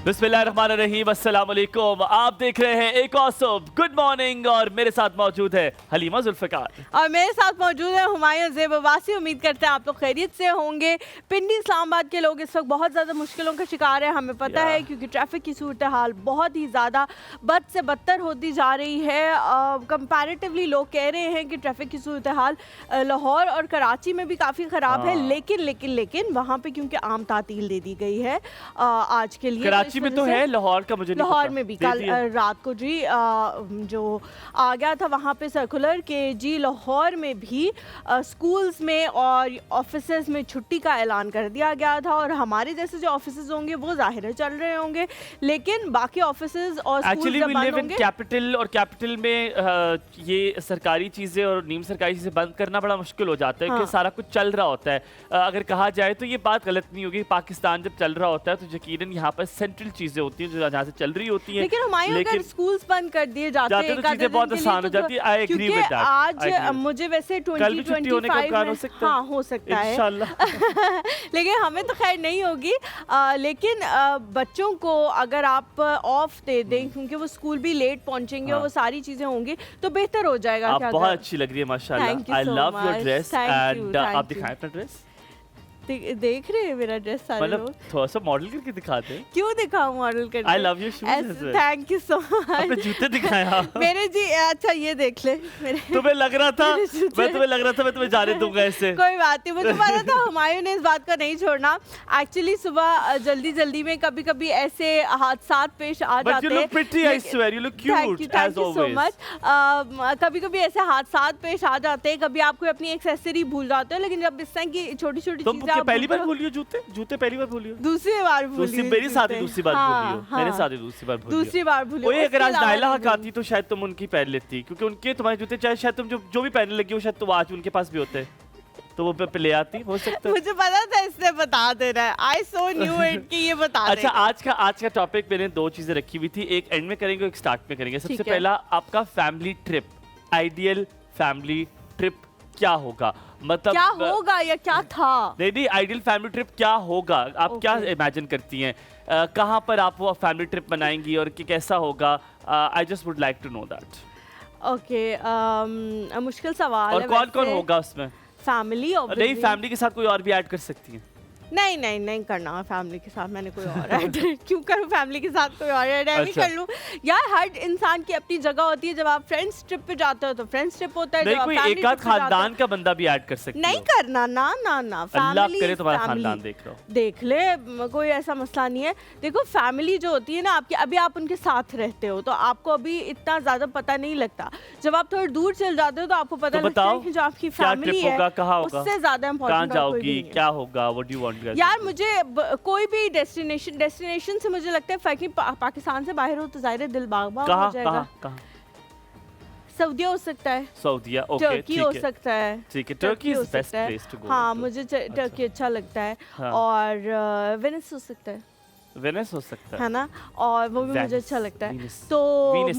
बिस्मिल्लाहिर्रहमानिर्रहीम, अस्सलाम वालेकुम। आप देख रहे हैं एक और सुबह गुड मॉर्निंग और मेरे साथ मौजूद है हलीमा जुल्फ़िकार और मेरे साथ मौजूद है हुमायूं ज़ेब अब्बासी। उम्मीद करते हैं आप लोग खैरियत से होंगे। पिंडी इस्लामाबाद के लोग इस वक्त बहुत ज़्यादा मुश्किलों का शिकार है, हमें पता है, क्योंकि ट्रैफिक की सूरत हाल बहुत ही ज़्यादा बद से बदतर होती जा रही है। कंपैरेटिवली लोग कह रहे हैं कि ट्रैफिक की सूरत हाल लाहौर और कराची में भी काफ़ी ख़राब है, लेकिन वहाँ पर क्योंकि आम तातील दे दी गई है आज के लिए। कराची में तो है, लाहौर का मुझे नहीं पता। लाहौर में भी कल रात को जी जो आ गया था वहाँ पे सर्कुलर के जी लाहौर में भी स्कूल्स में और ऑफिसेज में छुट्टी का ऐलान कर दिया गया था। और हमारे जैसे जो ऑफिसेज होंगे वो ज़ाहिर है चल रहे होंगे, लेकिन बाकी ऑफिसेज और actually we live in capital, और कैपिटल में ये सरकारी चीज़ें और नीम सरकारी चीज़ें बंद करना बड़ा मुश्किल हो जाता है, क्योंकि सारा कुछ चल रहा होता है। अगर कहा जाए तो ये बात गलत नहीं होगी, पाकिस्तान जब चल रहा होता है तो यकीनन यहाँ पर सेंट्रल चीजें होती हैं जो यहाँ से चल रही होती हैं। लेकिन हुमायूं अगर स्कूल्स बंद कर दिए जाते हैं तो चीजें बहुत आसान हो जाती है। I agree with that. आज मुझे वैसे 2025 हाँ हो सकता है इंशाल्लाह लेकिन हमें तो खैर नहीं होगी। लेकिन बच्चों को अगर आप ऑफ दे दें, क्योंकि वो स्कूल भी लेट पहुंचेंगे और वो सारी चीजें होंगी तो बेहतर हो जाएगा। आप बहुत अच्छी लग रही है माशाल्लाह। I love your dress and आप दिखाएं अपना ड्रेस। देख रहे हैं मेरा ड्रेस सारे लोग। थोड़ा सा मॉडल करके दिखाते हैं। क्यों दिखाऊं मॉडल करके? I love your shoes। Thank you so much. अपने जूते दिखाएं आप। मेरे जी अच्छा ये देख ले मेरे। तुम्हें लग रहा था मैं तुम्हें जाने दूंगा ऐसे। कोई बात नहीं, मुझे पता था हुमायूं ने इस बात को नहीं छोड़ना। एक्चुअली सुबह जल्दी में कभी कभी ऐसे हादसा पेश आ जाते हैं। Thank you so much. कभी कभी ऐसे हादसा पेश आ जाते हैं, कभी आप कोई अपनी एक्सेसरी भूल जाते हो, लेकिन जब इस तरह की छोटी छोटी चीजें पहली बार भूलियो जूते पहली बार भूलियो, दूसरी बार भूलियो, मेरी साथ दूसरी बार भूलियो, मेरे साथ दूसरी बार भूलियो। ओए अगर आज नायला हक आती तो शायद तुम उनकी पहन लेती, क्योंकि उनके तुम्हारे जूते चाहे शायद तुम जो भी पहनने लगी हो शायद तो आज उनके पास भी होते तो वो पे ले आती। हो सकता है, मुझे पता था इसने बता देना है। आई सो न्यू इट कि ये बता अच्छा आज का टॉपिक मैंने दो चीजें रखी हुई थी, एक एंड में करेंगे, एक स्टार्ट में करेंगे। सबसे पहला आपका family trip, ideal family trip क्या होगा, मतलब क्या होगा या क्या था? नहीं आइडियल फैमिली ट्रिप क्या होगा, आप क्या इमेजिन करती हैं, कहाँ पर आप वो फैमिली ट्रिप बनाएंगी और कि कैसा होगा? I just would like to know that. Okay, मुश्किल सवाल और है। कौन कौन होगा उसमें? फैमिली नहीं, फैमिली के साथ कोई और भी ऐड कर सकती हैं। नहीं करना फैमिली के साथ, मैंने कोई और ऐड क्यों करूं फैमिली के साथ कोई और ऐड नहीं कर लूं यार। हर इंसान की अपनी जगह होती है। जब आप फ्रेंड्स ट्रिप पे जाते हो तो फ्रेंड्स ट्रिप होता है, नहीं कोई एक आध खानदान का बंदा भी ऐड कर सकते नहीं करना ना अल्लाह करे तुम्हारा खानदान देख ले, कोई ऐसा मसला नहीं है। देखो फैमिली जो होती है ना आपकी, अभी आप उनके साथ रहते हो तो आपको अभी इतना ज्यादा पता नहीं लगता। जब आप थोड़ी दूर चल जाते हो तो आपको पता लगता है कि जो आपकी फैमिली है उससे ज्यादा इम्पोर्टेंट जाओगी, क्या होगा, व्हाट डू यू वांट? यार मुझे कोई भी डेस्टिनेशन से मुझे लगता है फैकी पाकिस्तान से बाहर हो तो जाहिर दिल बाग हो जाएगा। कहाँ? सऊदीया हो सकता है, सऊदीया, ओके, टर्की हो सकता है, ठीक है, Turkey is best place to go. हाँ मुझे टर्की अच्छा लगता है। और वेनिस हो सकता है, वेनिस हो सकता है ना, और वो भी मुझे अच्छा लगता है। तो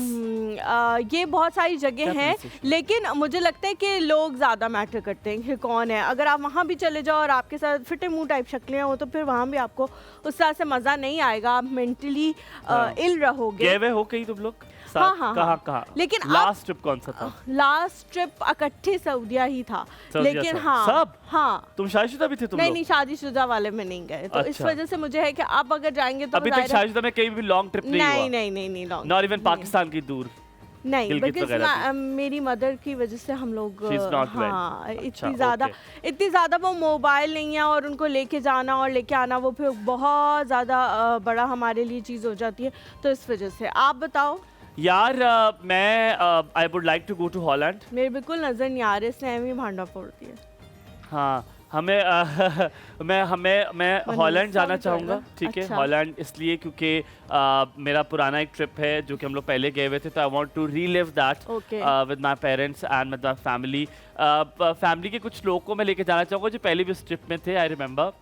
ये बहुत सारी जगह हैं, लेकिन मुझे लगता है कि लोग ज़्यादा मैटर करते हैं कि कौन है। अगर आप वहाँ भी चले जाओ और आपके साथ फिटे मुंह टाइप शक्लें हो तो फिर वहाँ भी आपको उस तरह से मज़ा नहीं आएगा, आप मेंटली इल रहोगे। गए हुए हो कहीं तुम लोग? कहाँ? लेकिन लास्ट ट्रिप कौन सा था? लास्ट ट्रिप इकट्ठे सऊदीया ही था, लेकिन हाँ तुम शादीशुदा भी थे तुम? नहीं शादीशुदा वाले में नहीं गए, तो इस वजह से मुझे है कि आप अगर जाएंगे तो अभी तक शादीशुदा में कहीं भी लॉन्ग ट्रिप नहीं हुआ? नहीं लॉन्ग, नॉट इवन पाकिस्तान की दूर नहीं, बिकॉज मेरी मदर की वजह से हम लोग हाँ इतनी ज़्यादा वो मोबाइल नहीं है और उनको लेके जाना और लेके आना वो फिर बहुत ज़्यादा बड़ा हमारे लिए चीज़ हो जाती है, तो इस वजह से। आप बताओ यार। मैं I would like to go to Holland. मेरे बिल्कुल नज़र नहीं आ रहे, इसने भी भांडा फोड़ दिया। हाँ मैं हॉलैंड जाना चाहूँगा, ठीक है। हॉलैंड इसलिए क्योंकि मेरा पुराना एक ट्रिप है जो कि हम लोग पहले गए हुए थे, तो I want to relive that with my parents and with my family. Family के कुछ लोगों को मैं लेके जाना चाहूँगा जो पहले भी उस ट्रिप में थे। I remember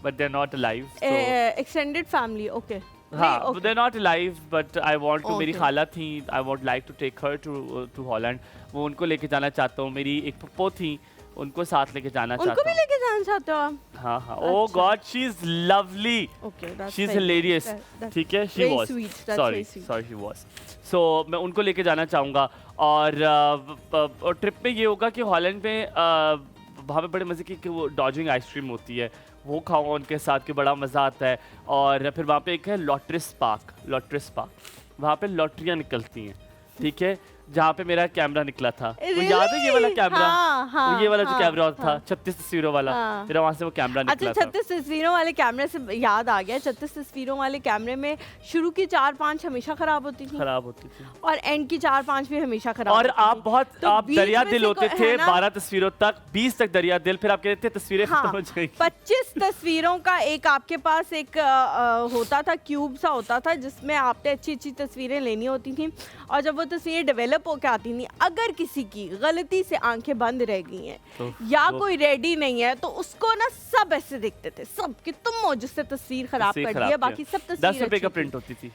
but they're not alive. So extended family okay हाँ, they're not alive, but I want to. मेरी Okay. खाला थी, I would like to take her to Holland. वो उनको लेके जाना चाहता हूँ. मेरी एक पप्पो थी, उनको साथ लेके जाना उनको चाहता भी हूँ. लेके जाना चाहते हो आप? हाँ हाँ. Oh अच्छा. God, she's lovely. Okay, that's She's very hilarious. sweet. That's ठीक है, she very was. sweet. That's Sorry, very sweet. sorry, she was. So मैं उनको लेके जाना चाहूँगा और ट्रिप में ये होगा कि हॉलैंड में वहाँ पे बड़े मज़े की कि वो डॉजिंग आइसक्रीम होती है, वो खाऊंगा उनके साथ कि बड़ा मज़ा आता है. और फिर वहाँ पे एक है लॉटरिस पार्क, वहाँ पे लॉटरियाँ निकलती हैं, ठीक है, जहाँ पे मेरा कैमरा निकला था. वो याद है ये वाला कैमरा? हाँ, वो ये वाला जो कैमरा था, हाँ. 36 तस्वीरों वाला, हाँ. मेरा वहाँ से वो कैमरा निकला अच्छा, था. 36 तस्वीरों वाले कैमरे से याद आ गया. 36 तस्वीरों वाले कैमरे में शुरू की 4-5 हमेशा खराब होती थी खराब होती थी. और एंड की 4-5 भी हमेशा खराब और होती आप थी. बहुत तो आप बीच दरिया में दिल से होते कोई- थे है ना? 12 तस्वीरों तक, 20 तक दरिया दिल, फिर आप कहते थे तस्वीरें हाँ, खत्म हो जाएंगी. 25 तस्वीरों का एक आपके पास एक होता था, क्यूब सा होता था जिसमें आपने अच्छी अच्छी तस्वीरें लेनी होती थी. और जब वो तस्वीरें डेवलप होकर आती थी, अगर किसी की गलती से आंखें बंद रह गई हैं या कोई रेडी नहीं है तो उसको ना सब ऐसे देखते थे, सब कि तुम हो जिससे तस्वीर खराब तस्वीर कर खराब दी है, किया. बाकी सब 10 तस्वीर रुपए का अच्छी प्रिंट थी. होती थी.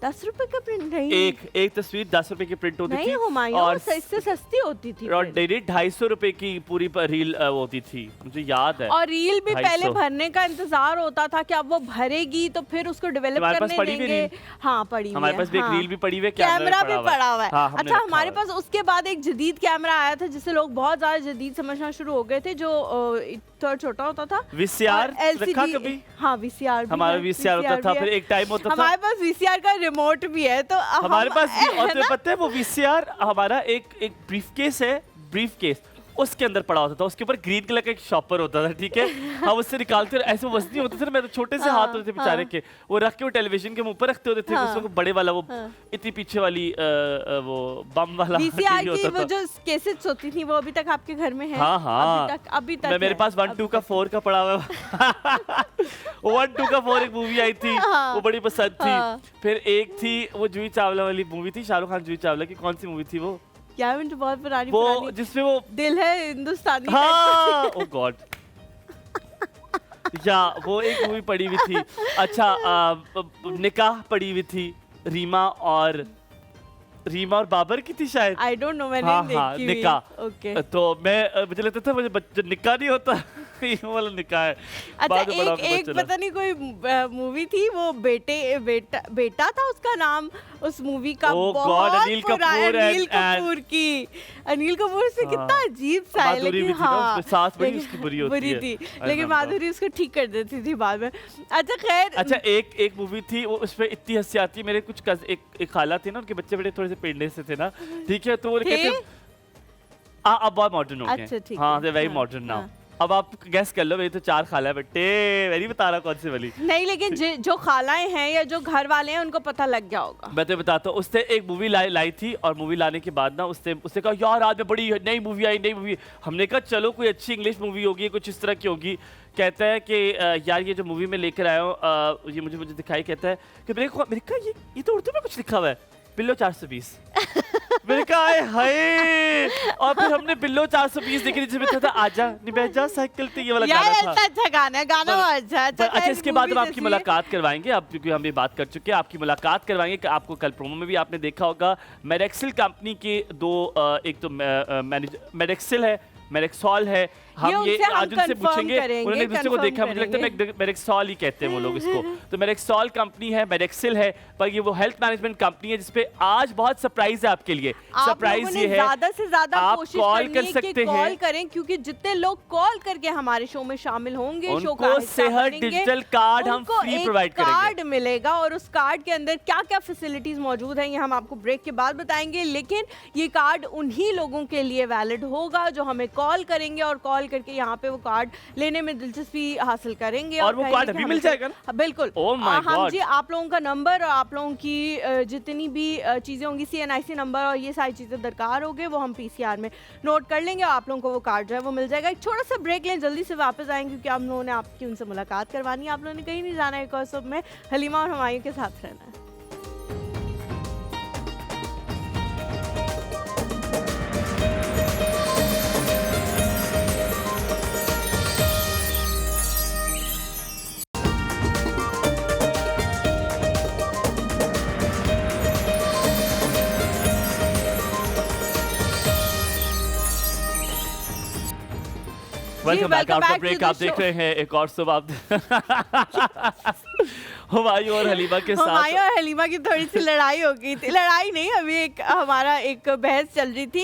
10 रुपए का प्रिंट नहीं. एक तस्वीर 10 रुपए की प्रिंट होती नहीं थी. हुमायूं, और इससे सस्ती होती थी और print. डेली 250 रुपए की पूरी रील होती थी, मुझे याद है. और रील भी 250. पहले भरने का इंतजार होता था कि अब वो भरेगी तो फिर उसको डेवलप तुम्हारे पास करने पड़ी हुई देंगे. रील? हाँ, पड़ी हुई हमारे है, पास भी एक हाँ. रील भी पड़ी हुई है, कैमरा भी पड़ा हुआ है. हाँ, हमने अच्छा, रखा हमारे हुआ है. पास उसके बाद एक जदीद कैमरा आया था जिसे लोग बहुत ज्यादा जदीद समझना शुरू हो गए थे, जो थोड़ा छोटा होता था. VCR रखा कभी? हाँ, VCR भी हमारा है, VCR होता था, भी है. फिर एक टाइम होता था हमारे पास VCR का रिमोट भी है, तो हमारे पास भी. और है तुम्हें ना? पता है वो VCR हमारा एक ब्रीफकेस है, ब्रीफकेस उसके अंदर पड़ा होता था, उसके ऊपर ग्रीन कलर का एक शॉपर होता था, ठीक है. हम उससे निकालते ऐसे वजनी होते थे, मेरे छोटे से हाथ होते थे बेचारे हाँ. के, वो रख के वो टेलीविजन के मुंह पर रखते होते थे. हाँ. उसको बड़े वाला वो हाँ. इतनी पीछे वाली वो बम वाला VCR टीवी की होता वो था. जो केसेट्स होती थी वो अभी तक आपके घर में है? हाँ, हाँ. अभी तक मेरे है, पास 1, 2 का 4 का पड़ा हुआ है. वो 1, 2 का 4 एक मूवी आई थी, हाँ. वो बड़ी पसंद थी. हाँ. फिर एक थी वो जूही चावला वाली मूवी थी, शाहरुख खान जूही चावला की, कौन सी मूवी थी वो? यार मुझे बहुत पुरानी वो जिसमें वो दिल है हिंदुस्तानी हाँ, ओ गॉड. या वो एक मूवी पड़ी हुई थी. अच्छा, निकाह पड़ी हुई थी, रीमा और बाबर की थी शायद. आई डोंट नो, मैंने हाँ, नहीं हाँ, देखी हुई. निकाह. ओके. तो मैं मुझे लगता था मुझे जो निकाह नहीं होता ये वाला निकाह है. अच्छा, बाद में बड़ा एक चला. पता नहीं कोई मूवी थी, वो बेटा था उसका नाम उस मूवी का. Oh God, बहुत अनिल पुराना, कपूर अनिल and- कपूर की. अनिल कपूर से हाँ. कितना अजीब सा है, माधुरी भी लेकिन थी ना, हाँ, उसमें सास बड़ी लेकिन- उसकी बुरी होती है. थी, I लेकिन remember. माधुरी उसको ठीक कर देती थी बाद में. अच्छा, खैर. अच्छा, एक मूवी थी, वो उसमें इतनी हंसी आती है. मेरे कुछ एक खाला थी ना, उनके बच्चे बड़े थोड़े से पेड़ने से थे ना, ठीक है, तो वो कहते अब बहुत मॉडर्न हो अच्छा, गए. ठीक हाँ, है. दे वेरी हाँ, मॉडर्न नाउ. हाँ. अब आप गैस कर लो, मेरी तो 4 खाला है बेटे, मैं नहीं बता रहा कौन सी वाली. नहीं, लेकिन जो खालाएं हैं या जो घर वाले हैं उनको पता लग गया होगा. मैं तो बताता हूँ, उसने एक मूवी लाई थी, और मूवी लाने के बाद ना उसने कहा यार आज में बड़ी नई मूवी आई, नई मूवी. हमने कहा चलो कोई अच्छी इंग्लिश मूवी होगी, कुछ इस तरह की होगी. कहता है कि यार ये जो मूवी में लेकर आया हूँ, ये मुझे दिखाई. कहता है कि मैंने कहा ये तो उर्दू में कुछ लिखा हुआ है, बिल्लो 420. मैंने कहा हाय. और फिर हमने बिल्लो 420 देखी, जिसमें था आजा निभा जा साइकिल पे, ये वाला यार गाना था. अच्छा गाना है, गाना बहुत अच्छा. अच्छा, इसके बाद हम आपकी मुलाकात करवाएंगे, अब क्योंकि हम ये बात कर चुके हैं, आपकी मुलाकात करवाएंगे कि आपको कल प्रोमो में भी आपने देखा होगा. मेरेक्सिल कंपनी के दो एक तो मेरेक्सिल है, मेरेक्सॉल है. हम ये आज उनसे पूछेंगे, उन्होंने एक दूसरे को देखा, मुझे लगता है मेरेक्सॉल ही कहते हैं वो लोग इसको. तो मेरेक्सॉल कंपनी है, मेरेक्सिल है, पर ये वो हेल्थ मैनेजमेंट कंपनी है जिसपे आज बहुत सरप्राइज है आपके लिए. सरप्राइज ये है, ज्यादा से ज्यादा आप कोशिश कॉल कर करनी है कि सकते कॉल हैं. करें, क्योंकि जितने लोग कॉल करके हमारे शो में शामिल होंगे, शो का उनको हिस्सा सेहत बनेंगे, डिजिटल कार्ड हम उनको फ्री एक प्रोवाइड करेंगे. कार्ड मिलेगा, और उस कार्ड के अंदर क्या क्या फैसिलिटीज मौजूद हैं ये हम आपको ब्रेक के बाद बताएंगे. लेकिन ये कार्ड उन्हीं लोगों के लिए वैलिड होगा जो हमें कॉल करेंगे और कॉल करके यहाँ पे वो कार्ड लेने में दिलचस्पी हासिल करेंगे. और वो कहेंगे कार्ड कि अभी हमें मिल जाएगा ना? बिल्कुल. Oh my हम God. जी आप लोगों का नंबर और आप लोगों की जितनी भी चीज़ें होंगी, CNIC नंबर और ये सारी चीज़ें दरकार होंगे, वो हम PCR में नोट कर लेंगे और आप लोगों को वो कार्ड जो है वो मिल जाएगा. एक छोटा सा ब्रेक लें, जल्दी से वापस आएंगे क्योंकि हम लोगों ने आपकी उनसे मुलाकात करवानी है. आप लोगों ने कहीं नहीं जाना है, बिकॉज में हलीमा और हुमायूं के साथ रहना है. Welcome back welcome after back break. to the आप देख show. रहे हैं एक और सुबह हुमायूं और हलीमा के साथ। हुमायूं और हलीमा की थोड़ी सी लड़ाई हो गई थी, लड़ाई नहीं, अभी एक हमारा एक बहस चल रही थी।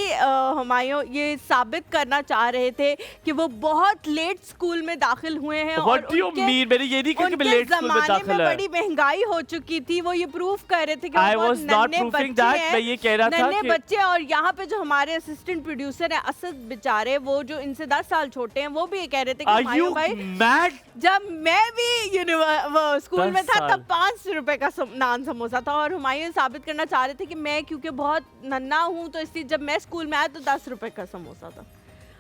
हुमायूं ये साबित करना चाह रहे थे कि वो बहुत लेट स्कूल में दाखिल हुए हैं। What do you mean? मैंने ये नहीं कहा कि मैं लेट स्कूल में दाखिल में बड़ी महंगाई हो चुकी थी, वो ये प्रूफ कर रहे थे कि I वो was बहुत not नन्हे proving बच्चे that. हैं, मैं ये कह रहा था नन्हे कि बच्चे। और यहाँ पे जो हमारे असिस्टेंट प्रोड्यूसर है असद बेचारे, वो जो इनसे 10 साल छोटे हैं, वो भी ये कह रहे थे कि Are you हुमायूं भाई mad? जब मैं भी वो स्कूल 10 में था साल। तब 5 रुपए का नान समोसा था। और हुमायूं साबित करना चाह रहे थे कि मैं क्योंकि बहुत नन्हा हूँ तो इसलिए जब मैं स्कूल में आया तो 10 रुपए का समोसा था।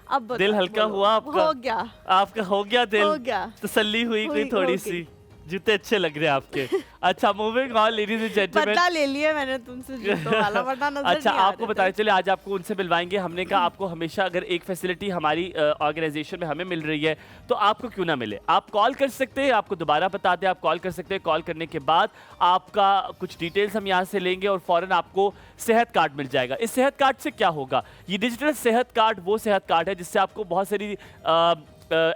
अब बताओ, दिल हल्का बोलो। हुआ आपका? हो गया, आपका हो गया दिल? हो गया। तसल्ली हुई कोई हो थोड़ी गई। सी? जूते अच्छे लग रहे हैं आपके। अच्छा, moving on ladies and gentleman. बदला ले लिया मैंने तुमसे जूतों वाला, वरना नजर अच्छा, नहीं आ आपको रहे बताया थे। चले आज आपको उनसे मिलवाएंगे। हमने कहा आपको हमेशा अगर एक फैसिलिटी हमारी ऑर्गेनाइजेशन में हमें मिल रही है तो आपको क्यों ना मिले। आप कॉल कर सकते हैं, आपको दोबारा बता दें, आप कॉल कर सकते हैं। कॉल करने के बाद आपका कुछ डिटेल्स हम यहाँ से लेंगे और फौरन आपको सेहत कार्ड मिल जाएगा। इस सेहत कार्ड से क्या होगा? ये डिजिटल सेहत कार्ड वो सेहत कार्ड है जिससे आपको बहुत सारी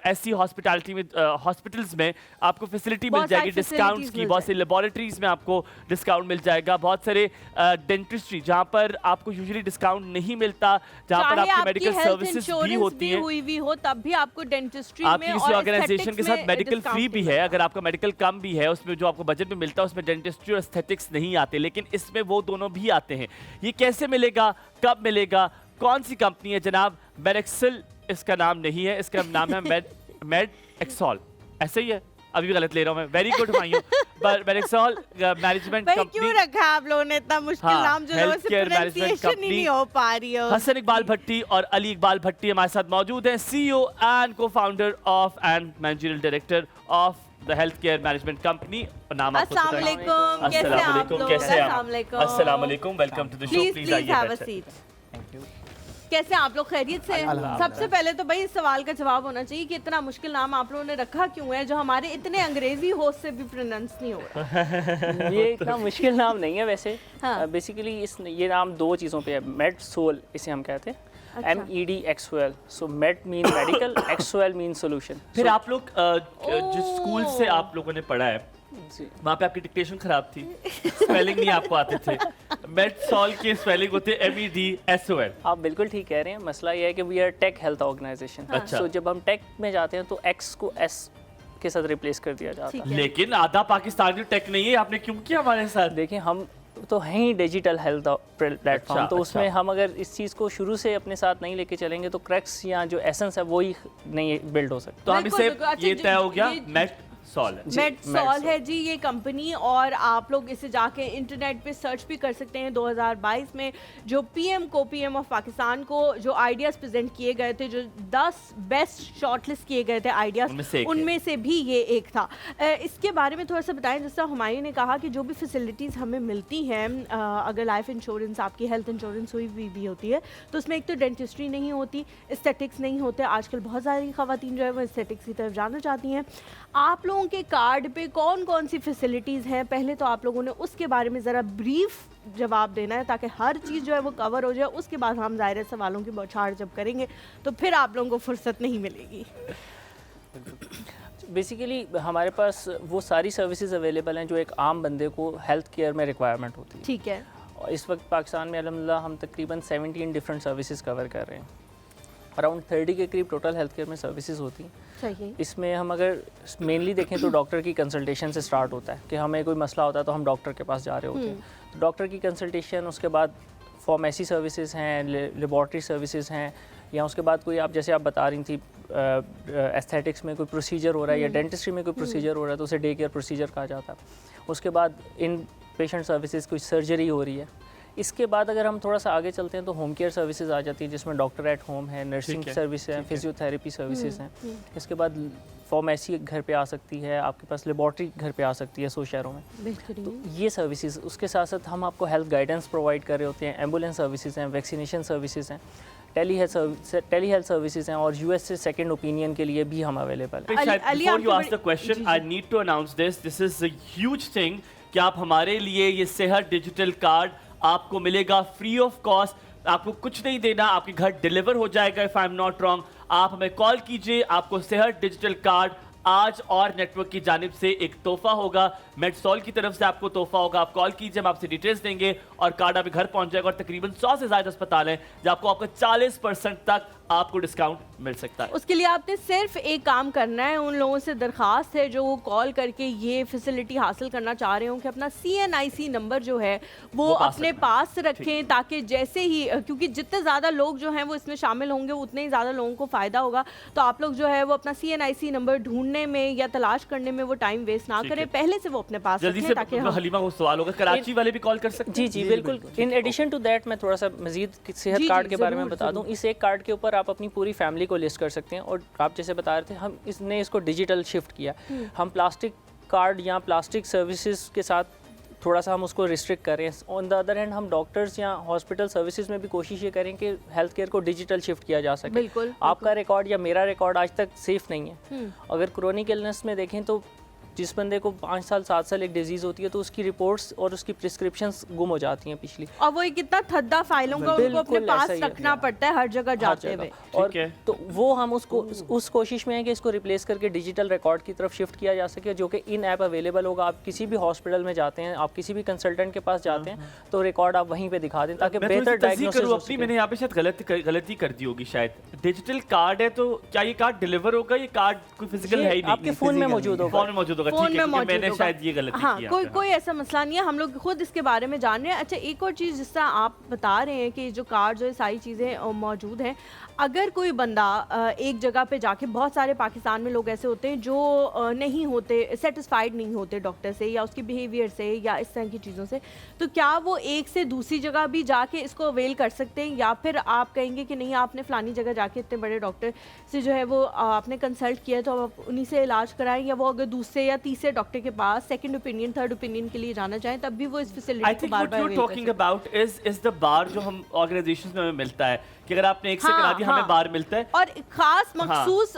ऐसी हॉस्पिटैलिटी में हॉस्पिटल्स में आपको फैसिलिटी मिल बहुत जाएगी सारी डिस्काउंट्स facilities की। मिल बहुत सी लेबोरेटरीज में आपको डिस्काउंट मिल जाएगा। बहुत सारे डेंटिस्ट्री जहाँ पर आपको यूजुअली डिस्काउंट नहीं मिलता, जहाँ पर चाहे आपकी मेडिकल हेल्थ सर्विसेज भी इंश्योरेंस होती हैं। हुई भी हो तब भी आपको डेंटिस्ट्री आपकी में किसी और ऑर्गेनाइजेशन के aesthetics साथ में मेडिकल discount फ्री भी नहीं है, मिलता। अगर आपका मेडिकल कम भी है, उसमें जो आपको बजट में मिलता है उसमें डेंटिस्ट्री और एस्थेटिक्स नहीं आते, लेकिन इसमें वो दोनों भी आते हैं। ये कैसे मिलेगा, कब मिलेगा, कौन सी कंपनी है जनाब? मेडएक्सेल इसका नाम नहीं है, इसका नाम है मेडएक्सॉल। ऐसे ही है, अभी भी गलत ले रहा हूं मैं। Very good Humayun. Medxol management भाई कंपनी। क्यों रखा है आप लोगों ने इतना मुश्किल हाँ, नाम जो लोगों से healthcare management pronunciation ही company। नहीं हो पा रही हो। हसन इकबाल भट्टी और अली इकबाल भट्टी हमारे साथ मौजूद हैं, CEO and co-founder of and managerial director of the health care management company. नाम आपको अस्सलाम वालेकुम, कैसे हैं आप लोग? कैसे हैं आप? अस्सलाम वालेकुम। अस्सलाम वालेकुम, welcome to the show. Please please please have a आइए। सीट। कैसे हैं आप लोग? खैरियत से हैं? सबसे पहले तो भाई इस सवाल का जवाब होना चाहिए कि इतना मुश्किल नाम आप लोगों ने रखा क्यों है जो हमारे इतने अंग्रेजी होस्ट से भी प्रोनाउंस नहीं हो रहा? ये इतना मुश्किल नाम नहीं है वैसे। हाँ। बेसिकली ये नाम दो चीज़ों पे है। मेडसोल इसे हम कहते हैं, अच्छा। MEDXOL। So med mean medical, XOL mean solution. फिर आप लोग जिस स्कूल से आप लोगों ने पढ़ा है वहाँ पे आपकी डिक्टेशन खराब थी, स्पेलिंग नहीं आपको आते थे। मेडसॉल के स्पेलिंग होते MEDSOL। आप बिल्कुल ठीक कह रहे हैं। मसला ये है कि we are tech health organisation. अच्छा। सो जब हम टेक में जाते हैं तो एक्स को एस के साथ रिप्लेस कर दिया जाता ठीक है। है। लेकिन आधा पाकिस्तान टेक नहीं है, आपने क्यों किया हमारे साथ? देखिए, हम तो हैं ही डिजिटल हेल्थ प्लेटफॉर्म। अच्छा, तो उसमें अच्छा। हम अगर इस चीज़ को शुरू से अपने साथ नहीं लेके चलेंगे तो क्रैक्स या जो एसेंस है वो ही नहीं बिल्ड हो सकता। तो हम बिल्कुल, इसे बिल्कुल। अच्छा, ये तय हो गया ये- मेडसॉल। मेडसॉल है जी ये कंपनी, और आप लोग इसे जाके इंटरनेट पे सर्च भी कर सकते हैं। 2022 में जो पीएम ऑफ पाकिस्तान को जो आइडियाज़ प्रेजेंट किए गए थे, जो 10 बेस्ट शॉर्टलिस्ट किए गए थे आइडियाज़, उनमें से एक है। उनमें से भी ये एक था। इसके बारे में थोड़ा सा बताएं। जैसा हुमायूं ने कहा कि जो भी फैसिलिटीज़ हमें मिलती हैं, अगर लाइफ इंश्योरेंस, आपकी हेल्थ इंश्योरेंस हुई भी होती है तो उसमें एक तो डेंटिस्ट्री नहीं होती, एस्थेटिक्स नहीं होते। आजकल बहुत सारी ख़वातीन जो है वो एस्थेटिक्स की तरफ जाना चाहती हैं। आप लोगों के कार्ड पे कौन कौन सी फैसिलिटीज़ हैं, पहले तो आप लोगों ने उसके बारे में ज़रा ब्रीफ जवाब देना है ताकि हर चीज़ जो है वो कवर हो जाए। उसके बाद हम ज़ाहिर सवालों की बौछार जब करेंगे तो फिर आप लोगों को फुर्सत नहीं मिलेगी। बेसिकली हमारे पास वो सारी सर्विसेज अवेलेबल हैं जो एक आम बंदे को हेल्थ केयर में रिक्वायरमेंट होती है। ठीक है। और इस वक्त पाकिस्तान में अल्हम्दुलिल्लाह हम तकरीबन 17 डिफरेंट सर्विसेज कवर कर रहे हैं। अराउंड 30 के करीब टोटल हेल्थ केयर में सर्विसेज होती हैं। चाहिए। इसमें हम अगर मेनली देखें तो डॉक्टर की कंसल्टेशन से स्टार्ट होता है कि हमें कोई मसला होता है तो हम डॉक्टर के पास जा रहे होते हैं। तो डॉक्टर की कंसल्टेशन, उसके बाद फार्मेसी सर्विसेज हैं, लेबॉर्ट्री सर्विसेज हैं, या उसके बाद कोई आप जैसे आप बता रही थी एस्थेटिक्स में कोई प्रोसीजर हो रहा है या डेंटिस्ट्री में कोई प्रोसीजर हो रहा है तो उसे डे केयर प्रोसीजर कहा जाता है। उसके बाद इन पेशेंट सर्विसेज, कोई सर्जरी हो रही है। इसके बाद अगर हम थोड़ा सा आगे चलते हैं तो होम केयर सर्विसेज आ जाती है जिसमें डॉक्टर एट होम है, नर्सिंग सर्विस है, फिजियोथेरेपी सर्विसेज हैं। इसके बाद फार्मेसी घर पे आ सकती है, आपके पास लेबॉर्ट्री घर पे आ सकती है 100 शहरों में। तो ये सर्विसेज, उसके साथ साथ हम आपको हेल्थ गाइडेंस प्रोवाइड कर रहे होते हैं, एम्बुलेंस सर्विसेज हैं, वैक्सीनेशन सर्विसेज हैं, टेली हेल्थ सर्विसेज हैं, और यूएस से सेकंड ओपिनियन के लिए भी हम अवेलेबल हैं। Before you ask the question, I need to announce this. This is a huge thing कि आप हमारे लिए ये सेहत डिजिटल कार्ड आपको मिलेगा फ्री ऑफ कॉस्ट आपको कुछ नहीं देना, आपके घर डिलीवर हो जाएगा if I am not wrong. आप हमें कॉल कीजिए, आपको सेहत डिजिटल कार्ड आज और नेटवर्क की जानिब से एक तोहफा होगा, मेडसॉल की तरफ से आपको तोहफा होगा। आप कॉल कीजिए, हम आपसे डिटेल्स देंगे और कार्ड आपके घर पहुंच जाएगा। और तकरीबन 100 से ज्यादा अस्पताल हैं जहां आपको आपका 40% तक आपको डिस्काउंट मिल सकता है। उसके लिए आपने सिर्फ एक काम करना है, उन लोगों से दरखास्त है जो कॉल करके ये फैसिलिटी हासिल करना चाह रहे हो कि अपना CNIC नंबर जो है वो अपने पास रखें, ताकि जैसे ही, क्योंकि जितने ज़्यादा लोग जो हैं वो इसमें शामिल होंगे उतने ही ज़्यादा लोगों को फ़ायदा होगा। तो आप लोग जो है वो अपना CNIC नंबर ढूंढने में या तलाश करने में वो टाइम वेस्ट ना करें, पहले से वो अपने पास जल्दी रखें, से ताकि हलीमा को सवाल होगा। कराची वाले भी कॉल कर सकते हैं? जी बिल्कुल। इन एडिशन टू दैट मैं थोड़ा सा मजीद सेहत कार्ड के बारे में बता दूं। इस एक कार्ड के ऊपर आप अपनी पूरी फैमिली को लिस्ट कर सकते हैं। और आप जैसे बता रहे थे, हम इसको डिजिटल शिफ्ट किया। हम प्लास्टिक कार्ड या प्लास्टिक सर्विसेज के साथ थोड़ा सा हम उसको रिस्ट्रिक्ट करें। ऑन द अदर हैंड हम डॉक्टर्स या हॉस्पिटल सर्विसेज में भी कोशिश ये करें कि हेल्थ केयर को डिजिटल शिफ्ट किया जा सके। बिल्कुल, आपका रिकॉर्ड या मेरा रिकॉर्ड आज तक सेफ नहीं है। अगर क्रोनिक इलनेस में देखें तो जिस बंदे को 5 साल 7 साल एक डिजीज़ होती है तो उसकी रिपोर्ट्स और उसकी प्रिस्क्रिप्शंस गुम हो जाती हैं पिछली, और वो कितना थद्दा फाइलों का उनको अपने पास रखना पड़ता है हर जगह जाते हुए। और तो वो हम उसको उस कोशिश में है कि इसको रिप्लेस करके डिजिटल रिकॉर्ड की तरफ शिफ्ट किया जा सके, जो कि इन ऐप अवेलेबल होगा। आप किसी भी हॉस्पिटल में जाते हैं, आप किसी भी कंसल्टेंट के पास जाते हैं तो रिकॉर्ड आप वहीं पे दिखा दें ताकि बेहतर डायग्नोसिस हो सके। मैंने यहाँ पे शायद गलती कर दी होगी शायद। डिजिटल कार्ड है तो क्या ये कार्ड डिलीवर होगा? ये कार्ड कोई फिजिकल है ही नहीं, आपके फोन में मौजूद होगा। फोन में मौजूद होगा, ठीक है, मैंने शायद ये गलती की। हाँ, कोई ऐसा मसला नहीं है, हम लोग खुद इसके बारे में जान रहे हैं। अच्छा, एक और चीज़, जिस तरह आप बता रहे हैं कि जो कार्ड जो है सारी चीज़ें मौजूद हैं, अगर कोई बंदा एक जगह पे जाके, बहुत सारे पाकिस्तान में लोग ऐसे होते हैं जो नहीं होते, सेटिस्फाइड नहीं होते डॉक्टर से या उसके बिहेवियर से या इस तरह की चीज़ों से, तो क्या वो एक से दूसरी जगह भी जाके इसको अवेल कर सकते हैं, या फिर आप कहेंगे कि नहीं, आपने फ़लानी जगह जाके इतने बड़े डॉक्टर से जो है वो आपने कंसल्ट किया तो आप उन्हीं से इलाज कराएं, या वो अगर दूसरे या तीसरे डॉक्टर के पास सेकंड ओपिनियन, थर्ड ओपिनियन के लिए जाना चाहें तब भी वो इस फैसिलिटी को बार-बार अवेल कर सकते हैं? Talking about is the bar जो हम ऑर्गेनाइजेशंस में हमें मिलता है कि अगर आपने एक से करा दिया, हमें बार मिलता है। और खास मखसूस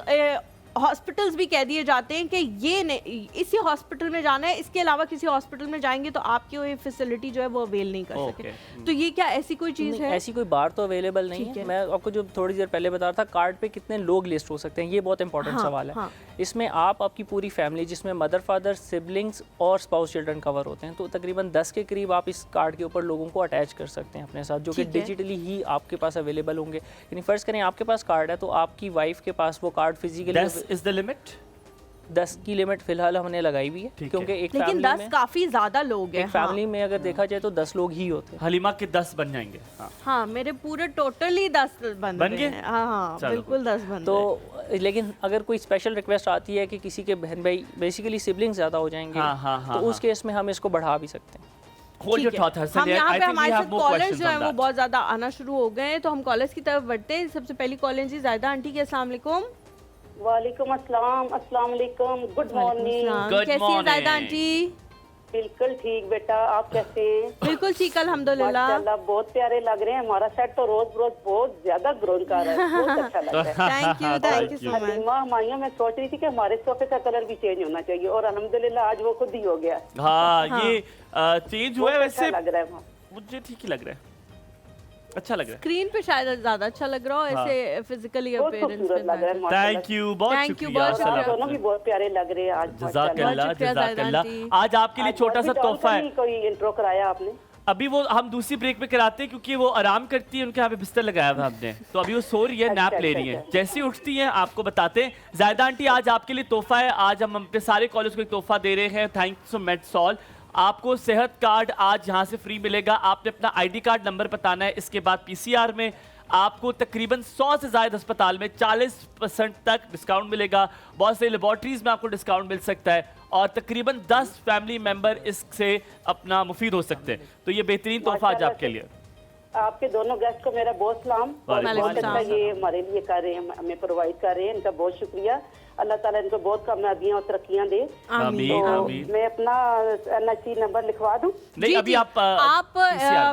हॉस्पिटल्स भी कह दिए जाते हैं कि ये इसी हॉस्पिटल में जाना है, इसके अलावा किसी हॉस्पिटल में जाएंगे तो आपकी वो फैसिलिटी जो है वो अवेल नहीं कर सके। तो ये क्या ऐसी कोई चीज़ है? ऐसी कोई बार तो अवेलेबल नहीं है। मैं आपको जो थोड़ी देर पहले बता रहा था, कार्ड पे कितने लोग लिस्ट हो सकते हैं, ये बहुत इंपॉर्टेंट सवाल है। इसमें आप आपकी पूरी फैमिली, जिसमें मदर फादर सिबलिंग्स और स्पाउस चिल्ड्रन कवर होते हैं, तो तकरीबन 10 के करीब आप इस कार्ड के ऊपर लोगों को अटैच कर सकते हैं अपने साथ, जो कि डिजिटली ही आपके पास अवेलेबल होंगे। यानी फ़र्ज़ करें आपके पास कार्ड है तो आपकी वाइफ के पास वो card physically. Is the limit 10 की लिमिट फिलहाल हमने लगाई हुई है, क्योंकि एक लेकिन 10 काफी ज्यादा लोग हैं। फैमिली में अगर देखा जाए तो 10 लोग ही होते हैं। हलीमा के 10 बन जाएंगे। हाँ, मेरे पूरे टोटली 10 बन गए। हाँ, बिल्कुल 10 बन तो लेकिन अगर कोई स्पेशल रिक्वेस्ट आती है कि किसी के बहन भाई बेसिकली सिबलिंग्स ज़्यादा हो जाएंगे, तो उस केस में हम इसको बढ़ा भी सकते हैं। हम यहाँ पे हमारे साथ कॉलर्स जो हैं वो बहुत ज़्यादा आना शुरू हो गए हैं, तो हम कॉलर्स की तरफ बढ़ते हैं। सबसे पहली कॉलर जी जायदा आंटी की। अस्सलाम वालेकुम। वालेकुम अस्सलाम, अस्सलाम वालेकुम, गुड मॉर्निंग। कैसी हैं जायदा आंटी? बिल्कुल ठीक बेटा, आप कैसे हैं? बिल्कुल ठीक, अल्हम्दुलिल्लाह। माशाल्लाह बहुत प्यारे लग रहे हैं। हमारा सेट तो रोज रोज बहुत ज्यादा ग्रोन कर रहा है, बहुत अच्छा लग रहा है। Thank you so much. Halima हमारिया, मैं सोच रही थी कि हमारे सोफे का कलर भी चेंज होना चाहिए, और अल्हम्दुलिल्लाह आज वो खुद ही हो गया। हाँ, ये चेंज हुआ है। वैसे लग रहा है, मुझे ठीक ही लग रहा है, अच्छा लग रहा है। स्क्रीन पे शायद ज्यादा अच्छा लग रहा हो, ऐसे फिजिकली अपीयरेंस खूबसूरत लग रहा है। थैंक यू, बहुत शुक्रिया। दोनों भी बहुत प्यारे लग रहे हैं आज। जज़ाकल्लाह, जज़ाकल्लाह। आज आपके लिए छोटा सा तोहफा है। कोई इंट्रो कराया आपने? अभी वो हम दूसरी ब्रेक में कराते हैं क्योंकि वो आराम करती है, उनके यहाँ पे बिस्तर लगाया हुआ हमने, तो अभी वो सो रही है, नैप ले रही है। जैसी उठती हैं आपको बताते हैं। जायदा आंटी, आज आपके लिए तोहफा है। आज हम अपने सारे कॉलेज को एक तोहफा दे रहे हैं, थैंक्स टू मेडसॉल। आपको सेहत कार्ड आज यहाँ से फ्री मिलेगा। आपने अपना ID कार्ड नंबर बताना है। इसके बाद PCR में आपको तकरीबन 100 से ज़्यादा अस्पताल में 40% तक डिस्काउंट मिलेगा। बहुत से लेबॉर्ट्रीज में आपको डिस्काउंट मिल सकता है, और तकरीबन 10 फैमिली मेंबर इससे अपना मुफीद हो सकते हैं। तो ये बेहतरीन तोहफा आज आपके लिए। आपके दोनों गेस्ट को मेरा बहुत सलाम। बहुत अच्छा ये हमारे लिए कर रहे हैं, हमें प्रोवाइड कर रहे हैं, इनका बहुत शुक्रिया। अल्लाह ताला इनको बहुत कामयाबियां और तरक्कियां दे। आमीन, आमीन। मैं अपना NIC नंबर लिखवा दूं? नहीं, अभी आप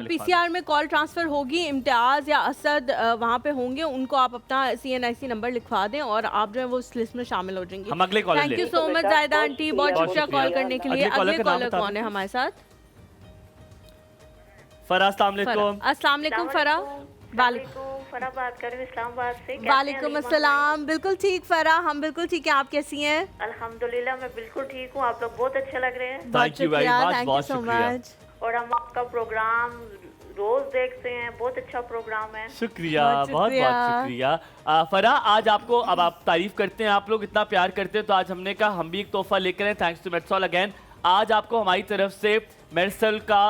PCR में कॉल ट्रांसफर होगी, इम्तियाज या असद वहाँ पे होंगे, उनको आप अपना CNIC नंबर लिखवा दें और आप जो है वो इस लिस्ट में शामिल हो जाएंगे। हम अगले caller thank you so much जायदा आंटी, बहुत शुक्रिया कॉल करने के लिए। अगले कॉलर कौन है हमारे साथ? फरा, अस्सलाम वालेकुम। अस्सलाम वालेकुम फरा। वालेकुम फरा बात कर रही हूँ इस्लामाबाद से। कैसे हैं वालेकुम हलीमा अस्सलाम। बिल्कुल ठीक फरा, हम बिल्कुल ठीक है। आप कैसी हैं? भाई? अल्हम्दुलिल्लाह मैं बिल्कुल ठीक हूँ। आप लोग बहुत अच्छे लग रहे हैं Thank you very much, thank you बहुत सो शुक्रिया। मच। और हम आपका प्रोग्राम रोज देखते हैं, बहुत अच्छा प्रोग्राम है। शुक्रिया, बहुत बहुत शुक्रिया। बहुत शुक्रिया। फरा, आज आपको, अब आप तारीफ करते हैं, आप लोग इतना प्यार करते हैं, तो आज हमने कहा हम भी एक तोहफा लेकर आए। Thanks to Medxol again. आज आपको हमारी तरफ से मेडसोल का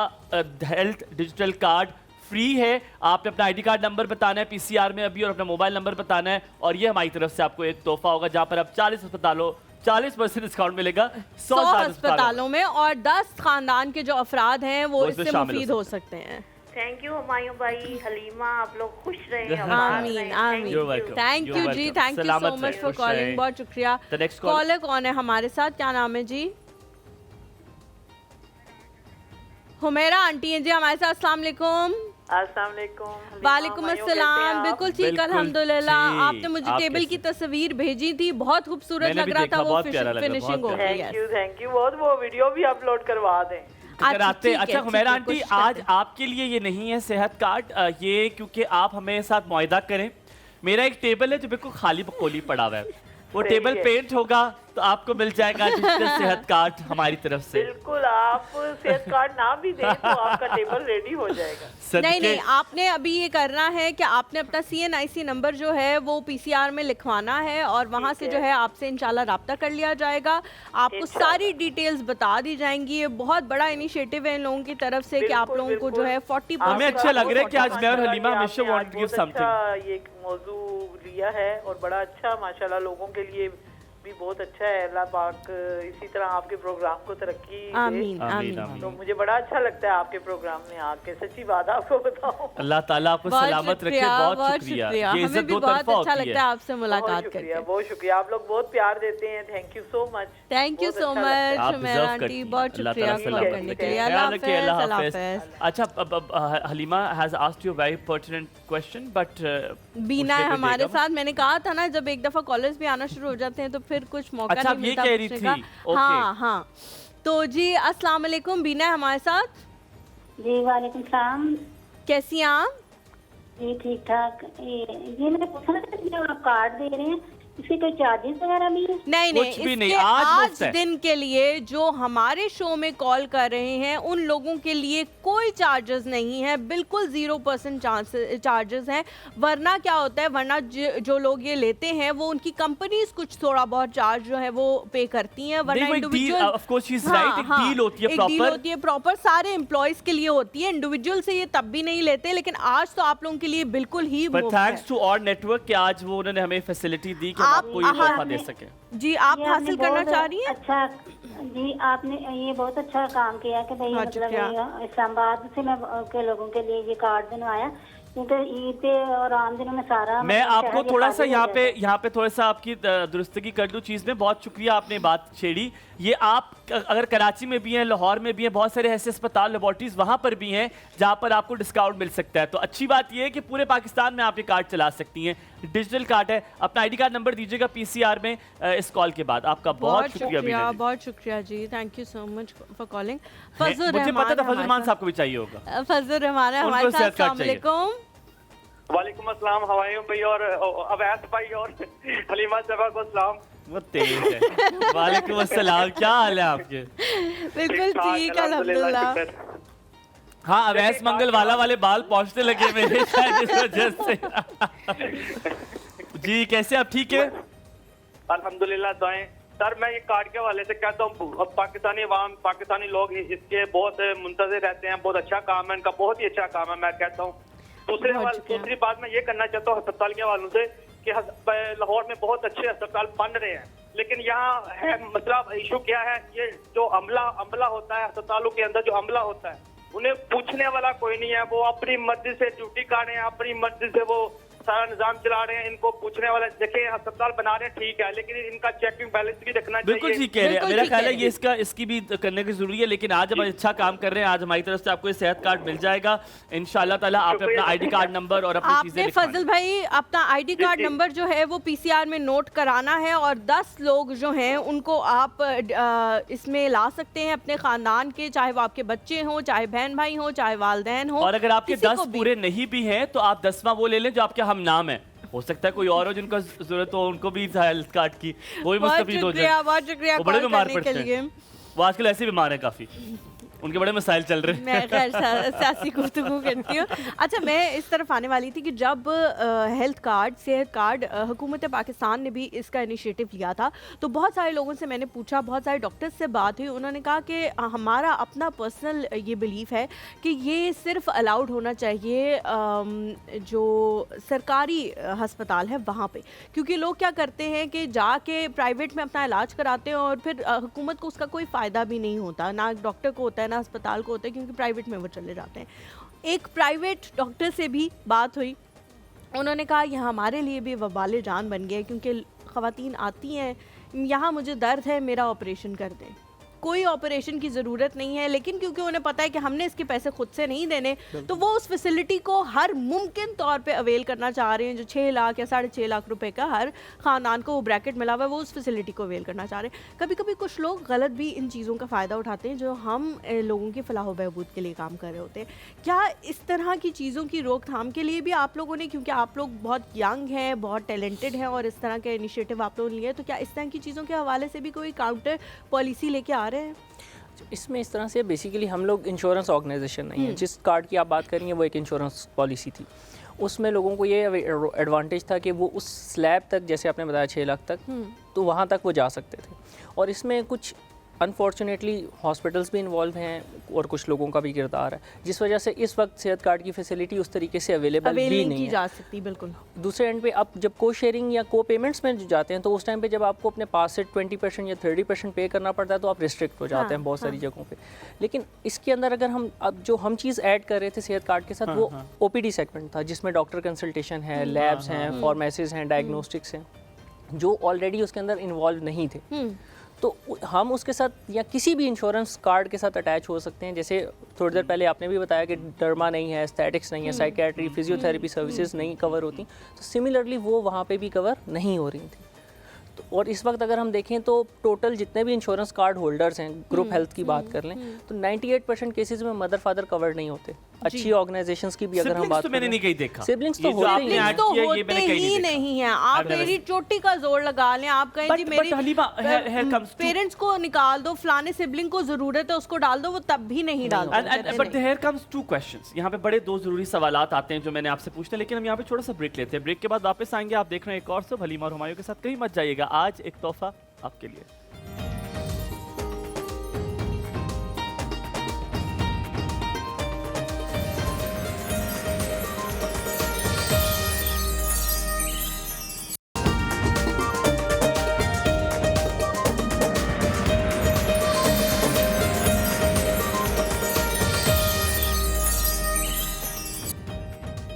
हेल्थ डिजिटल कार्ड फ्री है। आपने अपना आईडी कार्ड नंबर बताना है पीसीआर में अभी, और अपना मोबाइल नंबर बताना है, और ये हमारी तरफ से आपको एक तोहफा होगा, जहाँ पर आप 40% डिस्काउंट मिलेगा 100 अस्पतालों में, और 10 खानदान के जो अफराद हैं वो इसमें इससे शामिल हो मुफीद हो सकते हैं। थैंक यू हुमायूं भाई, हलीमा, आप लोग खुश रहें। आमीन आमीन। You're welcome. Thank you You're जी, welcome. थैंक यू सो सलामत मच रहें, फॉर खुश कॉलिंग, रहें। बहुत शुक्रिया। The next call. कॉलर कौन है हमारे साथ, क्या नाम है जी? हुमैरा आंटी हैं जी हमारे साथ। अस्सलाम वालेकुम। अस्सलाम वालेकुम। वालेकुम अस्सलाम। बिल्कुल ठीक बिल्कुल अल्हम्दुलिल्लाह। ठीक। आपने मुझे आप टेबल की कैसे? तस्वीर भेजी थी, बहुत खूबसूरत मैंने लग भी रहा देखा, था वो, बहुत प्यारा लगा, फिनिशिंग हो बहुत गई प्यारा। है। थैंक यू वो वीडियो भी अपलोड करवा दें। कराते। ठीक है, अच्छा ठीक हुमैरा है, आंटी, कोशिश आज करते हैं। आपके लिए ये नहीं है सेहत कार्ड, ये क्योंकि आप हमें साथ मुआहिदा करें। मेरा एक टेबल है जो बिल्कुल खाली बकोली पड़ा हुआ है, वो सही टेबल है। पेंट होगा तो आपको मिल जाएगा डिजिटल सेहत कार्ड हमारी तरफ से। बिल्कुल, आप सेहत कार्ड ना भी दें तो आपका टेबल रेडी हो जाएगा। नहीं नहीं, आपने अभी ये करना है कि आपने अपना CNIC नंबर जो है वो PCR में लिखवाना है, और वहाँ से जो है आपसे इंशाल्लाह राब्ता कर लिया जाएगा। आपको इंशाल्लाह। सारी डिटेल्स बता दी जाएंगी। ये बहुत बड़ा इनिशिएटिव है इन लोगों की तरफ से कि आप बिल्कुल, लोगों को जो बिल्कुल। है 40% हमें अच्छा लग रहा है कि आज मैं और माशाल्लाह हलीमा कि हमेशा आपने want आज to give बहुत something। अच्छा ये एक मौजू लिया है और बड़ा अच्छा माशाल्लाह, लोगों के लिए भी बहुत अच्छा है। अल्लाह पाक इसी तरह आपके प्रोग्राम को तरक्की दे। आमीन आमीन, आमीन। तो मुझे बड़ा अच्छा लगता है आपके प्रोग्राम में आके, सच्ची बात आपको बताऊं। अल्लाह ताला आपको बहुत सलामत रखे। शुक्रिया, बहुत बहुत शुक्रिया। शुक्रिया। ये हमें इज्जत भी दो बहुत तरफा अच्छा होती लगता है। है आपसे मुलाकात करके। बहुत शुक्रिया। आप लोग बहुत प्यार देते हैं। Thank you so much. Thank you बहुत सो अच्छा लगता है। मच आप हुमैरा deserve आंटी, करती हैं। बहुत अल्लाह शुक्रिया ताला कॉल सलामत करने रखे। के लिए। ख्याल अल्लाह रखिए, अल्लाह हाफिज़, हाफिज़। अल्लाह हाफिज़। अच्छा, अब Halima has asked you very pertinent question, but Bina है हमारे साथ। मैंने कहा था ना, जब एक दफा कॉलेज भी आना शुरू हो जाते हैं तो फिर कुछ मौका अच्छा, नहीं आप ये मिलता कह रही पूछने थी। का। ओके। हाँ हाँ, तो जी अस्सलाम वालेकुम। बीना है हमारे साथ। जी वालेकुम सलाम। कैसी हैं आप? जी ठीक ठाक। ये मैंने पूछा था कि जो आप कार्ड दे रहे हैं इसके कोई चार्जेस वगैरह भी है? नहीं कुछ नहीं, भी नहीं, इसके आज आज मुफ्त है। दिन के लिए जो हमारे शो में कॉल कर रहे हैं उन लोगों के लिए कोई चार्जेस नहीं है, बिल्कुल 0% चार्जेस हैं। वरना क्या होता है, वरना जो लोग ये लेते हैं वो उनकी कंपनीज कुछ थोड़ा बहुत चार्ज जो है वो पे करती हैं, वरना individual of course she is right, एक डील होती है एक डील प्रॉपर। होती है प्रॉपर, सारे एम्प्लॉयज के लिए होती है। इंडिविजुअल से ये तब भी नहीं लेते, लेकिन आज तो आप लोगों के लिए बिल्कुल ही बट मुफ्त है। थैंक्स टू और नेटवर्क कि आज वो उन्होंने हमें फैसिलिटी दी कि हम आप- आपको ये हाँ, तोहफा दे सके। जी, आप ये आपने हासिल करना बहुत चाह रही हैं? अच्छा जी, आपने ये बहुत अच्छा काम किया कि भाई हाँ, मतलब शुक्रिया। ये इस्लामाबाद से मैं के लोगों के लिए ये कार्ड बनवाया, क्योंकि ईद पे और आम दिनों में सारा मैं मतलब आपको शहर ये थोड़ा सा खाली हो यहाँ पे थोड़ा सा आपकी दुरुस्तगी कर दूं चीज़ में। बहुत शुक्रिया, आपने बात छेड़ी। ये आप अगर कराची में भी हैं, लाहौर में भी हैं, बहुत सारे ऐसे अस्पताल लेबॉर्ट्रीज वहाँ पर भी हैं जहाँ पर आपको डिस्काउंट मिल सकता है। तो अच्छी बात ये है कि पूरे पाकिस्तान में आप ये कार्ड चला सकती हैं। डिजिटल कार्ड है। अपना आईडी कार्ड नंबर दीजिएगा PCR में इस कॉल के बाद। आपका बहुत शुक्रिया बीना जी। बहुत शुक्रिया जी, thank you so much for calling. मुझे पता था फजल रहमान साहब को भी चाहिए होगा। फजल रहमान है उनको हमारे साथ। सेहत कार्ड अस्सलाम वालेकुम। वालेकुम अस्सलाम हवायूं भाई और अवैस भाई और हलीमा साहबा को सलाम। वो तेज है। वालेकुम अस्सलाम, क्या हाल है आपके? बिल्कुल ठीक, अल्हम्दुलिल्लाह। हाँ, अवैस मंगल वाले बाल पहुंचने लगे मेरे शायद इस वजह से। जी, कैसे आप? ठीक है अल्हम्दुलिल्लाह दुआएं। सर मैं ये कार्ड के हवाले से कहता हूँ, अब पाकिस्तानी अवाम, पाकिस्तानी लोग इसके बहुत मुंतज़िर रहते हैं। बहुत अच्छा काम है इनका, बहुत ही अच्छा काम है मैं कहता हूँ। दूसरी बात मैं ये करना चाहता हूँ अस्पताल के हवालों से कि लाहौर में बहुत अच्छे अस्पताल बन रहे हैं, लेकिन यहाँ है मतलब इशू क्या है, ये जो अमला होता है अस्पतालों के अंदर, जो अमला होता है उन्हें पूछने वाला कोई नहीं है। वो अपनी मर्जी से ड्यूटी कर रहे हैं, अपनी मर्जी से वो सारा निजाम चला रहे हैं, इनको पूछने वाला देखिए अस्पताल बना रहे हैं ठीक है, लेकिन इनका चेकिंग बैलेंस भी रखना चाहिए। बिल्कुल ठीक कह रहे हैं, मेरा ख्याल है ये इसकी भी करने की जरूरी है, लेकिन आज हम अच्छा काम कर रहे हैं। आज हमारी तरफ से आपको ये सेहत कार्ड मिल जाएगा इंशाल्लाह ताला। आप अपना आईडी कार्ड नंबर और अपनी चीजें आपने फजल भाई अपना आईडी कार्ड नंबर जो है वो पीसीआर में नोट कराना है, और 10 लोग जो हैं उनको आप इसमें ला सकते हैं अपने खानदान के, चाहे वो आपके बच्चे हों, चाहे बहन भाई हों, चाहे वालिदैन हों। और अगर आपके 10 पूरे नहीं भी हैं तो आप 10वां वो ले लें जो आपके हम नाम है। हो सकता है कोई और हो जिनको जरूरत हो, उनको भी हेल्थ कार्ड की, वो भी मुस्तफीद हो जाए। बहुत शुक्रिया, वो बड़े बीमार पड़ते हैं, वो आजकल ऐसे बीमार हैं काफी, उनके बड़े मसाइल चल रहे हैं। मैं खैर सियासी गुफ्तगू करती हूँ। अच्छा, मैं इस तरफ आने वाली थी कि जब हेल्थ कार्ड, सेहत कार्ड, हुकूमत पाकिस्तान ने भी इसका इनिशिएटिव लिया था, तो बहुत सारे लोगों से मैंने पूछा, बहुत सारे डॉक्टर्स से बात हुई, उन्होंने कहा कि हमारा अपना पर्सनल ये बिलीफ है कि ये सिर्फ अलाउड होना चाहिए जो सरकारी हस्पताल है वहाँ पे, क्योंकि लोग क्या करते हैं कि जाके प्राइवेट में अपना इलाज कराते हैं और फिर हुकूमत को उसका कोई फ़ायदा भी नहीं होता, ना डॉक्टर को होता है ना अस्पताल को होता है, क्योंकि प्राइवेट में वो चले जाते हैं। एक प्राइवेट डॉक्टर से भी बात हुई, उन्होंने कहा यह हमारे लिए भी वबाले जान बन गया, क्योंकि ख़वातीन आती हैं यहाँ, मुझे दर्द है, मेरा ऑपरेशन कर दें, कोई ऑपरेशन की ज़रूरत नहीं है, लेकिन क्योंकि उन्हें पता है कि हमने इसके पैसे खुद से नहीं देने, तो वो उस फैसिलिटी को हर मुमकिन तौर पे अवेल करना चाह रहे हैं। जो 6 लाख या 6.5 लाख रुपए का हर ख़ानदान को वो ब्रैकेट मिला हुआ है, वो उस फैसिलिटी को अवेल करना चाह रहे हैं। कभी कभी कुछ लोग गलत भी इन चीज़ों का फ़ायदा उठाते हैं जो हम लोगों की फलाह बहबूद के लिए काम कर रहे होते हैं। क्या इस तरह की चीज़ों की रोकथाम के लिए भी आप लोगों ने, क्योंकि आप लोग बहुत यंग हैं, बहुत टैलेंटेड हैं और इस तरह के इनिशिएटिव आप लोगों ने लिए, तो क्या इस तरह की चीज़ों के हवाले से भी कोई काउंटर पॉलिसी लेके आ रहे हैं? इसमें इस तरह से बेसिकली हम लोग इंश्योरेंस ऑर्गेनाइजेशन नहीं है। जिस कार्ड की आप बात करेंगे वो एक इंश्योरेंस पॉलिसी थी, उसमें लोगों को ये एडवांटेज था कि वो उस स्लैब तक, जैसे आपने बताया 6 लाख तक, तो वहाँ तक वो जा सकते थे। और इसमें कुछ अनफॉर्चुनेटली हॉस्पिटल्स भी इन्वॉल्व हैं और कुछ लोगों का भी किरदार है, जिस वजह से इस वक्त सेहत कार्ड की फैसिलिटी उस तरीके से अवेलेबल भी नहीं जा सकती। बिल्कुल। दूसरे एंड पे आप जब को शेयरिंग या को पेमेंट्स में जाते हैं तो उस टाइम पे जब आपको अपने पास से 20% या 30% पे करना पड़ता है तो आप रिस्ट्रिक्ट हो जाते हैं बहुत सारी जगहों पे। लेकिन इसके अंदर अगर हम अब जो हम चीज़ ऐड कर रहे थे सेहत कार्ड के साथ, वो OPD सेगमेंट था, जिसमें डॉक्टर कंसल्टेशन है, लैब्स हैं, फार्मेसीज हैं, डायग्नोस्टिक्स हैं, जो ऑलरेडी उसके अंदर इन्वॉल्व नहीं थे। तो हम उसके साथ या किसी भी इंश्योरेंस कार्ड के साथ अटैच हो सकते हैं। जैसे थोड़ी देर पहले आपने भी बताया कि डर्मा नहीं है, एस्थेटिक्स नहीं है, साइकेट्री, फिजियोथेरेपी सर्विसेज नहीं कवर होती, तो सिमिलरली वो वहाँ पे भी कवर नहीं हो रही थी। तो और इस वक्त अगर हम देखें तो टोटल जितने भी इंश्योरेंस कार्ड होल्डर्स हैं, ग्रुप हेल्थ की बात कर लें, तो 98% केसेस में मदर फादर कवर नहीं होते। अच्छी ऑर्गेनाइजेशंस की भी अगर हम बात तो मैंने नहीं कहीं देखा, सिबलिंग्स तो होते ही नहीं है। आप मेरी चोटी का जोर लगा लें, आप कहें जी मेरी पेरेंट्स को निकाल दो, फलाने सिबलिंग को जरूरत है उसको डाल दो, वो तब भी नहीं डालते। But here comes 2 questions. यहाँ पे बड़े 2 जरूरी सवालात आते हैं जो मैंने आपसे पूछने, लेकिन हम यहाँ पे छोटा सा ब्रेक लेते हैं। ब्रेक के बाद वापस आएंगे। आप देख रहे हैं एक और सब हलीमा और हुमायूं के साथ, कहीं मत जाइएगा। आज एक तोहफा आपके लिए।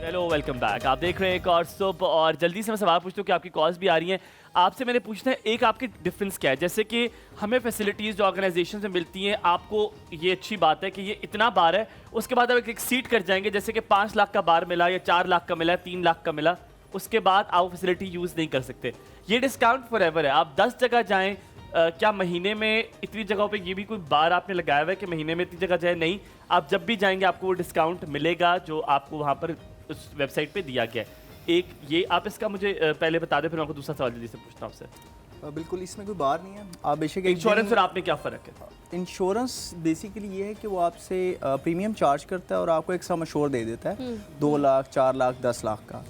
Hello, welcome back. आप देख रहे हैं एक और सुब, और जल्दी से मैं सवाल पूछता हूँ कि आपकी कॉल्स भी आ रही हैं। आपसे मैंने पूछना है, एक आपकी डिफरेंस क्या है? जैसे कि हमें फैसिलिटीज़ जो ऑर्गेनाइजेशन से मिलती हैं, आपको ये अच्छी बात है कि ये इतना बार है, उसके बाद आप एक सीट कर जाएंगे, जैसे कि 5 लाख का बार मिला या 4 लाख का मिला, 3 लाख का मिला, उसके बाद आप फैसिलिटी यूज़ नहीं कर सकते। ये डिस्काउंट फॉर एवर है। आप 10 जगह जाएँ, क्या महीने में इतनी जगहों पे ये भी कोई बार आपने लगाया हुआ है कि महीने में इतनी जगह जाए? नहीं, आप जब भी जाएंगे आपको वो डिस्काउंट मिलेगा जो आपको वहाँ पर उस वेबसाइट पे दिया गया है। एक ये आप इसका मुझे पहले बता दें, फिर आपको दूसरा सवाल जल्दी से पूछता हूँ आपसे। बिल्कुल, इसमें कोई बार नहीं है। आप बेशक इंश्योरेंस और आपने क्या फ़र्क है? इंश्योरेंस बेसिकली ये है कि वो आपसे प्रीमियम चार्ज करता है और आपको एक सम अश्योर दे देता है 2 लाख, 4 लाख, 10 लाख का,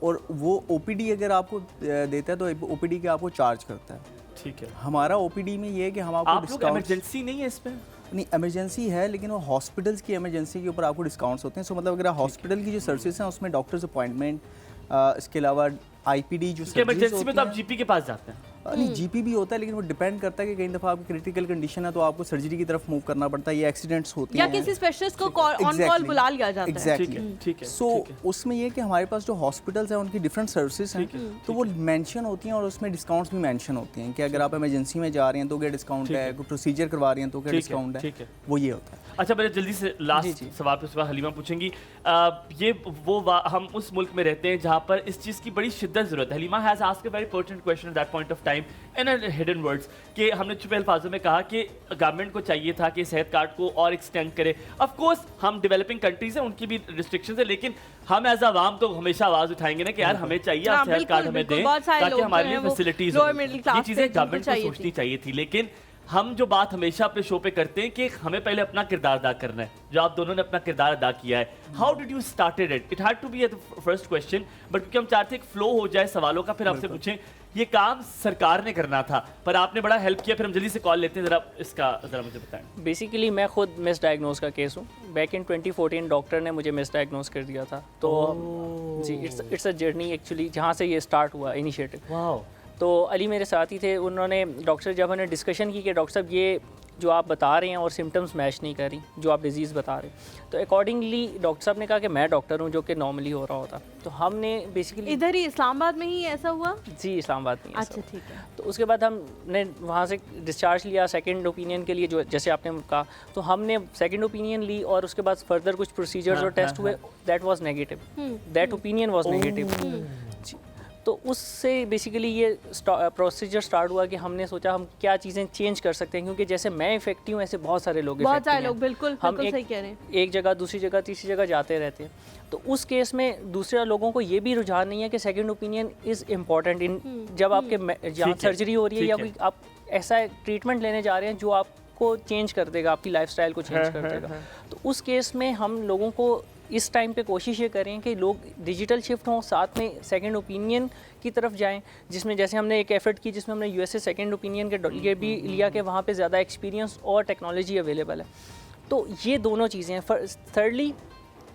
और वो OPD अगर आपको देता है तो OPD का आपको चार्ज करता है। ठीक है। हमारा OPD में ये है कि हम आपको डिस्काउंट, इमरजेंसी नहीं है इसमें? नहीं, इमरजेंसी है, लेकिन वो हॉस्पिटल्स की इमरजेंसी के ऊपर आपको डिस्काउंट्स होते हैं। सो मतलब अगर हॉस्पिटल की जो सर्विसेज हैं उसमें डॉक्टर्स अपॉइंटमेंट, इसके अलावा IPD जो इमरजेंसी में तो आप GP के पास जाते हैं। नहीं जीपी भी होता है, लेकिन वो डिपेंड करता है कि कई दफ़ा आपकी क्रिटिकल कंडीशन है तो आपको सर्जरी की तरफ मूव करना पड़ता है, ये एक्सीडेंट्स होते हैं या किसी स्पेशलिस्ट को ऑन कॉल बुला लिया जाता है। एग्जैक्टली, ठीक है। सो उसमें ये कि हमारे पास जो हॉस्पिटल्स हैं उनकी डिफरेंट सर्विसेज हैं, तो वो मेंशन होती हैं और उसमें डिस्काउंट्स भी मेंशन होते हैं कि अगर आप इमरजेंसी में जा रहे हैं तो क्या डिस्काउंट है, कोई प्रोसीजर करवा रहे हैं तो क्या डिस्काउंट है, वो ये होता है। अच्छा, मेरे जल्दी से लास्ट सवाल पे उसके बाद हलीमा पूछेंगी। ये हम उस मुल्क में रहते हैं जहाँ पर इस चीज़ की बड़ी शिद्दत ज़रूरत है। Halima has asked a very pertinent question at that point of time in hidden words कि हमने छुपे अल्फाजों में कहा कि गवर्नमेंट को चाहिए था कि सेहत कार्ड को और एक्सटेंड करे। ऑफ कोर्स हम डेवलपिंग कंट्रीज हैं, उनकी भी रिस्ट्रिक्शंस है, लेकिन हम एज अवाम तो हमेशा आवाज़ उठाएंगे ना कि यार हमें चाहिए, आप सेहत कार्ड हमें दें ताकि हमारे लिए फैसिलिटीज हो। ये चीज़ें गवर्नमेंट को सोचनी चाहिए थी, लेकिन हम जो बात हमेशा अपने शो पे करते हैं कि हमें पहले अपना किरदार अदा करना है, जो आप दोनों ने अपना किरदार अदा किया है। How did you started it? It had to be the first question, but क्योंकि हम चाहते हैं एक फ्लो हो जाए सवालों का, फिर आपसे पूछें ये काम सरकार ने करना था पर आपने बड़ा हेल्प किया। फिर हम जल्दी से कॉल लेते हैं, ज़रा मुझे बताएं। बेसिकली मैं खुद मिस डायग्नोज का केस हूँ। बैक इन 2014 डॉक्टर ने मुझे मिस डायग्नोज कर दिया था, तो जी इट्स अ जर्नी एक्चुअली जहाँ से ये स्टार्ट हुआ इनिशिएटिव। तो अली मेरे साथ ही थे, उन्होंने डॉक्टर जब हमने डिस्कशन की कि डॉक्टर साहब ये जो आप बता रहे हैं और सिम्टम्स मैच नहीं कर रही जो आप डिज़ीज़ बता रहे हैं, तो अकॉर्डिंगली डॉक्टर साहब ने कहा कि मैं डॉक्टर हूँ जो कि नॉर्मली हो रहा होता। तो हमने बेसिकली इधर ही इस्लामाबाद में ही ऐसा हुआ? जी इस्लामाबाद में। अच्छा ठीक है। तो उसके बाद हमने वहाँ से डिस्चार्ज लिया सेकंड ओपिनियन के लिए, जो जैसे आपने कहा, तो हमने सेकंड ओपिनियन ली और उसके बाद फर्दर कुछ प्रोसीजर्स और टेस्ट हुए, that was negative, that opinion was negative. जी, तो उससे बेसिकली ये प्रोसीजर स्टार्ट हुआ कि हमने सोचा हम क्या चीज़ें चेंज कर सकते हैं, क्योंकि जैसे मैं इफेक्टिव हूँ ऐसे बहुत सारे लोग बिल्कुल सही कह रहे हैं। एक जगह दूसरी जगह तीसरी जगह जाते रहते हैं। तो उस केस में दूसरे लोगों को ये भी रुझान नहीं है कि second opinion is important in जब आपके जहाँ सर्जरी हो रही है या कोई आप ऐसा ट्रीटमेंट लेने जा रहे हैं जो आपको चेंज कर देगा, आपकी लाइफस्टाइल को चेंज कर देगा। तो उस केस में हम लोगों को इस टाइम पे कोशिश ये करें कि लोग डिजिटल शिफ्ट हों, साथ में सेकंड ओपिनियन की तरफ जाएं, जिसमें जैसे हमने एक एफर्ट की जिसमें हमने यूएसए सेकंड ओपिनियन के लिए भी लिया कि वहाँ पे ज़्यादा एक्सपीरियंस और टेक्नोलॉजी अवेलेबल है। तो ये दोनों चीज़ें हैं। थर्डली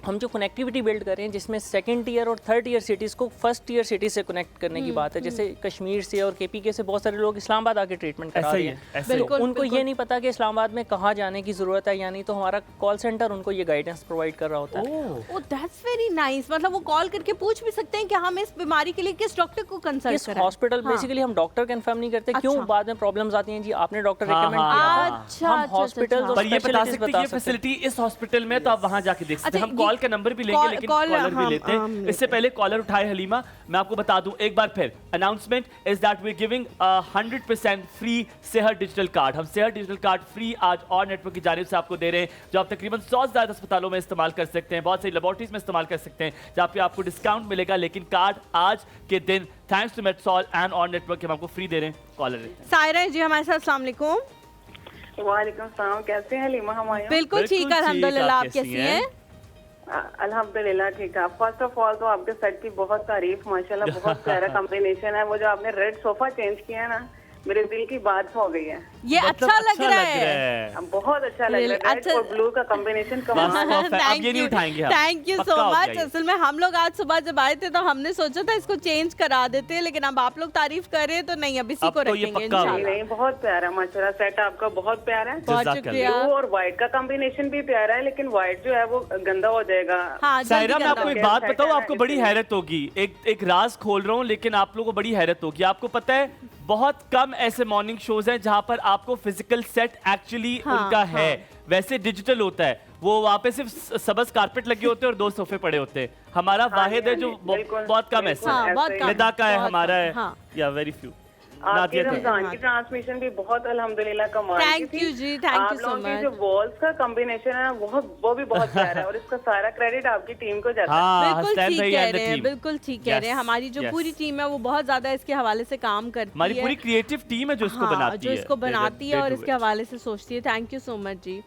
हम जो कनेक्टिविटी बिल्ड कर रहे हैं जिसमें सेकंड टीयर और थर्ड ईयर सिटीज़ को फर्स्ट टीयर सिटी से कनेक्ट करने की बात है। जैसे कश्मीर से और केपीके से बहुत सारे लोग इस्लामाबाद आके ट्रीटमेंट करा रहे हैं, तो उनको ये नहीं पता कि इस्लामाबाद में कहाँ जाने की ज़रूरत है या नहीं, तो हमारा कॉल सेंटर उनको ये गाइडेंस प्रोवाइड कर रहा होता है। Oh that's very nice. मतलब वो कॉल करके पूछ भी सकते हैं कि हम इस बीमारी के लिए किस डॉक्टर को कंसल्ट करें। हॉस्पिटल बेसिकली हम डॉक्टर कंफर्म नहीं करते, क्यों बाद में प्रॉब्लम्स आती हैं जी आपने डॉक्टर रिकमेंड किया। अच्छा, हम हॉस्पिटल पर ये बता सकते हैं ये फैसिलिटी इस हॉस्पिटल में, तो आप वहाँ जाके देख सकते हैं। हम कॉल का नंबर भी लेंगे लेकिन कॉलर भी लेते हैं। इससे पहले कॉलर उठाए हलीमा, मैं आपको बता दूं एक बार फिर, announcement is that we are giving 100% free Sehat digital card. हम सेहत डिजिटल कार्ड फ्री आज और नेटवर्क की जानिब से आपको दे रहे हैं, जो आप तकरीबन 100 से ज़्यादा अस्पतालों में इस्तेमाल कर सकते हैं, बहुत सारी लेबॉर्ट्रीज में इस्तेमाल कर सकते हैं, जहाँ पे आपको डिस्काउंट मिलेगा। लेकिन कार्ड आज के दिन thanks to Medxol and on network हम आपको फ्री दे रहे हैं। कॉलर सायरा जी हमारे साथ, अस्सलाम वालेकुम। वालेकुम सलाम, कैसे हैं हलीमा? हमारे बिल्कुल ठीक है अल्हम्दुलिल्लाह, आप कैसी हैं? अल्हम्दुलिल्लाह ठीक है। फर्स्ट ऑफ ऑल तो आपके सेट की बहुत तारीफ, माशाल्लाह बहुत प्यारा कॉम्बिनेशन है। वो जो आपने रेड सोफा चेंज किया है ना, मेरे दिल की बात हो गई है। ये अच्छा लग रहा है, बहुत अच्छा लग रहा है। रेड और ब्लू का combination thank you so much. असल में हम लोग आज सुबह जब आए थे तो हमने सोचा था इसको चेंज करा देते हैं, लेकिन अब आप लोग तारीफ कर रहे हैं तो नहीं, अब इसी को रखेंगे इंशाल्लाह। नहीं, बहुत प्यारा माशाल्लाह, सेट आपका बहुत प्यारा है। बहुत शुक्रिया। ब्लू और व्हाइट का कॉम्बिनेशन भी प्यारा है, लेकिन व्हाइट जो है वो गंदा हो जाएगा। सायरा मैं आपको एक बात बताऊं, आपको बड़ी हैरत होगी, एक राज खोल रहा हूं, लेकिन आप लोगों को बड़ी हैरत होगी। आपको पता है बहुत कम ऐसे मॉर्निंग शोज हैं जहां पर आपको फिजिकल सेट एक्चुअली उनका है, वैसे डिजिटल होता है। वो वहाँ पे सिर्फ सबज कारपेट लगे होते हैं और 2 सोफे पड़े होते हैं। हमारा वाहिद है जो बहुत कम ऐसे निदा का है, हमारा है या वेरी फ्यू। आपके रमजान की ट्रांसमिशन भी बहुत अल्हम्दुलिल्लाह कमाल की थी। थैंक यू जी, थैंक यू सो मच। जो वॉल्स का कॉम्बिनेशन है वो भी बहुत प्यारा है और इसका सारा क्रेडिट आपकी टीम को जाता है। बिल्कुल ठीक कह रहे हैं, बिल्कुल ठीक कह रहे हैं। हमारी जो पूरी टीम है वो बहुत ज्यादा इसके हवाले से काम करती है। हमारी पूरी क्रिएटिव टीम है जो इसको बनाती है, जो इसको बनाती है और इसके हवाले से सोचती है। थैंक यू सो मच जी।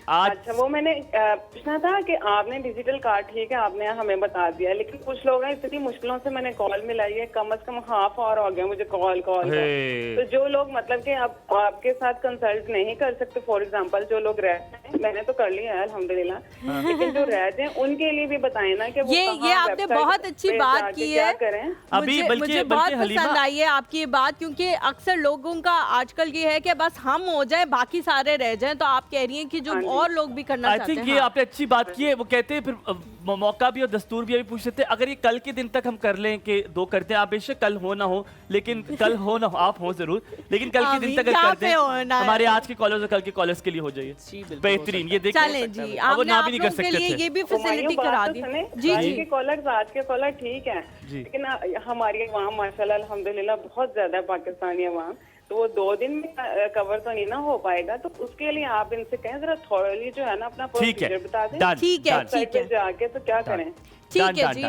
आज अच्छा, वो मैंने पूछना था कि आपने डिजिटल कार्ड ठीक है आपने हमें बता दिया, लेकिन कुछ लोग हैं इतनी मुश्किलों से मैंने कॉल मिलाई है, कम से कम हाफ आवर हो गया मुझे कॉल तो जो लोग मतलब कि आप आपके साथ कंसल्ट नहीं कर सकते, फॉर एग्जांपल जो लोग रहते हैं, मैंने तो कर लिया है अल्हम्दुलिल्लाह, लेकिन जो रहते हैं उनके लिए भी बताएं ना कि वो ये आपने बहुत अच्छी बात की है। करें अभी मुझे बहुत पसंद आई है आपकी ये बात, क्योंकि अक्सर लोगों का आजकल ये है कि बस हम हो जाए बाकी सारे रह जाएं, तो आप कह रही हैं कि जो और लोग भी करना आई चाहते हैं। थिंक ये आपने अच्छी बात की है। वो कहते हैं फिर मौका भी और दस्तूर भी अभी पूछ लेते हैं, अगर ये कल के दिन तक हम कर लें कि 2 करते हैं, आप बेशक कल हो ना हो, लेकिन कल हो ना हो, आप हो जरूर, लेकिन कल के दिन तक अगर कर दें हमारे आज के कॉलर्स और कल के कॉलर्स के लिए हो जाइए बेहतरीन। ये देखिए चलें जी, अब वो ना भी नहीं कर आपके सकते लिए थे। ये भी फैसिलिटी करा दी। जी जी, कॉलर आज के कॉलर ठीक है, लेकिन हमारी अवाम माशाल्लाह अल्हम्दुलिल्लाह बहुत ज्यादा है पाकिस्तानी अवाम, तो वो 2 दिन में कवर तो नहीं ना हो पाएगा, तो उसके लिए आप इनसे कहें जरा थॉरली जो है ना अपना प्रोसीजर बता दें। ठीक है ठीक है, जाके तो क्या करें। ठीक है जी,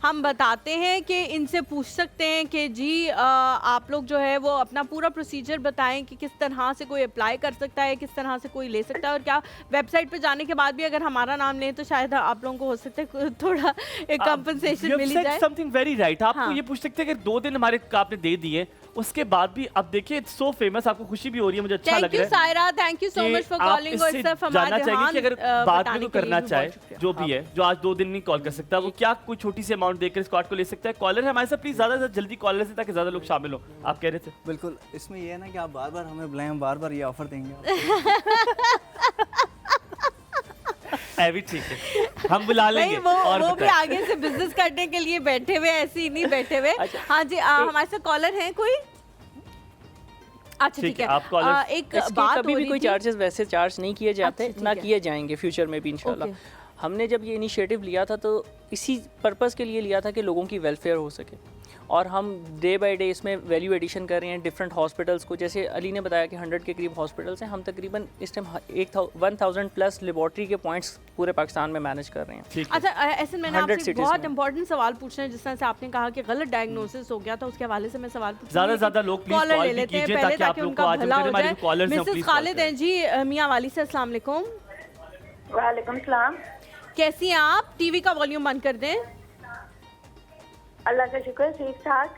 हम बताते हैं कि इनसे पूछ सकते हैं कि जी आप लोग जो है वो अपना पूरा प्रोसीजर बताएं कि किस तरह से कोई अप्लाई कर सकता है, किस तरह से कोई ले सकता है, और क्या वेबसाइट पे जाने के बाद भी अगर हमारा नाम लें तो शायद आप लोगों को हो सकता है थोड़ा एक कंपनसेशन मिल जाए। Something very right. आपको ये पूछ सकते हैं कि 2 दिन हमारे आपने दे दिए, उसके बाद भी अब देखिए इट्स सो फेमस, आपको खुशी भी हो रही है, मुझे अच्छा लग रहा है। Saira, thank you so much for calling और सिर्फ जानना चाहिए कि अगर बाद में करना चाहे जो भी है, जो आज 2 दिन नहीं कॉल कर सकता, वो क्या कोई छोटी सी अमाउंट देकर इस कार्ड को ले सकता है। कॉलर है हमारे साथ, प्लीज ज्यादा से जल्दी कॉलर से, ताकि ज्यादा लोग शामिल हो। आप कह रहे थे बिल्कुल, इसमें ये है ना कि आप बार बार हमें बुलाएं, हम बार बार ये ऑफर देंगे भी ठीक है, हम बुला लेंगे। और वो भी आगे से बिजनेस करने के लिए बैठे हुए, ऐसे ही नहीं बैठे हुए। हाँ जी, हमारे साथ कॉलर हैं कोई? अच्छा ठीक है, एक बात कभी भी कोई चार्जेस वैसे चार्ज नहीं किए जाते, ना किए जाएंगे फ्यूचर में भी इंशाल्लाह। हमने जब ये इनिशिएटिव लिया था तो इसी पर्पस के लिए लिया था कि लोगों की वेलफेयर हो सके, और हम डे बाय डे इसमें वैल्यू एडिशन कर रहे हैं डिफरेंट हॉस्पिटल्स को। जैसे अली ने बताया कि 100 के करीब हॉस्पिटल्स हैं, हम तकरीबन इस टाइम 1000 प्लस लेबॉर्ट्री के पॉइंट्स पूरे पाकिस्तान में मैनेज कर रहे हैं। अच्छा ऐसे मैंने आपसे बहुत इंपॉर्टेंट सवाल पूछना है, जिस तरह से आपने कहा कि गलत डायग्नोसिस हो गया था, उसके हवाले से मैं सवाल पूछूंगी। ज्यादा लोग प्लीज कॉल ले लेते हैं पहले ताकि उनका भला हो जाए। मिसेस खालिद हैं जी मियां वाली से, अस्सलाम वालेकुम। वालेकुम सलाम। कैसी हैं आप? टीवी का वॉल्यूम बंद कर दें। अल्लाह का शुक्र, ठीक ठाक।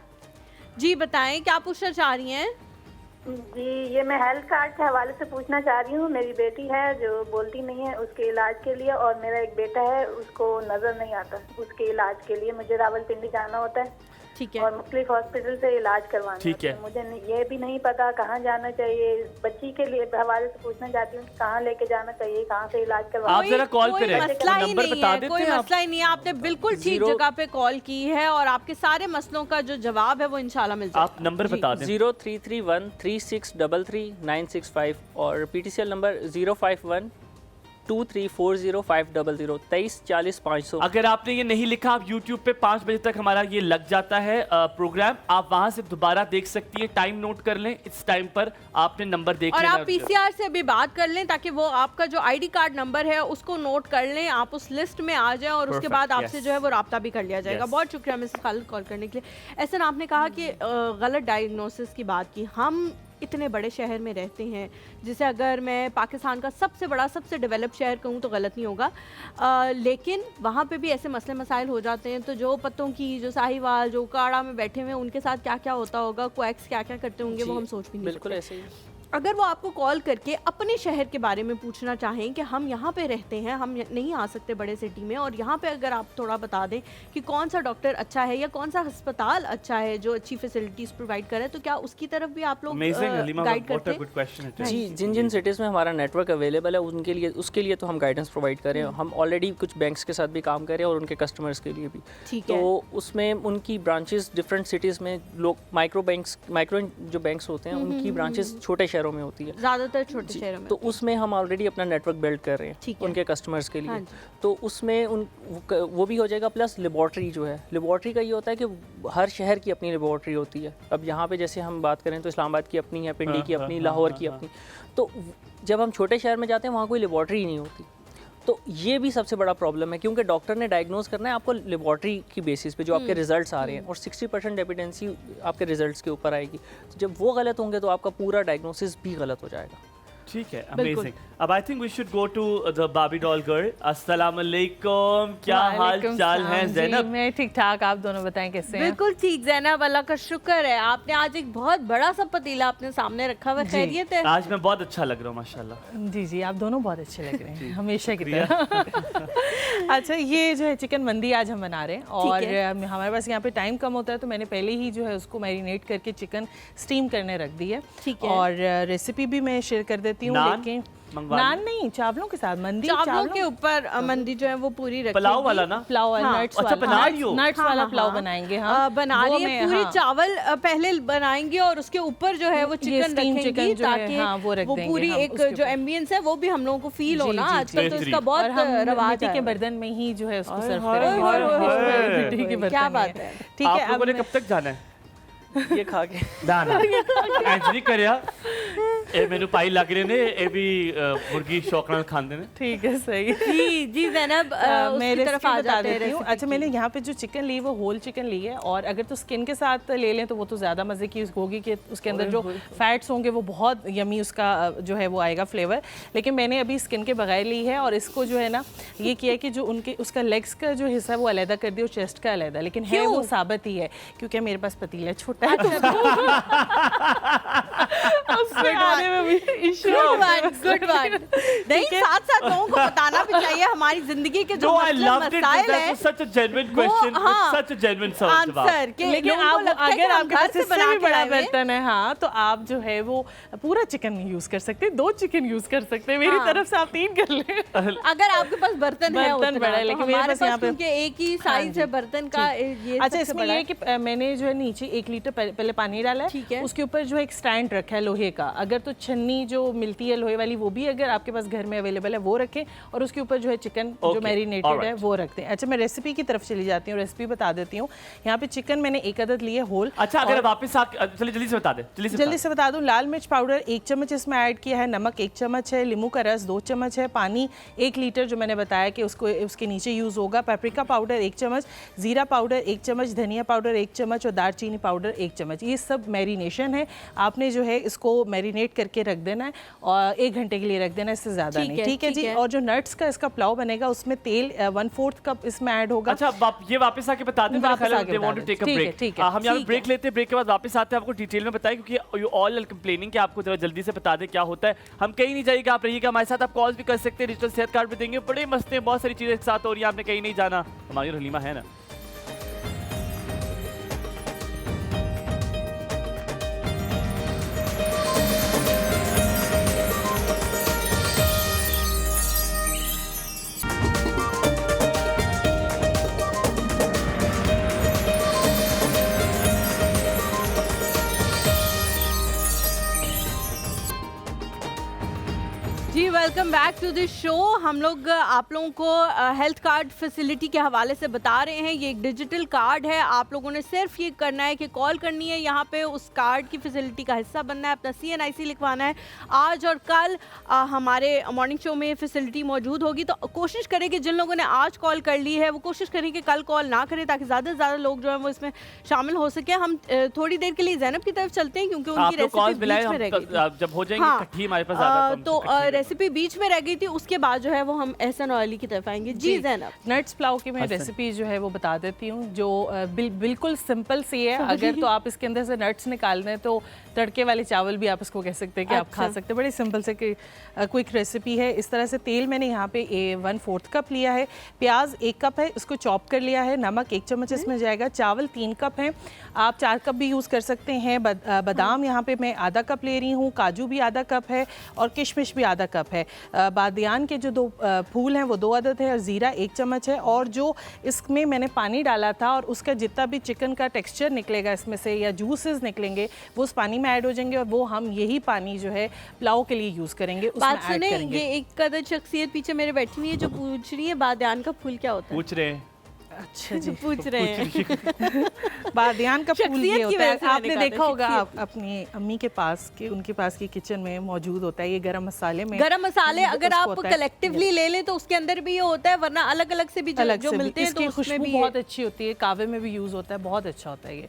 जी बताएं, क्या पूछना चाह रही हैं? जी, ये मैं हेल्थ कार्ड के हवाले से पूछना चाह रही हूँ। मेरी बेटी है जो बोलती नहीं है, उसके इलाज के लिए, और मेरा एक बेटा है उसको नजर नहीं आता, उसके इलाज के लिए मुझे रावलपिंडी जाना होता है। ठीक है। और मुख्तलिफ हॉस्पिटल से इलाज करवाना। ठीक है। मुझे ये भी नहीं पता कहाँ जाना चाहिए। बच्ची के लिए हवाले से पूछना चाहती हूँ कि कहाँ लेके जाना चाहिए, कहाँ से इलाज करवाना। आप जरा कॉल पे रहे, मसला ही नहीं है, कोई मसला ही नहीं है। आपने बिल्कुल ठीक जगह पे कॉल की है और आपके सारे मसलों का जो जवाब है वो इंशाल्लाह मिल जाएगा। आप नंबर बता दें। 033136339665 और PTCL नंबर 05123405000 2340-500। अगर आपने ये नहीं लिखा, आप YouTube पे 5 बजे तक हमारा ये लग जाता है प्रोग्राम, आप वहां से दोबारा देख सकती है। टाइम नोट कर लें, इस टाइम पर आपने नंबर देख और आप PCR से भी बात कर लें ताकि वो आपका जो ID कार्ड नंबर है उसको नोट कर लें, आप उस लिस्ट में आ जाएं और उसके बाद आपसे जो है वो राब्ता भी कर लिया जाएगा। बहुत शुक्रिया मिसेस खालिद कॉल करने के लिए। ऐसा आपने कहा कि गलत डायग्नोसिस की बात की। हम इतने बड़े शहर में रहते हैं, जिसे अगर मैं पाकिस्तान का सबसे बड़ा सबसे डेवलप शहर कहूँ तो गलत नहीं होगा, लेकिन वहाँ पे भी ऐसे मसले मसाइल हो जाते हैं। तो जो पत्तों की, जो साहिवाल, जो काड़ा में बैठे हुए हैं, उनके साथ क्या क्या होता होगा, कोएक्स क्या क्या करते होंगे, वो हम सोच भी नहीं बिल्कुल ऐसे ही। अगर वो आपको कॉल करके अपने शहर के बारे में पूछना चाहें कि हम यहाँ पे रहते हैं, हम नहीं आ सकते बड़े सिटी में, और यहाँ पे अगर आप थोड़ा बता दें कि कौन सा डॉक्टर अच्छा है या कौन सा अस्पताल अच्छा है जो अच्छी फैसिलिटीज प्रोवाइड करे, तो क्या उसकी तरफ भी आप लोग गाइड करते हैं? जी, जिन जिन सिटीज़ में हमारा नेटवर्क अवेलेबल है उनके लिए, उसके लिए तो हम गाइडेंस प्रोवाइड करें। हम ऑलरेडी कुछ बैंक्स के साथ भी काम करें और उनके कस्टमर्स के लिए भी। तो उसमें उनकी ब्रांचेस डिफरेंट सिटीज़ में, लोग माइक्रो जो बैंक्स होते हैं उनकी ब्रांचेस छोटे शहरों में होती है, ज़्यादातर छोटे शहरों में। तो उसमें हम ऑलरेडी अपना नेटवर्क बिल्ड कर रहे हैं उनके कस्टमर्स के लिए। तो उसमें वो भी हो जाएगा। प्लस लेबॉर्ट्री जो है, लेबॉर्ट्री का ये होता है कि हर शहर की अपनी लेबॉर्ट्री होती है। अब यहाँ पे जैसे हम बात करें तो इस्लामाबाद की अपनी है, पिंडी की अपनी, लाहौर की अपनी। तो जब हम छोटे शहर में जाते हैं वहाँ कोई लेबॉर्ट्री नहीं होती। तो ये भी सबसे बड़ा प्रॉब्लम है, क्योंकि डॉक्टर ने डायग्नोज करना है आपको लेबॉर्ट्री की बेसिस पे जो आपके रिजल्ट्स आ रहे हैं, और 60% एविडेंसी आपके रिजल्ट्स के ऊपर आएगी। तो जब वो गलत होंगे तो आपका पूरा डायग्नोसिस भी गलत हो जाएगा। ठीक है, अमेजिंग। अब I think we should go to the Barbie doll girl. अस्सलाम वालेकुम, क्या हाल चाल है ज़ैनब? मैं ठीक ठाक, आप दोनों बताएं कैसे हैं? बिल्कुल ठीक ज़ैनब, अल्लाह का शुक्र है। आपने आज एक बहुत बड़ा सा पतीला अपने सामने रखा हुआ, खैरियत है? आज मैं बहुत अच्छा लग रहा हूँ माशाल्लाह। जी जी, आप दोनों बहुत अच्छे लग रहे हैं हमेशा की तरह। अच्छा, ये जो है चिकन मंदी आज हम बना रहे हैं और हमारे पास यहाँ पे टाइम कम होता है तो मैंने पहले ही जो है उसको मैरिनेट करके चिकन स्टीम करने रख दी है। ठीक है। और रेसिपी भी मैं शेयर कर देती हूँ, लेकिन नान नहीं, चावलों के साथ मंदी, चावलों के ऊपर मंदी जो है वो पूरी रखेंगे। पुलाव वाला ना? पुलाव वाला, नट्स वाला, नट्स वाला पुलाव बनाएंगे हम। बना रही है पूरी चावल पहले बनाएंगे और उसके ऊपर जो है वो चिकन रखेंगे ताकि वो पूरी एक जो एम्बियंस है वो भी हम लोगों को फील हो ना। आजकल तो इसका बहुत रवाज है। के बर्तन में ही जो है उसको सर्व करेंगे। क्या बात है। ठीक है, आप लोगों ने कब तक जाना है? ये खा के दाना एंजरी करया ए मेनू पाई लग रहे ने ए भी मुर्गी शौक नाल खांदे ने। ठीक है, सही। जी जी ज़ैनब, मेरे तरफ आ जाते हैं। अच्छा, मैंने यहाँ पे जो चिकन ली वो होल चिकन ली है और अगर तो स्किन के साथ ले लें तो वो तो ज़्यादा मज़े की होगी कि उसके अंदर जो फैट्स होंगे वो बहुत यमी उसका जो है वो आएगा फ्लेवर। लेकिन मैंने अभी स्किन के बगैर ली है और इसको जो है ना ये किया है कि जो उनके उसका लेग्स का जो हिस्सा है वो अलहदा कर दिया और चेस्ट का अलहदा, लेकिन है वो साबित ही है क्योंकि मेरे पास पतीला छोटा है। Good one. नहीं, साथ साथ लोगों को बताना भी चाहिए हमारी जिंदगी के जो मसाइल हैं। Such a genuine question, such a genuine answer. लेकिन अगर आपके पास इससे भी बड़ा बर्तन है हाँ तो आप जो है वो पूरा चिकन यूज कर सकते हैं, 2 चिकन यूज कर सकते हैं। मेरी तरफ से आप 3 कर लें अगर आपके पास बर्तन है उतना बड़ा है, लेकिन मेरे पास यहाँ पे एक ही साइज है बर्तन का। अच्छा, इसमें ये है कि मैंने जो है नीचे 1 लीटर पहले पानी डाला है। ठीक है। उसके ऊपर जो है एक स्टैंड रखा है लोहे का। अगर तो छन्नी जो मिलती है लोहे वाली वो भी अगर आपके पास घर में अवेलेबल है वो रखें और उसके ऊपर जो है चिकन जो मैरिनेटेड है वो रखते हैं। अच्छा, मैं रेसिपी की तरफ चली जाती हूँ, रेसिपी बता देती हूँ। यहाँ पे चिकन मैंने 1 अदद लिए होल। अच्छा, अगर वापस जल्दी से बता दे, जल्दी से बता दूं। लाल मिर्च पाउडर 1 चम्मच इसमें ऐड किया है, नमक 1 चम्मच है, नींबू का रस 2 चम्मच है, पानी 1 लीटर जो मैंने बताया कि उसको उसके नीचे यूज होगा, पेपरिका पाउडर 1 चम्मच, जीरा पाउडर 1 चम्मच, धनिया पाउडर 1 चम्मच और दालचीनी पाउडर 1 चम्मच। ये सब मैरिनेशन है। आपने जो है इसको मैरिनेट करके रख देना है और 1 घंटे के लिए रख देना है, इससे ज्यादा नहीं। ठीक है जी। और जो नट्स का इसका पुलाव बनेगा उसमें तेल 1/4 कप इसमें ऐड होगा। अच्छा, ये वापस आके बता दें। हम यहाँ ब्रेक लेते हैं, ब्रेक के बाद वापस आते हैं, आपको डिटेल में बताएं क्योंकि यू ऑल कंप्लेनिंग कि आपको जरा जल्दी से बता दें क्या होता है। हम कहीं नहीं जाइएगा, आप रहिएगा हमारे साथ। आप कॉल भी कर सकते हैं, डिजिटल सेहत कार्ड भी देंगे, बड़े मस्त हैं, बहुत सारी चीजें एक साथ हो रही है, आपने कहीं नहीं जाना। हमारी हलीमा है ना। जी, welcome back to the show. हम लोग आप लोगों को हेल्थ कार्ड फैसिलिटी के हवाले से बता रहे हैं। ये एक डिजिटल कार्ड है, आप लोगों ने सिर्फ ये करना है कि कॉल करनी है, यहाँ पे उस कार्ड की फैसिलिटी का हिस्सा बनना है, अपना CNIC लिखवाना है। आज और कल हमारे मॉर्निंग शो में फैसिलिटी मौजूद होगी, तो कोशिश करें कि जिन लोगों ने आज कॉल कर ली है वो कोशिश करें कि कल कॉल ना करें ताकि ज़्यादा से ज़्यादा लोग जो है वो इसमें शामिल हो सके। हम थोड़ी देर के लिए ज़ैनब की तरफ चलते हैं क्योंकि उनकी रेसिपी बीच में रह गई थी। जब हो जाएंगे इकट्ठी हमारे पास ज़्यादा तो रेसिपी बीच में रह गई थी, उसके बाद जो है वो हम एहसन और अली की तरफ आएंगे। जी ज़ैनब, नट्स पुलाव की मैं रेसिपी जो है वो बता देती हूँ जो बिल्कुल सिंपल सी है। अगर तो आप इसके अंदर से नट्स निकाल दें तो तड़के वाले चावल भी आप इसको कह सकते हैं कि आप खा सकते हैं। बड़ी सिंपल से क्विक रेसिपी है। इस तरह से तेल मैंने यहाँ पे 1/4 कप लिया है, प्याज 1 कप है, इसको चॉप कर लिया है, नमक 1 चम्मच इसमें जाएगा, चावल 3 कप हैं, आप 4 कप भी यूज़ कर सकते हैं। बादाम यहाँ पे मैं आधा कप ले रही हूँ, काजू भी आधा कप है और किशमिश भी आधा कप है। बादियान के जो 2 फूल हैं वो 2 अदद है और ज़ीरा 1 चम्मच है। और जो इसमें मैंने पानी डाला था और उसका जितना भी चिकन का टेक्सचर निकलेगा इसमें से या जूसेस निकलेंगे वो उस पानी में ऐड हो जाएंगे और वो हम यही पानी जो है पुलाव के लिए यूज़ करेंगे, उसमें ऐड करेंगे। ये एक कदर शख्सियत पीछे मेरे बैठी हुई है जो पूछ रही है बादियान का फूल क्या होता है। पूछ रहे हैं अच्छा जी पूछ रहे हैं। बादियान का फूल ये शख्सियत की होता है, वजह से मैंने आपने कहा था, देखा होगा शख्सियत। अपनी अम्मी के पास कि उनके पास की किचन में मौजूद होता है ये गरम मसाले में। गरम मसाले अगर उसको आप होता है- कलेक्टिवली ले लें तो उसके अंदर भी ये होता है, वरना अलग अलग से भी अलग जो से भी। मिलते हैं तो इसकी उसमें खुशबू भी बहुत अच्छी होती है, कावे में भी यूज़ होता है, बहुत अच्छा होता है ये।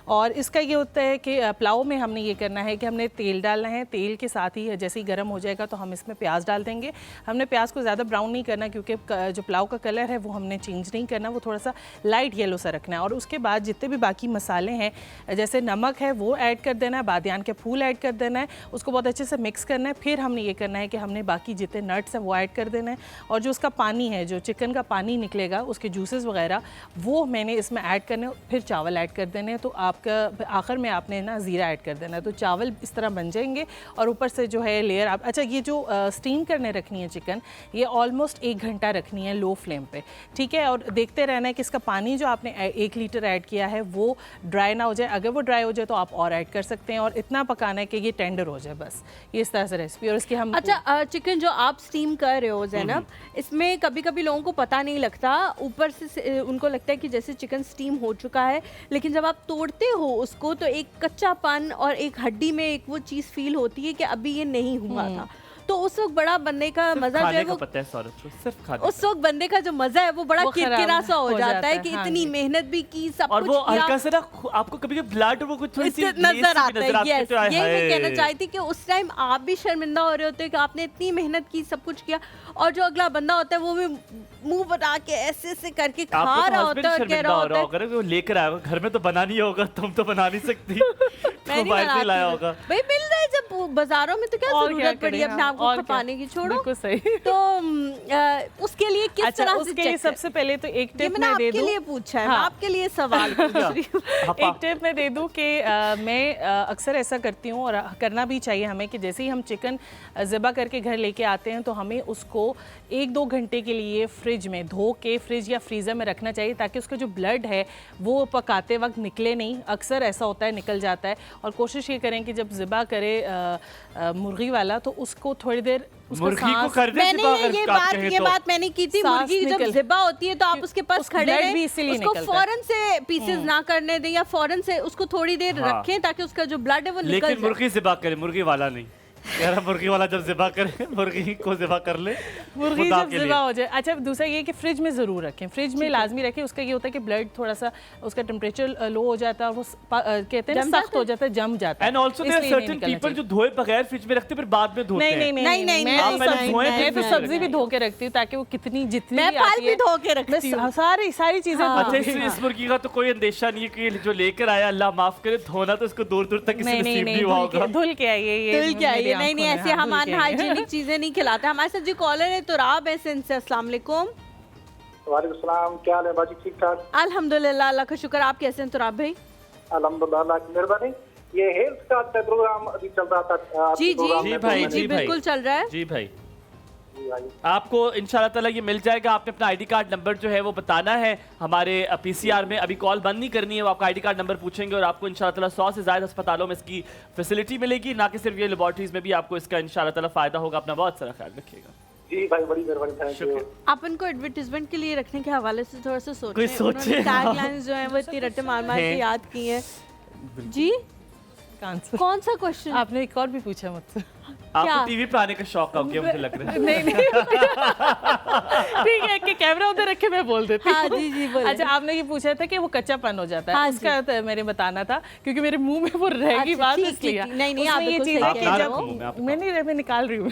और इसका ये होता है कि पुलाव में हमने ये करना है कि हमने तेल डालना है, तेल के साथ ही जैसे ही गर्म हो जाएगा तो हम इसमें प्याज डाल देंगे। हमने प्याज को ज़्यादा ब्राउन नहीं करना क्योंकि जो पुलाव का कलर है वो हमने चेंज नहीं करना, वो थोड़ा सा लाइट येलो सा रखना है। और उसके बाद जितने भी बाकी मसाले हैं जैसे नमक है वो ऐड कर देना है, बादियान के फूल ऐड कर देना है, उसको बहुत अच्छे से मिक्स करना है। फिर हमने ये करना है कि हमने बाकी जितने नट्स हैं वो ऐड कर देना है, और जो उसका पानी है, जो चिकन का पानी निकलेगा, उसके जूसेस वगैरह वो मैंने इसमें ऐड करने, फिर चावल ऐड कर देने हैं। तो आपका आखिर में आपने ना ज़ीरा ऐड कर देना है, तो चावल इस तरह बन जाएंगे। और ऊपर से जो है लेयर आप, अच्छा ये जो स्टीम करने रखनी है चिकन, ये ऑलमोस्ट 1 घंटा रखनी है लो फ्लेम पे, ठीक है। और देखते रहना है कि इसका पानी जो आपने 1 लीटर ऐड किया है वो ड्राई ना हो जाए। अगर वो ड्राई हो जाए तो आप और ऐड कर सकते हैं, और इतना पकाना है कि ये टेंडर हो जाए, बस ये इस तरह से रेसिपी। और इसकी हम अच्छा चिकन जो आप स्टीम कर रहे हो ज़ैनब, इसमें कभी कभी लोगों को पता नहीं लगता, ऊपर से उनको लगता है कि जैसे चिकन स्टीम हो चुका है, लेकिन जब आप तोड़ते हो उसको तो एक कच्चापन और एक हड्डी में एक वो चीज़ फील होती है कि अभी ये नहीं हुआ था। तो उस वक्त बड़ा बनने का मजा जो है वो पता है सौरभ को, सिर्फ खाने उस वक्त बनने का जो मजा है वो बड़ा वो किरकिरा सा हो जाता है कि हाँ इतनी जी। मेहनत भी की, सब और कुछ वो किया, हल्का सा ना आपको कभी कभी ब्लड वो कुछ थोड़ी सी नजर आता है। यस, तो यही मैं कहना चाहती कि उस टाइम आप भी शर्मिंदा हो रहे होते हो कि आपने इतनी मेहनत की, सब कुछ किया, और जो अगला बंदा होता है वो भी मुंह बना के ऐसे ऐसे करके खा रहा होता है और कह रहा होता है वो लेकर आया होगा, घर में तो बना नहीं होगा, तुम तो बना नहीं सकती, मैं नहीं बाहर से लाया बनाती होगा। भाई, मिल रहा है जब बाजारों में तो क्या और क्या जरूरत पड़ी करें, अपने आप को और क्या। खपाने की, छोड़ो। बिल्कुल सही। तो उसके लिए किस अच्छा, तरह से उसके लिए check सबसे पहले तो एक ये टिप मैंने मैं दे आपके दूं। लिए पूछा है, हाँ। मैं आपके लिए सवाल पूछ रही हूँ। एक टिप मैं दे दूं कि मैं अक्सर ऐसा करती हूँ, और करना भी चाहिए हमें, कि जैसे ही हम चिकन ज़िबा करके घर लेके आते हैं तो हमें उसको 1-2 घंटे के लिए फ्रिज में धो के फ्रिज या फ्रीज़र में रखना चाहिए, ताकि उसका जो ब्लड है वो पकाते वक्त निकले नहीं। अक्सर ऐसा होता है, निकल जाता है। और कोशिश ये करें कि जब ज़िबा करे मुर्गी वाला तो उसको थोड़ी देर मुर्गी को कर दे मैंने ये बात मैंने की थी, सांस मुर्गी जब निकल- ज़िबा होती है तो आप उसके पास उसका खड़े blood भी रहें, इसीलिए उसको निकलता है। फौरन से पीसेस ना करने दें, या फौरन से उसको थोड़ी देर हाँ। रखें ताकि उसका जो ब्लड है वो निकल लेकिन जाए। मुर्गी ज़िबा करे, मुर्गी वाला नहीं। यार मुर्गी वाला जब ज़िबा करे, मुर्गी को ज़िबा कर ले, मुर्गी खुदा जब के ज़िबा लिए। हो जाए। अच्छा दूसरा ये कि फ्रिज में ज़रूर रखें, फ्रिज में लाजमी रखें। उसका ये होता है कि ब्लड थोड़ा सा उसका टेम्परेचर लो हो जाता है, और वो कहते हैं ना सख्त हो जाता है, जम जाता है। एंड ऑल्सो देयर इसलिए नहीं सर्टेन निकलना पीपल चाहिए। जो धोए बगैर फ्रिज में रखते हैं फिर बाद में धोते नहीं हैं। नहीं नहीं नहीं, नहीं, नहीं, मैं नहीं, तो नहीं, मैं नहीं, तो नहीं, सब्जी भी नहीं। धो के रखती हूँ, ताकि वो कितनी जितनी मैं भी फल आती भी है, धो के रखती मैं हूँ। सारी चीजें हाँ। धो अच्छा के- इस मुर्गी का तो कोई अंदेशा नहीं है कि जो लेकर आया अल्लाह माफ करे, धोना तो इसको दूर दूर तक किसी नहीं नहीं नसीब नहीं, नहीं हुआ होगा। धुल के आइए, ये दिल क्या है मेरी ये, नहीं नहीं आंखों में, ऐसे हाँ, हम धुल के आइए। अनहाइजीनिक चीजें नहीं खिलाते। हमारे साथ जो कॉलर है तुराब है सिंध से। अस्सलाम वालेकुम। वालेकुम सलाम, क्या हाल है बाजी? ठीक ठाक अल्हम्दुलिल्लाह, अल्लाह का शुक्र। आप कैसे हैं तुराब भाई? अल्हम्दुलिल्लाह, अल्लाह की मेहरबानी। ये हेल्थ का प्रोग्राम अभी चल रहा था आपके जी प्रोग्राम जी में, भाई, तो जी भाई। बिल्कुल चल रहा है। जी भाई, जी भाई। आपको इंशाल्लाह ताला ये मिल जाएगा। आपने अपना आईडी कार्ड नंबर जो है वो बताना है हमारे पीसीआर में। अभी कॉल बंद नहीं करनी है, वो आपका आईडी कार्ड नंबर पूछेंगे और आपको इंशाल्लाह ताला 100 से ज़्यादा अस्पतालों में इसकी फैसिलिटी मिलेगी। ना कि सिर्फ ये लेबॉर्ट्रीज में भी आपको इसका इंशाल्लाह ताला फ़ायदा होगा। अपना बहुत सारा ख्याल रखिएगा। जी भाई, बड़ी मेहरबानी, थैंक यू। आप इनको एडवर्टीजमेंट के लिए रखने के हवाले से थोड़ा सा सोचें। कोई सोचे। टैगलाइंस जो हैं वो इतनी रट्टे मार मार के याद की हैं। जी आंसर कौन सा क्वेश्चन? आपने एक और भी पूछा मुझसे। आपको टीवी पे आने का शौक हो गया मुझे लग रहा है। नहीं नहीं ठीक है कि कैमरा उधर रख के मैं बोल देती हूँ। हाँ, जी, जी, बोलें। अच्छा आपने ये पूछा था कि वो कच्चापन हो जाता है, हाँ, उसका तो मैंने बताना था क्योंकि मेरे मुंह में वो रहेगी अच्छा, बात, ठीक, इसलिए ठीक, नहीं, नहीं, आप उसमें ये बिल्कुल चीज़ सही है कह कि रहे हो। जब मैं निकाल रही हूँ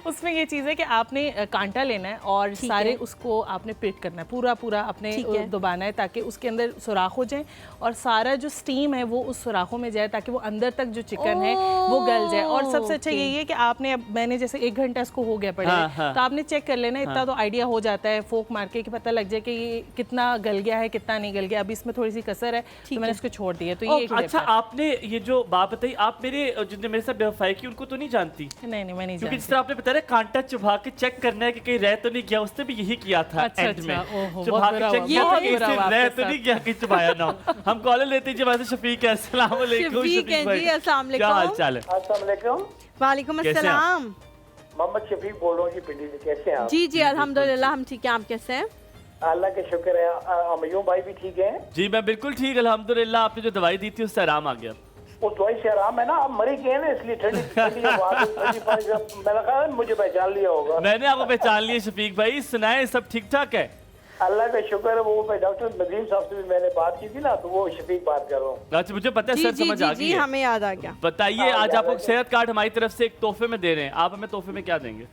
उसमें ये चीज़ है कि आपने कांटा लेना है और ठीक सारे है। उसको आपने पिट करना है, पूरा पूरा आपने ठीक है। दबाना है ताकि उसके अंदर सुराख हो जाए और सारा जो स्टीम है वो उस सुराखों में जाए, ताकि वो अंदर तक जो चिकन है वो गल जाए। और सबसे अच्छा ओके। यही है कि आपने, अब मैंने जैसे 1 घंटा इसको हो गया पड़े हाँ, हाँ। तो आपने चेक कर लेना, इतना तो आइडिया हो जाता है फोक मार के कि पता लग जाए कि ये कितना गल गया है कितना नहीं गल गया। अभी इसमें थोड़ी सी कसर है तो मैंने इसको छोड़ दिया। तो ये एक अच्छा tip है। आपने ये जो बात बताई, आप जिनने मेरे साथ बेवफाई की उनको तो नहीं जानती? नहीं नहीं मैं नहीं क्योंकि जिस जानती। तरह आपने बताया कांटा चुभा के चेक करना है कि कहीं रह तो नहीं गया, उसने भी यही किया था अच्छा, एंड में। अच्छा, ओहो, चुभा बहुत के बुरा चेक हुआ, किया बहुत था कि बुरा इससे हुआ रह आपके तो नहीं गया कि चुभाया ना हो। हम कॉलर लेते हैं जी, वैसे शफीक है। अस्सलाम वालेकुम शफीक हैं भाई। जी, अस्सलाम क्या हाल वालेकुम। चाल है? अस्सलाम वालेकुम, वालेकुम कैसे हैं अस्सलाम। मोहम्मद शफीक बोल रहा हूँ जी, पिंडी से। कैसे हैं आप? जी जी अल्हम्दुलिल्लाह हम ठीक हैं। आप कैसे हैं? अल्लाह का शुक्र है। अमयूं भाई भी ठीक है? जी मैं बिल्कुल ठीक, अल्हम्दुलिल्लाह। आपने जो दवाई दी थी उससे आराम आ गया। उस दवाई से आराम है ना, आप मरी गए ना, इसलिए ठंडी मैंने कहा मुझे पहचान लिया होगा। मैंने आपको पहचान लिया शफीक भाई। सुनाए सब ठीक ठाक है? अल्लाह का शुक्र है। वो डॉक्टर नदीम साहब से भी मैंने बात की थी ना, तो वो शफीक बात कर रहा हूँ। अच्छा मुझे पता है सर, समझ आ गई है। हमें याद आ गया। बताइए, आज आपको सेहत कार्ड हमारी तरफ से एक तोहफे में दे रहे हैं, आप हमें तोहफे में क्या देंगे?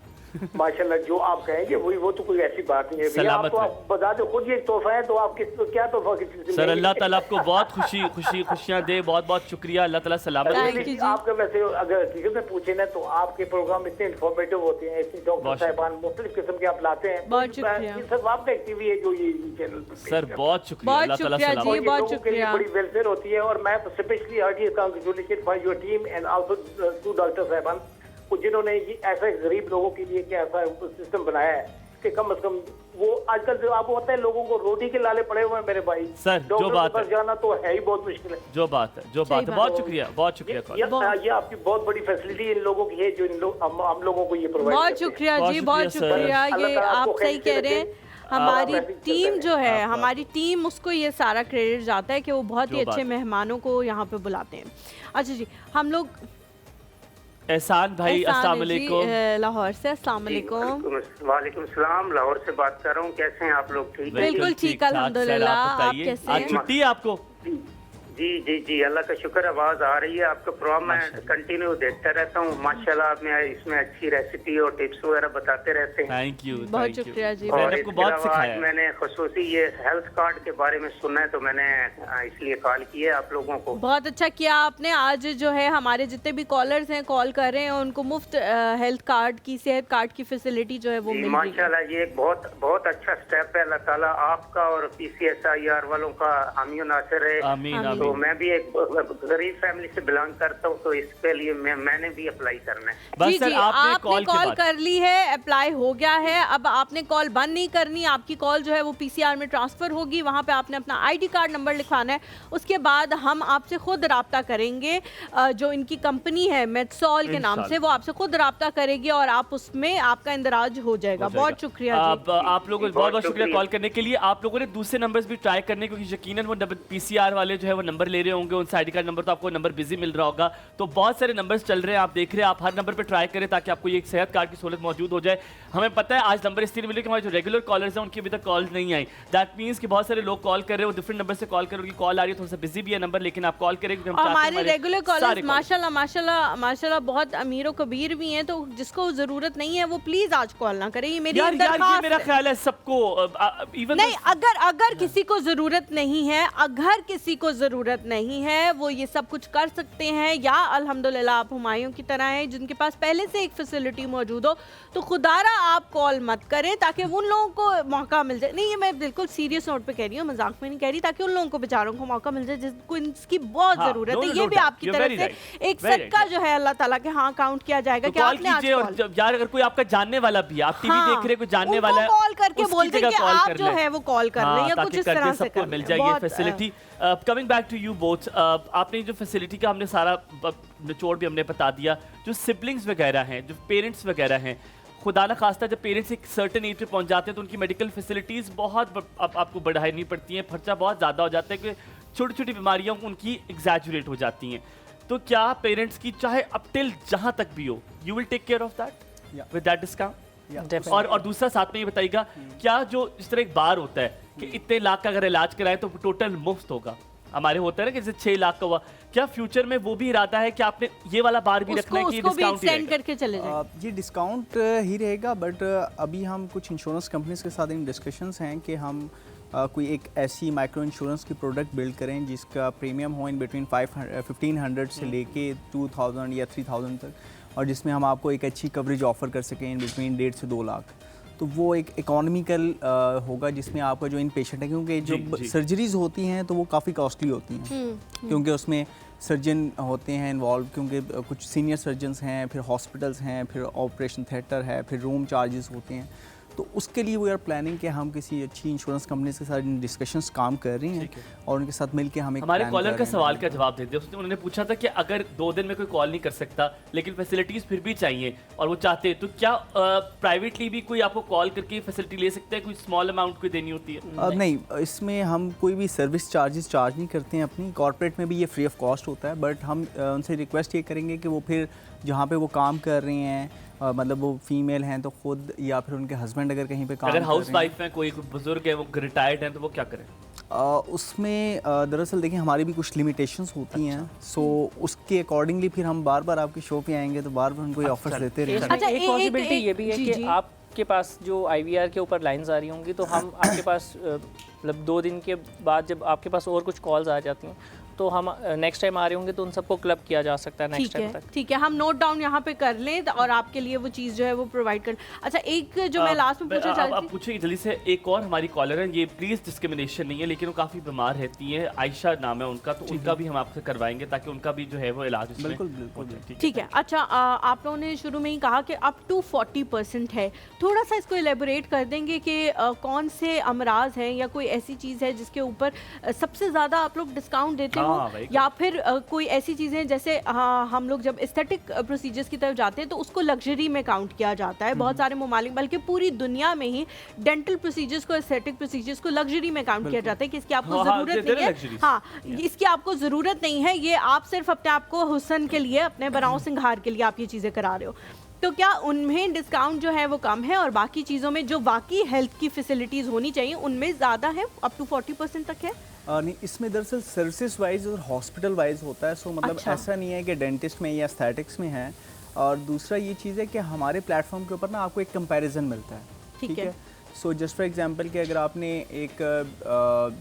माशाल्लाह, जो आप कहेंगे वही, वो तो कोई ऐसी बात नहीं है भैया। आप बता दो, खुद ये तोहफा है तो आप क्या तोहफा? सर अल्लाह ताला आपको बहुत खुशियाँ दे, बहुत बहुत शुक्रिया। अल्लाह ताला सलामत रखे। आपका वैसे अगर हकीकत में पूछे ना, तो आपके प्रोग्राम इतने इन्फॉर्मेटिव होते हैं, इतने डॉक्टर साहिबान मुख्तलिफ किस्म के आप लाते हैं। बहुत शुक्रिया सर, आपका एक टीवी है जो ये चैनल। सर बहुत शुक्रिया, अल्लाह ताला सलामत रखे। बहुत शुक्रिया, बड़ी वेलफेयर होती है। और मैं specially hearty congratulation for your team and also to doctor साहिबान, जिन्होंने ऐसे गरीब लोगों के लिए क्या ऐसा सिस्टम बनाया है कि कम से कम वो आजकल जो आपको पता है, लोगों को रोटी के लाले पड़े हुए हैं मेरे भाई। सर जो बात है, जाना तो है ही बहुत मुश्किल है। जो बात है बहुत शुक्रिया, बहुत शुक्रिया। ये आपकी बहुत बड़ी फैसिलिटी इन लोगों की है, जो हम लोगों को ये प्रोवाइड। बहुत शुक्रिया जी, बहुत शुक्रिया। ये आप सही कह रहे हैं। हमारी टीम जो है, हमारी टीम, उसको ये सारा क्रेडिट जाता है कि वो बहुत ही अच्छे मेहमानों को यहाँ पे बुलाते हैं। अच्छा जी, हम लोग एहसान भाई, अस्सलाम वालेकुम। लाहौर से। अस्सलाम वालेकुम। वालेकुम सलाम, लाहौर से बात कर रहा हूँ। कैसे हैं आप लोग? ठीक? बिल्कुल ठीक, अल्हम्दुलिल्लाह। आप कैसे हैं? छुट्टी है आपको? जी जी जी, अल्लाह का शुक्र। आवाज आ रही है आपका प्रोग्राम, मैं कंटिन्यू देखता रहता हूँ। माशाल्लाह, आप इसमें अच्छी रेसिपी और टिप्स वगैरह बताते रहते हैं। थैंक यू, बहुत शुक्रिया जी। और इसके अलावा आज मैंने खुसूसी ये हेल्थ कार्ड के बारे में सुना है, तो मैंने इसलिए कॉल की है आप लोगों को। बहुत अच्छा किया आपने। आज जो है हमारे जितने भी कॉलर्स हैं, कॉल कर रहे हैं, उनको मुफ्त हेल्थ कार्ड की, सेहत कार्ड की फैसिलिटी जो है वो मिल रही है। माशाल्लाह, ये एक बहुत बहुत अच्छा स्टेप है। अल्लाह ताला आपका और PCSIR वालों का हामी नासिर है। तो मैं भी एक गरीब फैमिली से बिलोंग करता हूँ, तो इसके लिए मैंने भी अप्लाई करना है। जी जी, आपने कॉल कर ली है, अप्लाई हो गया है। अब आपने कॉल बंद नहीं करनी, आपकी कॉल जो है वो PCR में ट्रांसफर होगी। वहाँ पे आपने अपना ID कार्ड नंबर लिखवाना है। उसके बाद हम आपसे खुद राब्ता करेंगे। जो इनकी कंपनी है मेडसॉल के नाम से, वो आपसे खुद राब्ता करेगी और आप उसमें आपका इंदराज हो जाएगा। बहुत शुक्रिया जी। आप लोगों को बहुत बहुत शुक्रिया कॉल करने के लिए। आप लोगों ने दूसरे नंबर्स भी ट्राई करने, क्योंकि यकीनन वो PCR वाले जो है वो नंबर ले रहे होंगे, उनसे ID कार्ड नंबर, तो आपको नंबर बिजी मिल रहा होगा। तो बहुत सारे नंबर्स चल रहे हैं, आप देख रहे हैं। आप हर नंबर पे ट्राई करें ताकि आपको ये एक सेहत कार्ड की सहूलत मौजूद हो जाए। हमें पता है आज नंबर इसलिए मिले कि हमारे जो रेगुलर कॉलर्स हैं उनकी अभी तक कॉल नहीं आई। दैट मीन्स कि बहुत सारे लोग कॉल कर रहे हैं, वो डिफरेंट नंबर से कॉल कर रहे हैं, उनकी कॉल आ रही है, थोड़ा सा बिजी भी है नंबर, लेकिन आप कॉल करें। हमारे रेगुलर कॉलर्स माशाल्लाह माशाल्लाह माशाल्लाह बहुत अमीर और कबीर भी हैं, तो जिसको जरूरत नहीं है वो प्लीज आज कॉल ना करें। ये मेरी दरख्वास्त, मेरा ख्याल है सबको नहीं, अगर किसी को जरूरत नहीं है, अगर किसी को जरूरत नहीं है, वो ये सब कुछ कर सकते हैं। या अल्हम्दुलिल्लाह आप हुमायूं की तरह हैं जिनके पास पहले से एक फैसिलिटी मौजूद हो, तो खुदारा आप कॉल मत करें ताकि उन लोगों को मौका मिल जाए। नहीं, ये मैं बिल्कुल सीरियस नोट पे कह रही हूँ, मजाक में नहीं कह रही, ताकि उन लोगों को बेचारों को मौका मिल जाए जिसको इसकी बहुत जरूरत है। ये भी आपकी तरफ से एक सदका जो है अल्लाह ताला के यहाँ काउंट किया जाएगा कि आपने आज कॉल। यार अगर कोई आपका जानने वाला भी है, आप टीवी देख रहे, कोई जानने वाला है, कॉल करके बोल दें कि आप जो है वो कॉल कर रहे हैं या कुछ इस तरह से सबको मिल जाए ये facility. Coming back to you both, आपने जो फैसिलिटी का हमने सारा निचोड़ भी हमने बता दिया। जो सिबलिंग्स वगैरह हैं, जो पेरेंट्स वगैरह हैं, खुदा न खास्ता जब पेरेंट्स एक सर्टेन एज पे पहुंच जाते हैं तो उनकी मेडिकल फैसिलिटीज़ बहुत आपको बढ़ानी पड़ती हैं, खर्चा बहुत ज़्यादा हो जाता है कि छोटी छोटी बीमारियाँ उनकी एग्जैजुरेट हो जाती हैं। तो क्या पेरेंट्स की चाहे अप टिल जहाँ तक भी हो, you will take care of that with that discount? और दूसरा साथ में ये बताइएगा, क्या जो इस तरह एक बार होता है कि इतने लाख का अगर इलाज कराए तो टोटल मुफ्त होगा, हमारे होता है ना कि जैसे 6 लाख का हुआ, क्या फ्यूचर में वो भी इरादा है कि आपने ये वाला बार भी रखना है कि डिस्काउंट एक्सटेंड करके चले जाए? जी डिस्काउंट ही रहेगा, बट अभी हम कुछ इंश्योरेंस कंपनीज के साथ इन डिस्कशंस हैं कि हम कोई एक ऐसी माइक्रो इंश्योरेंस की प्रोडक्ट बिल्ड करें जिसका प्रीमियम हो इन बिटवीन 1500 से लेके 2000 या 3000 तक, और जिसमें हम आपको एक अच्छी कवरेज ऑफर कर सकें इन बिटवीन 1.5 से 2 लाख। तो वो एक इकोनॉमिकल होगा जिसमें आपका जो इन पेशेंट है, क्योंकि जो सर्जरीज होती हैं तो वो काफ़ी कॉस्टली होती हैं, क्योंकि उसमें सर्जन होते हैं इन्वॉल्व, क्योंकि कुछ सीनियर सर्जन्स हैं, फिर हॉस्पिटल्स हैं, फिर ऑपरेशन थिएटर है, फिर रूम चार्जेस होते हैं। तो उसके लिए वी आर प्लानिंग कि हम किसी अच्छी इंश्योरेंस कंपनी के साथ डिस्कशंस काम कर रही हैं और उनके साथ मिलके हम एक हमारे कॉलर का सवाल का जवाब देते हैं। उन्होंने पूछा था कि अगर 2 दिन में कोई कॉल नहीं कर सकता लेकिन फैसिलिटीज़ फिर भी चाहिए और वो चाहते हैं, तो क्या प्राइवेटली भी कोई आपको कॉल करके फैसिलिटी ले सकता है? कोई स्मॉल अमाउंट कोई देनी होती है? नहीं, इसमें हम कोई भी सर्विस चार्जेस चार्ज नहीं करते हैं अपनी। कॉर्पोरेट में भी ये फ्री ऑफ कॉस्ट होता है, बट हम उनसे रिक्वेस्ट ये करेंगे कि वो फिर जहाँ पे वो काम कर रही हैं, मतलब वो फीमेल हैं तो खुद या फिर उनके हस्बैंड अगर कहीं पे काम अगर हाउस वाइफ है, कोई बुजुर्ग है, वो रिटायर्ड हैं, तो वो क्या करें? उसमें दरअसल देखिए हमारी भी कुछ लिमिटेशंस होती हैं। सो उसके अकॉर्डिंगली फिर हम बार बार आपके शो पे आएंगे तो बार बार उनको ऑफर्स देते रहेंगे। अच्छा, एक पॉसिबिलिटी ये भी है कि आपके पास जो IVR के ऊपर लाइंस आ रही होंगी तो हम आपके पास मतलब 2 दिन के बाद जब आपके पास और कुछ कॉल्स आ जाती हैं तो हम नेक्स्ट टाइम आ रहे होंगे तो उन सबको क्लब किया जा सकता है नेक्स्ट टाइम तक। ठीक है, हम नोट डाउन यहाँ पे कर लें और आपके लिए वो चीज़ जो है वो प्रोवाइड कर। अच्छा, एक जो मैं लास्ट में पूछना चाहती हूँ, आप पूछिए जल्दी से। एक और हमारी कॉलर है, ये प्लीज़ डिस्क्रिमिनेशन नहीं है लेकिन वो काफ़ी बीमार रहती है, आयशा नाम है उनका, तो उनका भी हम आपसे करवाएंगे ताकि उनका भी जो है वो इलाज बिल्कुल बिल्कुल ठीक है। अच्छा, आप लोगों ने शुरू में ही कहा कि अप टू 40% है, थोड़ा सा इसको एलेबोरेट कर देंगे कि कौन से अमराज हैं या कोई ऐसी चीज़ है जिसके ऊपर सबसे ज़्यादा आप लोग डिस्काउंट देते हो, या फिर कोई ऐसी चीज़ें जैसे हम लोग जब एस्थेटिक प्रोसीजर्स की तरफ जाते हैं तो उसको लग्जरी में काउंट किया जाता है। बहुत सारे ममालिक, बल्कि पूरी दुनिया में ही डेंटल प्रोसीजर्स को, एस्थेटिक प्रोसीजर्स को लग्जरी में काउंट किया जाता है कि इसकी आपको ज़रूरत नहीं है। हाँ, इसकी आपको ज़रूरत नहीं है, ये आप सिर्फ अपने आप को हुस्न के लिए, अपने बनाव सिंगार के लिए आप ये चीज़ें करा रहे हो। तो क्या उनमें डिस्काउंट जो है वो कम है और बाकी चीज़ों में जो बाकी हेल्थ की फैसिलिटीज़ होनी चाहिए उनमें ज़्यादा है, अप टू 40% तक है? नहीं, इसमें दरअसल सर्विसेज वाइज और हॉस्पिटल वाइज होता है। सो मतलब ऐसा नहीं है कि डेंटिस्ट में या एस्थेटिक्स में है। और दूसरा ये चीज़ है कि हमारे प्लेटफॉर्म के ऊपर ना आपको एक कंपैरिजन मिलता है। ठीक है। सो जस्ट फॉर एग्जांपल कि अगर आपने एक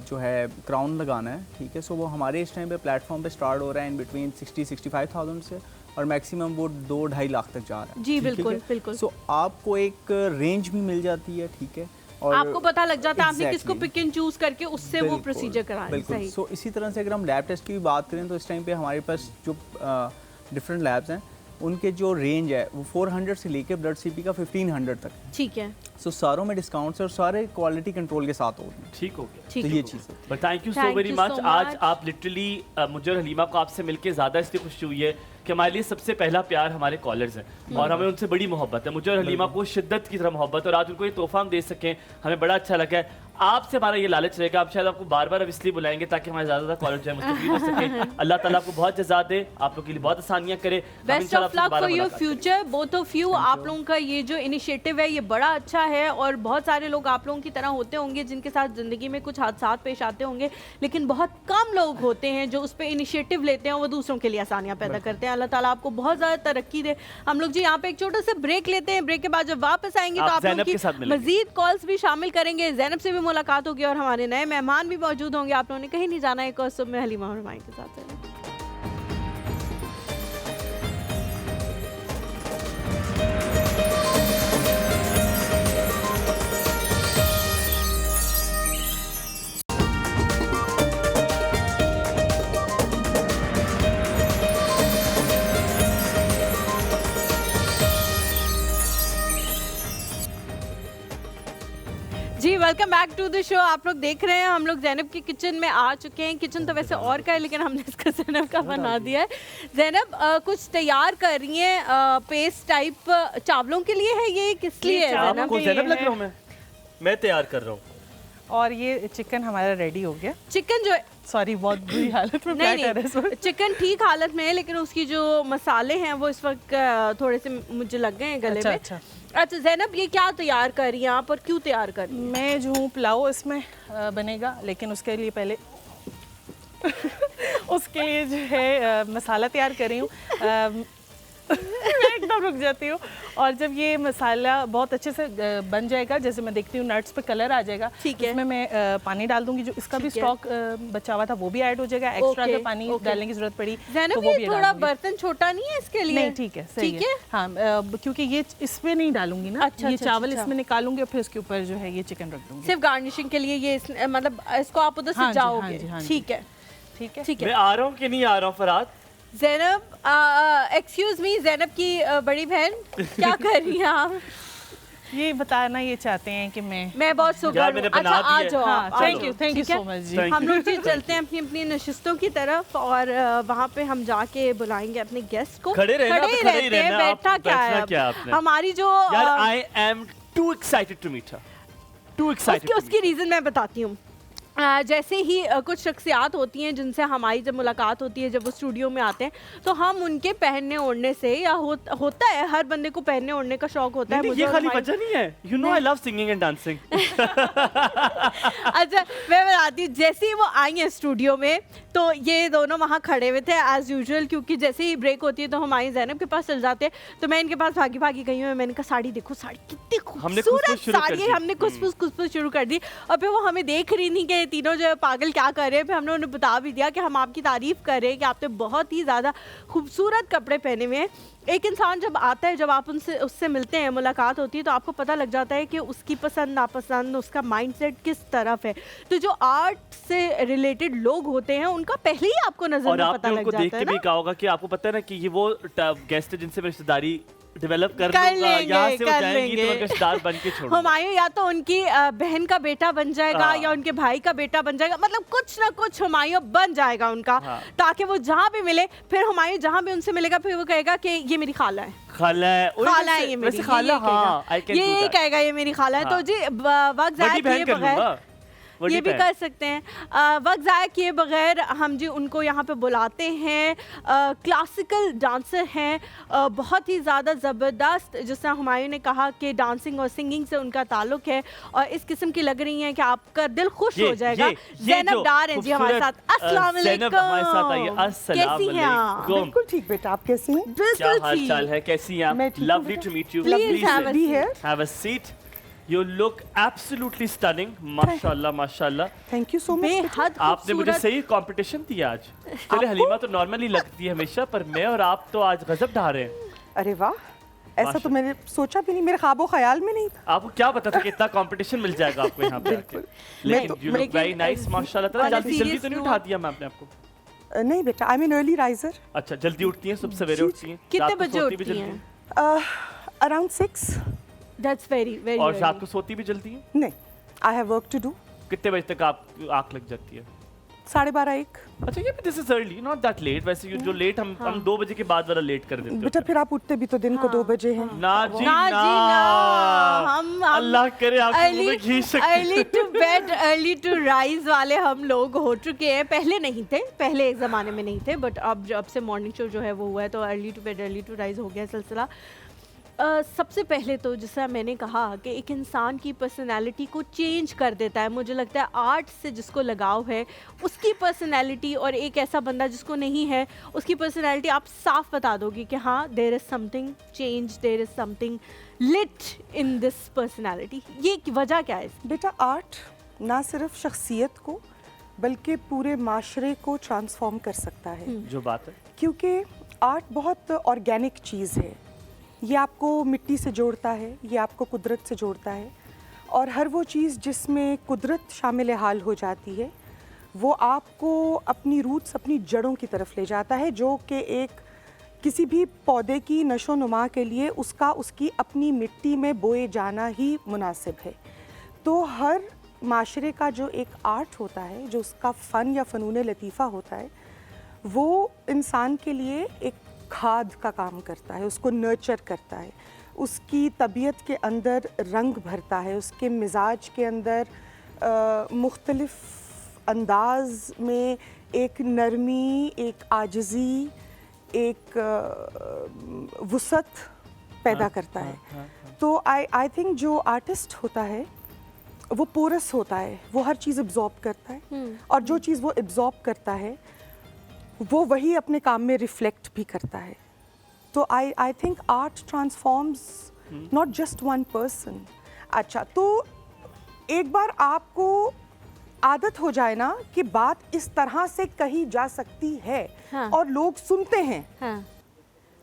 जो है क्राउन लगाना है, ठीक है, सो वो हमारे इस टाइम पे प्लेटफॉर्म पे स्टार्ट हो रहा है इन बिटवीन 60-65,000 से और मैक्सिमम वो 2-2.5 लाख तक जा रहा है। जी बिल्कुल बिल्कुल। सो आपको एक रेंज भी मिल जाती है, ठीक है, और आपको पता लग जाता है आपने किसको पिक एंड चूज करके उससे वो प्रोसीजर कराना है। सही। सो इसी तरह से अगर हम लैब टेस्ट की भी बात करें तो इस टाइम पे हमारे पास जो डिफरेंट लैब्स हैं उनके जो रेंज है वो 400 से लेके ब्लड CP का 1500 तक है। ठीक है। सो सारों में डिस्काउंट्स है और सारे क्वालिटी कंट्रोल के साथ होते हैं। ठीक हो गया, तो ये चीज़ है। But thank you so very much. आज आप लिटरली मुझे और हलीमा को आपसे मिलके ज़्यादा इसलिए खुशी हुई है कि हमारे लिए सबसे पहला प्यार हमारे कॉलर्स हैं और हमें उनसे बड़ी मोहब्बत है। मुझे और हलीमा को शिद्दत की तरह मोहब्बत, और आज उनको ये तोहफा हम दे सकें हमें बड़ा अच्छा लगा है। आपसे हमारा ये लालच रहेगा, आप शायद आपको बार बार अब इसलिए बुलाएंगे ताकि हमारे ज़्यादा कॉलर जो है मुस्तफीद हो सके। अल्लाह ताला आपको बहुत जज़ा दे, आप लोग के लिए बहुत आसानियाँ करे। Best of luck for your future both of you. आप लोगों का ये जो इनिशिएटिव है ये बड़ा अच्छा है और बहुत सारे लोग आप लोगों की तरह होते होंगे जिनके साथ ज़िंदगी में कुछ हादसा पेश आते होंगे, लेकिन बहुत कम लोग होते हैं जो उस पर इनिशिएटिव लेते हैं और वो दूसरों के लिए आसानियाँ पैदा करते हैं। अल्लाह ताला आपको बहुत ज़्यादा तरक्की दे। हम लोग जी यहाँ पे एक छोटा सा ब्रेक लेते हैं, ब्रेक के बाद जब वापस आएंगे तो आप लोगों की मजीद कॉल्स भी शामिल करेंगे, ज़ैनब से भी मुलाकात होगी और हमारे नए मेहमान भी मौजूद होंगे। आप लोगों ने कहीं नहीं जाना है, एक और सुबह में हलीमा और हुमायूं के साथ। जी welcome back to the show. आप लोग देख रहे हैं हम लोग ज़ैनब की किचन में आ चुके हैं। किचन तो वैसे और का है लेकिन हमने इसका ज़ैनब का बना दिया है। ज़ैनब कुछ तैयार कर रही हैं पेस्ट टाइप चावलों के लिए है, ये किस लिए है? आपको ज़ैनब लग रहा हूं मैं तैयार कर रहा हूँ। और ये चिकन हमारा रेडी हो गया। चिकन जो सॉरी बहुत बुरी हालत में नहीं, चिकन ठीक हालत में है लेकिन उसकी जो मसाले हैं वो इस वक्त थोड़े से मुझे लग गए हैं गले में। अच्छा ज़ैनब ये क्या तैयार कर रही हैं आप और क्यों तैयार कर रही हैं? मैं जो हूँ पुलाव इसमें बनेगा, लेकिन उसके लिए पहले उसके लिए जो है मसाला तैयार कर रही हूँ। एकदम रुक जाती हूँ। और जब ये मसाला बहुत अच्छे से बन जाएगा, जैसे मैं देखती हूँ नट्स पे कलर आ जाएगा, ठीक है, इसमें मैं पानी डाल दूंगी। जो इसका भी स्टॉक बचा हुआ था वो भी ऐड हो जाएगा। एक्स्ट्रा अगर पानी डालने की जरूरत पड़ी तो वो भी थोड़ा बर्तन छोटा नहीं है इसके लिए? नहीं ठीक है, सही है। हाँ क्योंकि ये इसमें नहीं डालूंगी ना। अच्छा, ये चावल इसमें निकालूंगे फिर उसके ऊपर जो है ये चिकन रख दूंगी सिर्फ गार्निशिंग के लिए। ये मतलब इसको आप उधर से जाओगे? ठीक है ठीक है ठीक है। मैं आ रहा हूँ कि नहीं आ रहा हूँ फरहाद? ज़ैनब एक्सक्यूज मी, ज़ैनब की बड़ी बहन क्या कर रही हैं आप? ये बताना ये चाहते हैं कि मैं बहुत सुगर हूं। अच्छा आ जाओ। थैंक यू सो मच जी। हम लोग चलते हैं अपनी अपनी नशिस्तों की तरफ और वहाँ पे हम जाके बुलाएंगे अपने गेस्ट को। खड़े रहते हैं, बैठा क्या है हमारी जो I am too excited to meet her, too excited. उसकी रीजन मैं बताती हूँ। जैसे ही कुछ शख्सियात होती हैं जिनसे हमारी जब मुलाकात होती है, जब वो स्टूडियो में आते हैं, तो हम उनके पहनने ओढ़ने से या होता है, हर बंदे को पहनने ओढ़ने का शौक होता है। ये खाली वजह नहीं है, you know I love singing and dancing. अच्छा मैं बताती हूँ, जैसे ही वो आई हैं स्टूडियो में तो ये दोनों वहाँ खड़े हुए थे एज यूजुअल, क्योंकि जैसे ही ब्रेक होती है तो हम आई ज़ैनब के पास चल जाते हैं। तो मैं इनके पास भागी भागी गई हूँ, मैंने कहा साड़ी देखो, साड़ी कितनी खूबसूरत साड़ी है। हमने खुसफुस शुरू कर दी और फिर वो हमें देख रही नहीं कि तीनों जो पागल क्या कर रहे हैं। फिर हमने उन्हें बता भी दिया कि हम आपकी तारीफ कर रहे हैं कि आपने बहुत ही ज़्यादा खूबसूरत कपड़े पहने हुए हैं। एक इंसान जब आता है, जब आप उससे मिलते हैं, मुलाकात होती है, तो आपको पता लग जाता है कि उसकी पसंद नापसंद, उसका माइंडसेट किस तरफ है। तो जो आर्ट से रिलेटेड लोग होते हैं उनका पहले ही आपको नजर में पता लग जाता है। देख के भी कहा होगा कि आपको पता है ना कि ये वो गेस्ट है जिनसे रिश्तेदारी डेवलप कर लूंगा, यहाँ से वो जाएंगी तो रिश्तेदार बन के छोड़ूंगा। हुमायूं या तो उनकी बहन का बेटा बन जाएगा या उनके भाई का बेटा बन जाएगा, मतलब कुछ ना कुछ हुमायूं बन जाएगा उनका, ताकि वो जहाँ भी मिले, फिर हुमायूं जहाँ भी उनसे मिलेगा फिर वो कहेगा कि ये मेरी खाला है, खाला है ये मेरी खाला, ये कहेगा ये मेरी खाला है। तो जी वक्त ज़ाया किए बगैर ये भी कर सकते हैं, वक्त ज़ाया किए बगैर हम जी उनको यहाँ पे बुलाते हैं। क्लासिकल डांसर हैं, बहुत ही ज़्यादा ज़बरदस्त, जिस तरह हुमायूं ने कहा कि डांसिंग और सिंगिंग से उनका ताल्लुक है और इस किस्म की लग रही हैं कि आपका दिल खुश हो जाएगा। ज़ैनब डार हैं जी हमारे साथ। अस्सलाम वालेकुम, कैसी हैं आप? बिल्कुल ठीक बेटा, आप कैसी हैं? बिल्कुल ठीक। हाल चाल है, कैसी हैं आप? Lovely to meet you, please have a seat. You look absolutely stunning, माशाल्लाह माशाल्लाह। Thank you so much। आपने मुझे सही कंपटीशन दिया आज। चले हलीमा तो नॉर्मली लगती है हमेशा, पर मैं और आप तो आज गजब ढा रहे हैं। अरे वाह, ऐसा तो मैंने सोचा भी नहीं, मेरे ख्वाबो ख्याल में नहीं था। आपको क्या पता था कि इतना कंपटीशन मिल जाएगा आपको यहाँ पे आके? लेकिन you look very nice माशाल्लाह। जल्दी तो नहीं उठा दिया मैं आपने आपको? नहीं बेटा, I am an early riser. अच्छा, जल्दी उठती हैं, सुबह सवेरे उठती हैं? कितने बजे उठती हैं? अराउंड 6। That's very और रात को सोती भी जल्दी है? नहीं, I have work to do। कितने बजे तक आप आँख लग जाती है? 12:30-1। अच्छा, ये भी this is early, not that late। वैसे जो लेट हम 2 बजे के बाद वाला लेट कर देते हैं। बेटा फिर आप उठते भी तो दिन को 2 बजे हैं। ना जी ना, हम अल्लाह करे आपको में घी शक्ति। Early to bed early to rise वाले हम लोग हो चुके हैं। पहले नहीं थे, पहले एक ज़माने में नहीं थे, बट अब जब से मॉर्निंग शो जो है वो हुआ है तो early to bed early to rise हो गया सिलसिला। सबसे पहले तो जैसा मैंने कहा कि एक इंसान की पर्सनालिटी को चेंज कर देता है। मुझे लगता है आर्ट से जिसको लगाव है उसकी पर्सनालिटी, और एक ऐसा बंदा जिसको नहीं है उसकी पर्सनालिटी आप साफ बता दोगे कि हाँ there is something change, there is something lit in this personality. ये वजह क्या है? बेटा आर्ट ना सिर्फ शख्सियत को बल्कि पूरे माशरे को ट्रांसफॉर्म कर सकता है। जो बात है, क्योंकि आर्ट बहुत ऑर्गेनिक चीज़ है। ये आपको मिट्टी से जोड़ता है, ये आपको कुदरत से जोड़ता है, और हर वो चीज़ जिसमें कुदरत शामिल हाल हो जाती है वो आपको अपनी रूट्स, अपनी जड़ों की तरफ ले जाता है, जो कि एक किसी भी पौधे की नशो नुमा के लिए उसकी अपनी मिट्टी में बोए जाना ही मुनासिब है। तो हर माशरे का जो एक आर्ट होता है, जो उसका फ़न या फ़नून लतीफ़ा होता है, वो इंसान के लिए एक खाद का काम करता है, उसको नर्चर करता है, उसकी तबीयत के अंदर रंग भरता है, उसके मिजाज के अंदर मुख्तलिफ अंदाज में एक नरमी, एक आजिज़ी, एक वुसत पैदा करता है। तो आई थिंक जो आर्टिस्ट होता है वो पोरस होता है, वो हर चीज़ एब्जॉर्ब करता है, और जो चीज़ वो एब्जॉर्ब करता है वो वही अपने काम में रिफ्लेक्ट भी करता है। तो I think art transforms not just one person. अच्छा, तो एक बार आपको आदत हो जाए ना कि बात इस तरह से कही जा सकती है, हाँ, और लोग सुनते हैं, हाँ,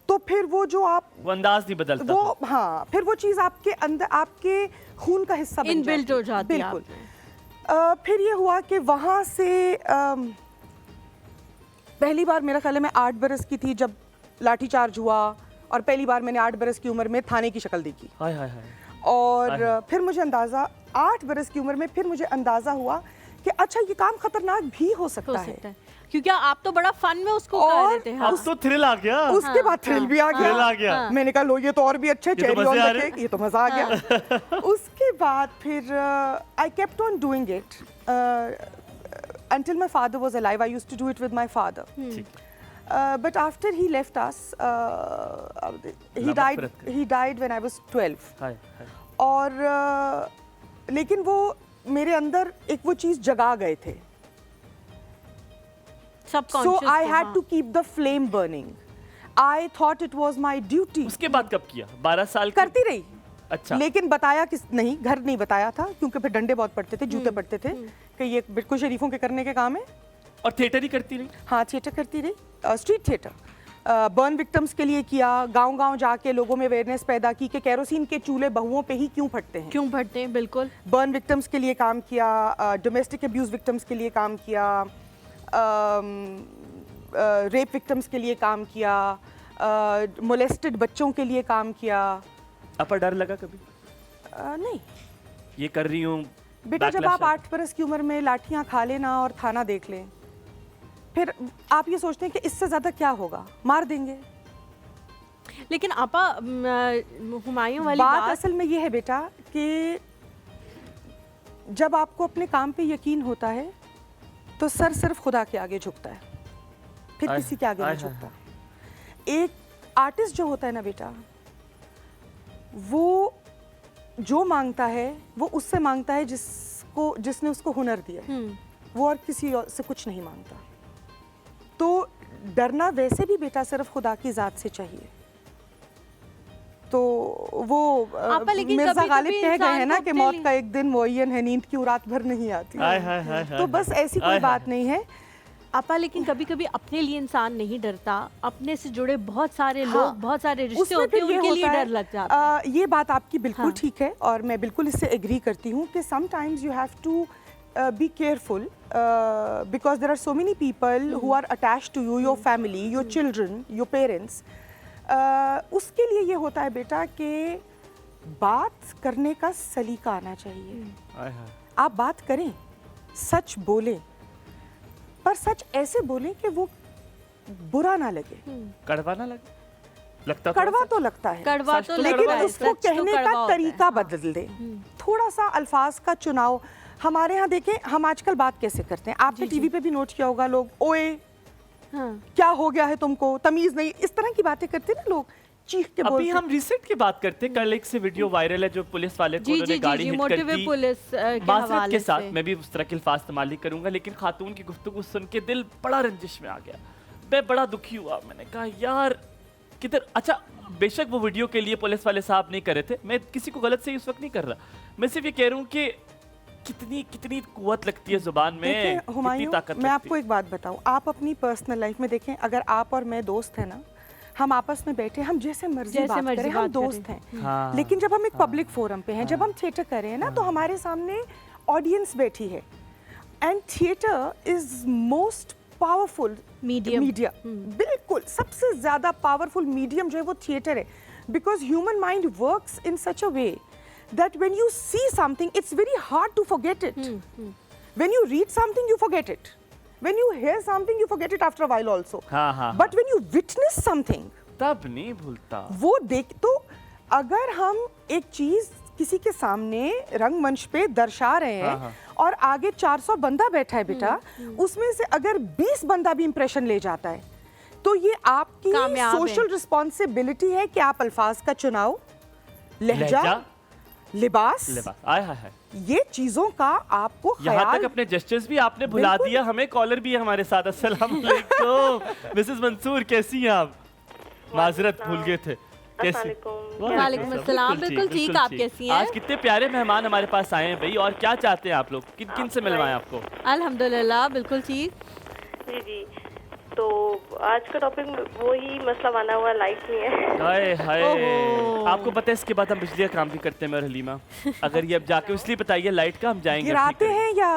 तो फिर वो जो आप वो अंदाज नहीं बदलता, वो हाँ, फिर वो चीज़ आपके अंदर, आपके खून का हिस्सा बन इनबिल्ट हो जाती है। बिल्कुल। फिर ये हुआ कि वहाँ से पहली बार मेरा ख्याल है मैं 8 बरस की थी जब लाठीचार्ज हुआ, और पहली बार मैंने 8 बरस की उम्र में थाने की शक्ल देखी। हाय हाय हाय। और फिर मुझे अंदाज़ा 8 बरस की उम्र में फिर मुझे अंदाज़ा हुआ कि अच्छा ये काम खतरनाक भी हो सकता है, क्योंकि आप तो बड़ा फन में उसको कर रहे थे। हाँ। अब तो थ्रिल आ गया। उसके बाद थ्रिल भी आ गया। थ्रिल आ गया। मैंने कहा लो ये तो और भी अच्छा है, चेरी ऑन द केक, ये तो मजा आ गया। उसके बाद फिर I kept on doing it until my father was alive. I used to do it with my father. But after he left us, he died when I was 12. और लेकिन वो मेरे अंदर एक वो चीज जगा गए थे। So I had to keep the flame burning. I thought it was my duty. उसके बाद कब किया? 12 साल करती रही। अच्छा। लेकिन बताया किस नहीं, घर नहीं बताया था, क्योंकि फिर डंडे बहुत पड़ते थे, जूते पड़ते थे कि ये बिल्कुल शरीफों के करने के काम है। और थिएटर ही करती रही? हाँ, थिएटर करती रही, स्ट्रीट थिएटर। बर्न विक्टिम्स के लिए किया, गांव-गांव जाके लोगों में अवेयरनेस पैदा की कि केरोसिन के चूल्हे बहुओं पे ही क्यों फटते हैं। क्यों फटते हैं, बिल्कुल। बर्न विक्टिम्स के लिए काम किया, डोमेस्टिक अब्यूज विक्टिम्स के लिए काम किया, रेप विक्टिम्स के लिए काम किया, मोलेस्टेड बच्चों के लिए काम किया। आपका डर लगा कभी? नहीं। ये कर रही हूँ बेटा, जब आप 8 बरस की उम्र में लाठियाँ खा लेना और थाना देख लें, फिर आप ये सोचते हैं कि इससे ज़्यादा क्या होगा, मार देंगे। लेकिन आपा हुमायूं वाली बात असल में ये है बेटा कि जब आपको अपने काम पे यकीन होता है तो सर सिर्फ खुदा के आगे झुकता है, फिर किसी के आगे नहीं झुकता। एक आर्टिस्ट जो होता है ना बेटा, वो जो मांगता है वो उससे मांगता है जिसने उसको हुनर दिया है, वो और किसी और से कुछ नहीं मांगता। तो डरना वैसे भी बेटा सिर्फ खुदा की ज़ात से चाहिए। तो वो मिर्जा गालिब कह गए हैं ना कि मौत का एक दिन मुअय्यन है, नींद की रात भर नहीं आती। तो बस ऐसी कोई बात नहीं है आपा। लेकिन कभी कभी अपने लिए इंसान नहीं डरता, अपने से जुड़े बहुत सारे लोग, बहुत सारे रिश्ते होते हैं, उनके लिए डर लग जाता है। ये बात आपकी बिल्कुल ठीक है और मैं बिल्कुल इससे एग्री करती हूँ कि sometimes you have to be careful because there are so many people who are attached to you, your family, your children, your parents. उसके लिए ये होता है बेटा कि बात करने का सलीका आना चाहिए। आप बात करें, सच बोलें, पर सच ऐसे बोलें कि वो बुरा ना लगे, कड़वा ना लगे। लगता कड़वा तो लगता है, कड़वा तो लेकिन उसको कहने का तरीका बदल दे, थोड़ा सा अल्फाज का चुनाव। हमारे यहाँ देखें, हम आजकल बात कैसे करते हैं, आपने टीवी पे भी नोट किया होगा, लोग ओए क्या हो गया है तुमको, तमीज नहीं, इस तरह की बातें करते हैं ना लोग, चीख के बोलते। अभी हम रिसेंट की बात करते हैं, कल एक से वीडियो वायरल है जो पुलिस वाले को उन्होंने गाड़ी हिट कर दी पुलिस माजरत के साथ। मैं भी उस तरह के अल्फाज इस्तेमाल नहीं करूंगा, लेकिन खातून की गुफ्तगू सुन के दिल बड़ा रंजिश में आ गया, मैं बड़ा दुखी हुआ। मैंने कहा यार किधर, अच्छा बेशक वो वीडियो के लिए पुलिस वाले साहब नहीं कर रहे थे, मैं किसी को गलत से उस वक्त नहीं कर रहा, मैं सिर्फ ये कह रहा हूँ कि कितनी कुव्वत लगती है जुबान में, कितनी ताकत। मैं आपको एक बात बताऊं, आप अपनी पर्सनल लाइफ में देखें, अगर आप और मैं दोस्त हैं ना, हम आपस में बैठे, हम जैसे मर्जी बात करें, हम दोस्त हैं। लेकिन जब हम एक पब्लिक फोरम पे हैं, जब हम थिएटर कर रहे हैं ना, तो हमारे सामने ऑडियंस बैठी है, and theatre is most powerful medium. बिल्कुल सबसे ज्यादा पावरफुल मीडियम जो है वो थिएटर है, because human mind works in such a way that when you see something, it's very hard to forget it. When you read something, you forget it. When you hear something, you forget it after a while also. But when you witness something, तब नहीं भूलता। वो देख, तो अगर हम एक चीज किसी के सामने रंगमंच पे दर्शा रहे हैं और आगे 400 बंदा बैठा है बेटा, उसमें से अगर 20 बंदा भी इंप्रेशन ले जाता है, तो ये आपकी सोशल रिस्पॉन्सिबिलिटी है कि आप अल्फाज का चुनाव, लहजा, लिबास, आय हाय, ये चीजों का आपको यहाँ तक अपने जेस्चर्स भी आपने भुला दिया। हमें कॉलर भी है हमारे साथ। अस्सलाम वालेकुम मिसेस मंसूर, कैसी हैं आप? माजरत भूल गए थे। कैसी? वालेकुम अस्सलाम, बिल्कुल ठीक, आप कैसी हैं? आज कितने प्यारे मेहमान हमारे पास आए हैं भाई, और क्या चाहते हैं आप लोग, किन किन से मिलवाएं आपको? अल्हम्दुलिल्लाह बिल्कुल ठीक। जी तो आज का टॉपिक वही मसला बना हुआ, लाइट नहीं है। हाय हाय, आपको पता है इसके बाद हम बिजली का काम भी करते हैं मैं और हलीमा, अगर ये अब जाके इसलिए बताइए लाइट का, हम जाएंगे गिराते हैं या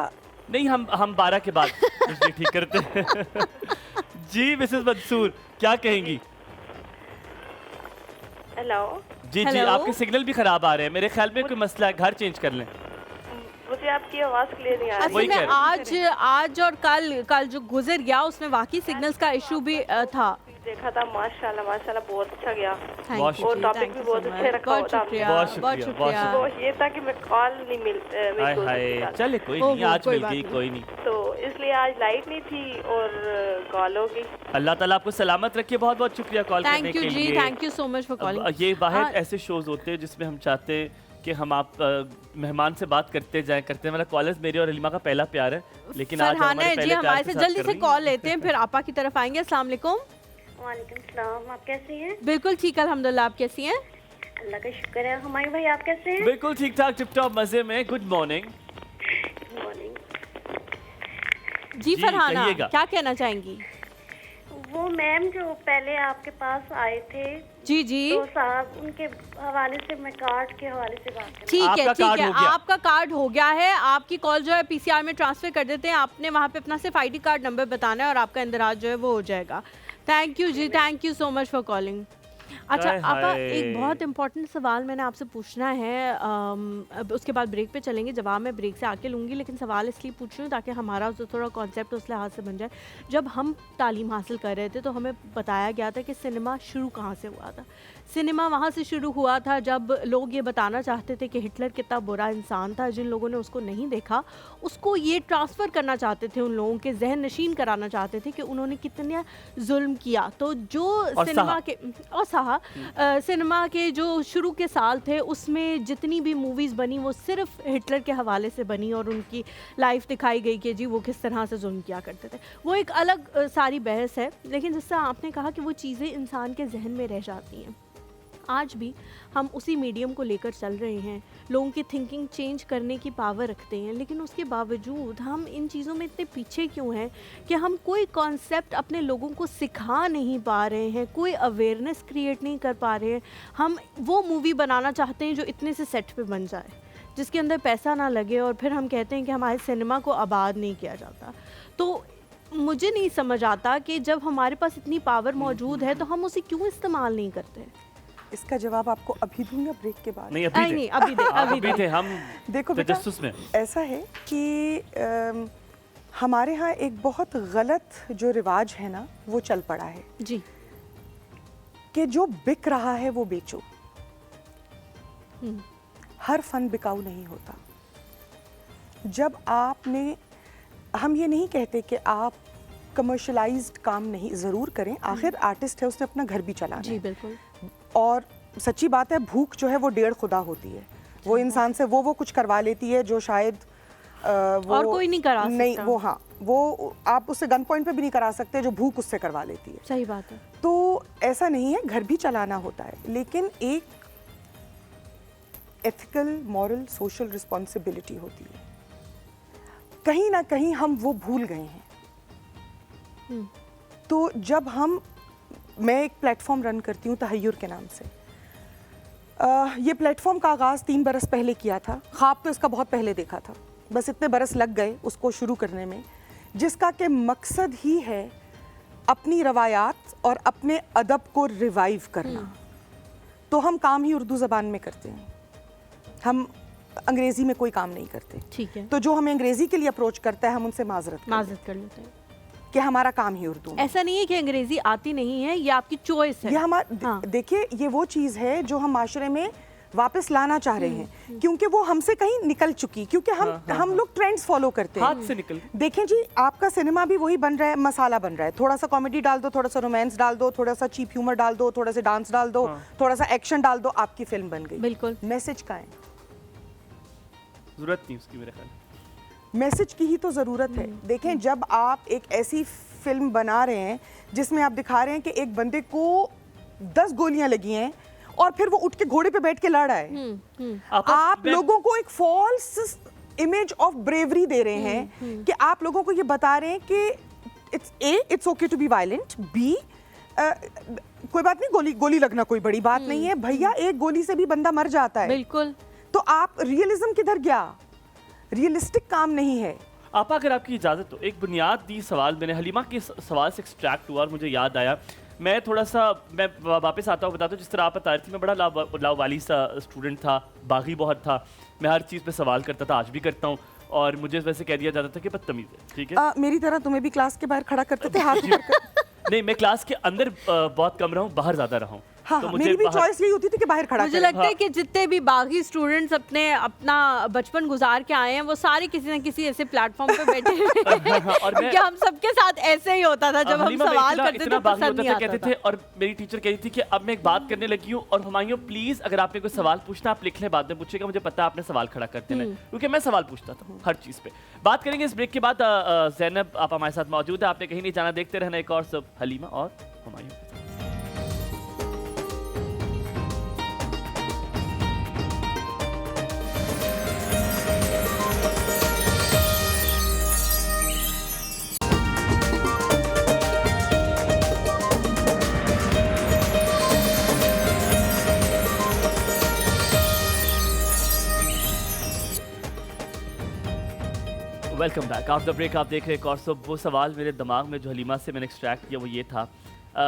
नहीं? हम 12 के बाद बिजली ठीक करते हैं। जी मिसेस मंसूर क्या कहेंगी? हेलो। जी जी, आपके सिग्नल भी खराब आ रहे हैं, मेरे ख्याल में कोई मसला है, घर चेंज कर लें। मुझे आपकी आवाज़ क्लियर नहीं आ रही। असल में आज और कल जो गुजर गया उसमें वाकई सिग्नल्स का इशू भी था। देखा था, माशाल्लाह माशाल्लाह बहुत अच्छा गया और टॉपिक भी बहुत अच्छे रखा हुआ था। बहुत शुक्रिया। वो ये था कि मैं कॉल नहीं मिल चले कोई नहीं, आज मिल गई, कोई नहीं। तो इसलिए आज लाइट नहीं थी और कॉल हो गई। अल्लाह ताला आपको सलामत रखे, बहुत बहुत शुक्रिया कॉल करने के लिए। Thank you so much for calling. ये वाहिद ऐसे शोज होते हैं जिसमें हम चाहते हैं कि हम आप मेहमान से बात करते जाएं करते हैं। मेरा कॉलेज मेरी और हलीमा का पहला प्यार है, लेकिन आज हमारे पहले प्यार हमारे से जल्दी से कॉल लेते हैं, फिर आपा की तरफ आएंगे। अस्सलाम वालेकुम। वालेकुम सलाम, आप कैसी हैं? बिल्कुल ठीक, अल्हम्दुलिल्लाह। आप कैसी हैं? अल्लाह का शुक्र है। हुमायूं भाई आप कैसे हैं? बिल्कुल ठीक ठाक, टिप टॉप, मजे में। Good morning. गुड मॉर्निंग जी। फरहाना, क्या कहना चाहेंगी? वो मैम जो पहले आपके पास आए थे, जी जी, तो साहब उनके हवाले से मैं कार्ड के हवाले से बात कर। ठीक है, आपका कार्ड हो गया है। आपकी कॉल जो है पीसीआर में ट्रांसफर कर देते हैं। आपने वहाँ पे अपना सिर्फ आईडी कार्ड नंबर बताना है और आपका इंदराज जो है वो हो जाएगा। थैंक यू जी, thank you so much for calling. अच्छा आपा, एक बहुत इंपॉर्टेंट सवाल मैंने आपसे पूछना है। अब उसके बाद ब्रेक पे चलेंगे, जवाब मैं ब्रेक से आके लूँगी, लेकिन सवाल इसलिए पूछ रही हूँ ताकि हमारा जो थोड़ा कॉन्सेप्ट उस लिहाज से बन जाए। जब हम तालीम हासिल कर रहे थे तो हमें बताया गया था कि सिनेमा शुरू कहाँ से हुआ था। सिनेमा वहाँ से शुरू हुआ था जब लोग ये बताना चाहते थे कि हिटलर कितना बुरा इंसान था। जिन लोगों ने उसको नहीं देखा, उसको ये ट्रांसफ़र करना चाहते थे, उन लोगों के जहन नशीन कराना चाहते थे कि उन्होंने कितना जुल्म किया। तो जो सिनेमा के सिनेमा के जो शुरू के साल थे उसमें जितनी भी मूवीज़ बनी वो सिर्फ हिटलर के हवाले से बनी और उनकी लाइफ दिखाई गई कि जी वो किस तरह से जुल्म किया करते थे। वो एक अलग सारी बहस है, लेकिन जिससे आपने कहा कि वो चीज़ें इंसान के जहन में रह जाती हैं। आज भी हम उसी मीडियम को लेकर चल रहे हैं, लोगों की थिंकिंग चेंज करने की पावर रखते हैं, लेकिन उसके बावजूद हम इन चीज़ों में इतने पीछे क्यों हैं कि हम कोई कॉन्सेप्ट अपने लोगों को सिखा नहीं पा रहे हैं, कोई अवेयरनेस क्रिएट नहीं कर पा रहे हैं। हम वो मूवी बनाना चाहते हैं जो इतने से सेट पे बन जाए, जिसके अंदर पैसा ना लगे, और फिर हम कहते हैं कि हमारे सिनेमा को आबाद नहीं किया जाता। तो मुझे नहीं समझ आता कि जब हमारे पास इतनी पावर मौजूद है तो हम उसे क्यों इस्तेमाल नहीं करते। इसका जवाब आपको अभी दूंगा ब्रेक के बाद? नहीं, अभी थे हम। देखो बेटा, ऐसा है कि हमारे यहाँ एक बहुत गलत जो रिवाज है ना वो चल पड़ा है जी, कि जो बिक रहा है वो बेचो। हर फन बिकाऊ नहीं होता। जब आपने, हम ये नहीं कहते कि आप कमर्शलाइज्ड काम नहीं ज़रूर करें, आखिर आर्टिस्ट है, उसने अपना घर भी चलाना जी, बिल्कुल। और सच्ची बात है, भूख जो है वो 1.5 खुदा होती है। वो इंसान से वो कुछ करवा लेती है जो शायद वो और कोई नहीं करा सकता। नहीं, वो हाँ, वो आप उससे गन पॉइंट पे भी नहीं करा सकते जो भूख उससे करवा लेती है। सही बात है। तो ऐसा नहीं है, घर भी चलाना होता है, लेकिन एक एथिकल, मॉरल, सोशल रिस्पॉन्सिबिलिटी होती है। कहीं ना कहीं हम वो भूल गए हैं। तो जब मैं एक प्लेटफॉर्म रन करती हूँ तहय्युर के नाम से। ये प्लेटफॉर्म का आगाज़ 3 बरस पहले किया था। ख्वाब तो इसका बहुत पहले देखा था, बस इतने बरस लग गए उसको शुरू करने में, जिसका के मकसद ही है अपनी रवायात और अपने अदब को रिवाइव करना। तो हम काम ही उर्दू ज़बान में करते हैं, हम अंग्रेज़ी में कोई काम नहीं करते। ठीक है। तो जो हमें अंग्रेज़ी के लिए अप्रोच करता है हम उनसे माजरत कर लेते हैं कि हमारा काम ही उर्दू में। ऐसा नहीं है कि अंग्रेजी आती नहीं है, ये आपकी चॉइस है। ये हमारा देखिए, ये वो चीज़ है जो हम माशरे में वापस लाना चाह रहे हैं, क्योंकि वो हमसे कहीं निकल चुकी, क्योंकि हम लोग ट्रेंड्स फॉलो करते हैं, हाथ से निकल। देखें जी, आपका सिनेमा भी वही बन रहा है, मसाला बन रहा है। थोड़ा सा कॉमेडी डाल दो, थोड़ा सा रोमांस डाल दो, थोड़ा सा चीप ह्यूमर डाल दो, थोड़ा सा डांस डाल दो, थोड़ा सा एक्शन डाल दो, आपकी फिल्म बन गई। बिल्कुल। मैसेज का है, जरूरत नहीं उसकी, मेरे ख्याल मैसेज की ही तो ज़रूरत है। देखें, जब आप एक ऐसी फिल्म बना रहे हैं जिसमें आप दिखा रहे हैं कि एक बंदे को 10 गोलियां लगी हैं और फिर वो उठ के घोड़े पे बैठ के लड़ रहा है, आप लोगों को एक फॉल्स इमेज ऑफ ब्रेवरी दे रहे हैं कि आप लोगों को ये बता रहे हैं कि it's okay to be violent, बी कोई बात नहीं, गोली लगना कोई बड़ी बात नहीं है भैया, एक गोली से भी बंदा मर जाता है। बिल्कुल। तो आप रियलिज्म किधर गया? रियलिस्टिक काम नहीं है। आपा, अगर आपकी इजाज़त हो, एक बुनियादी सवाल मैंने हलीमा के सवाल से एक्सट्रैक्ट हुआ और मुझे याद आया। मैं थोड़ा सा मैं वापस आता हूँ, बताता हूँ जिस तरह आप बता रही थी, मैं बड़ा लावाली सा स्टूडेंट था, बागी बहुत था, मैं हर चीज़ पे सवाल करता था, आज भी करता हूँ, और मुझे वैसे कह दिया जाता था कि बदतमीज है। ठीक है, मेरी तरह तुम्हें भी क्लास के बाहर खड़ा करते थे हाथ नहीं, मैं क्लास के अंदर बहुत कम रहा हूँ, बाहर ज़्यादा रहा हूँ। हाँ, तो मेरी भी चॉइस यही होती थी कि बाहर खड़ा मुझे लगता है कि जितने भी बागी स्टूडेंट्स अपना बचपन गुजार के आए हैं वो सारे किसी न किसी ऐसे प्लेटफॉर्म पे बैठे हुए हैं और क्योंकि हम सबके साथ ऐसे ही होता था जब हम सवाल करते थे, पसंद नहीं आता कहते थे। और मेरी टीचर कहती थी कि अब मैं एक बात करने लगी हूँ और हुमायूं प्लीज अगर आपने कोई सवाल पूछना आप लिख लें, बाद में पूछेगा, मुझे पता है आपने सवाल खड़ा करते हैं, क्योंकि मैं सवाल पूछता था हर चीज़ पे। बात करेंगे इस ब्रेक के बाद। ज़ैनब आप हमारे साथ मौजूद है, आपने कहीं नहीं जाना, देखते रहना एक और सब हलीमा और Humayun. Welcome back after the break. आप देख रहे हैं कोर्स। वो सवाल मेरे दिमाग में जो हलीमा से मैंने एक्सट्रैक्ट किया वो ये था,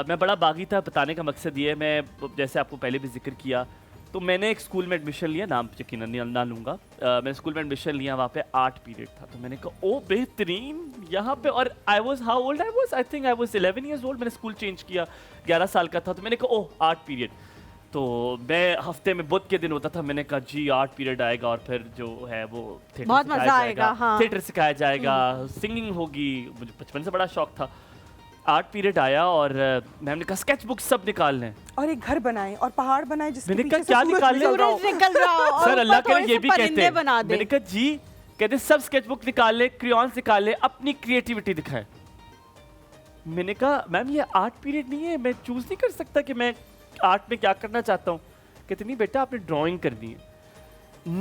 मैं बड़ा बागी था। बताने का मकसद ये है, मैं जैसे आपको पहले भी जिक्र किया, तो मैंने एक स्कूल में एडमिशन लिया, नाम यकीनन ना लूँगा, मैंने स्कूल में एडमिशन लिया, वहाँ पे आर्ट पीरियड था, तो मैंने कहा ओ बेहतरीन यहाँ पे। और I was how old, I think I was 11 years old. मैंने स्कूल चेंज किया, 11 साल का था, तो मैंने कहा ओह आर्ट पीरियड। तो मैं हफ्ते में बुध के दिन होता था, मैंने कहा जी आर्ट पीरियड आएगा और फिर जो है वो बहुत मजा आएगा, हाँ। थिएटर सिखाया जाएगा, सिंगिंग होगी, मुझे बचपन से बड़ा शौक था। आर्ट पीरियड आया और मैम ने कहा स्केच बुक सब निकाल लें और एक घर बनाएं और पहाड़ बनाएं जिसके मैंने पीछे कहा क्या निकाल लें, सर अल्लाह करे ये भी कहते हैं। मैंने कहा जी कहते सब स्केच बुक निकाल ले, क्रेयॉन्स निकाल ले, अपनी क्रिएटिविटी दिखाएं। मैंने कहा मैम ये आर्ट पीरियड नहीं है, मैं चूज नहीं कर सकता कि मैं आर्ट में क्या करना चाहता हूँ। कहते नहीं बेटा आपने ड्राइंग करनी है।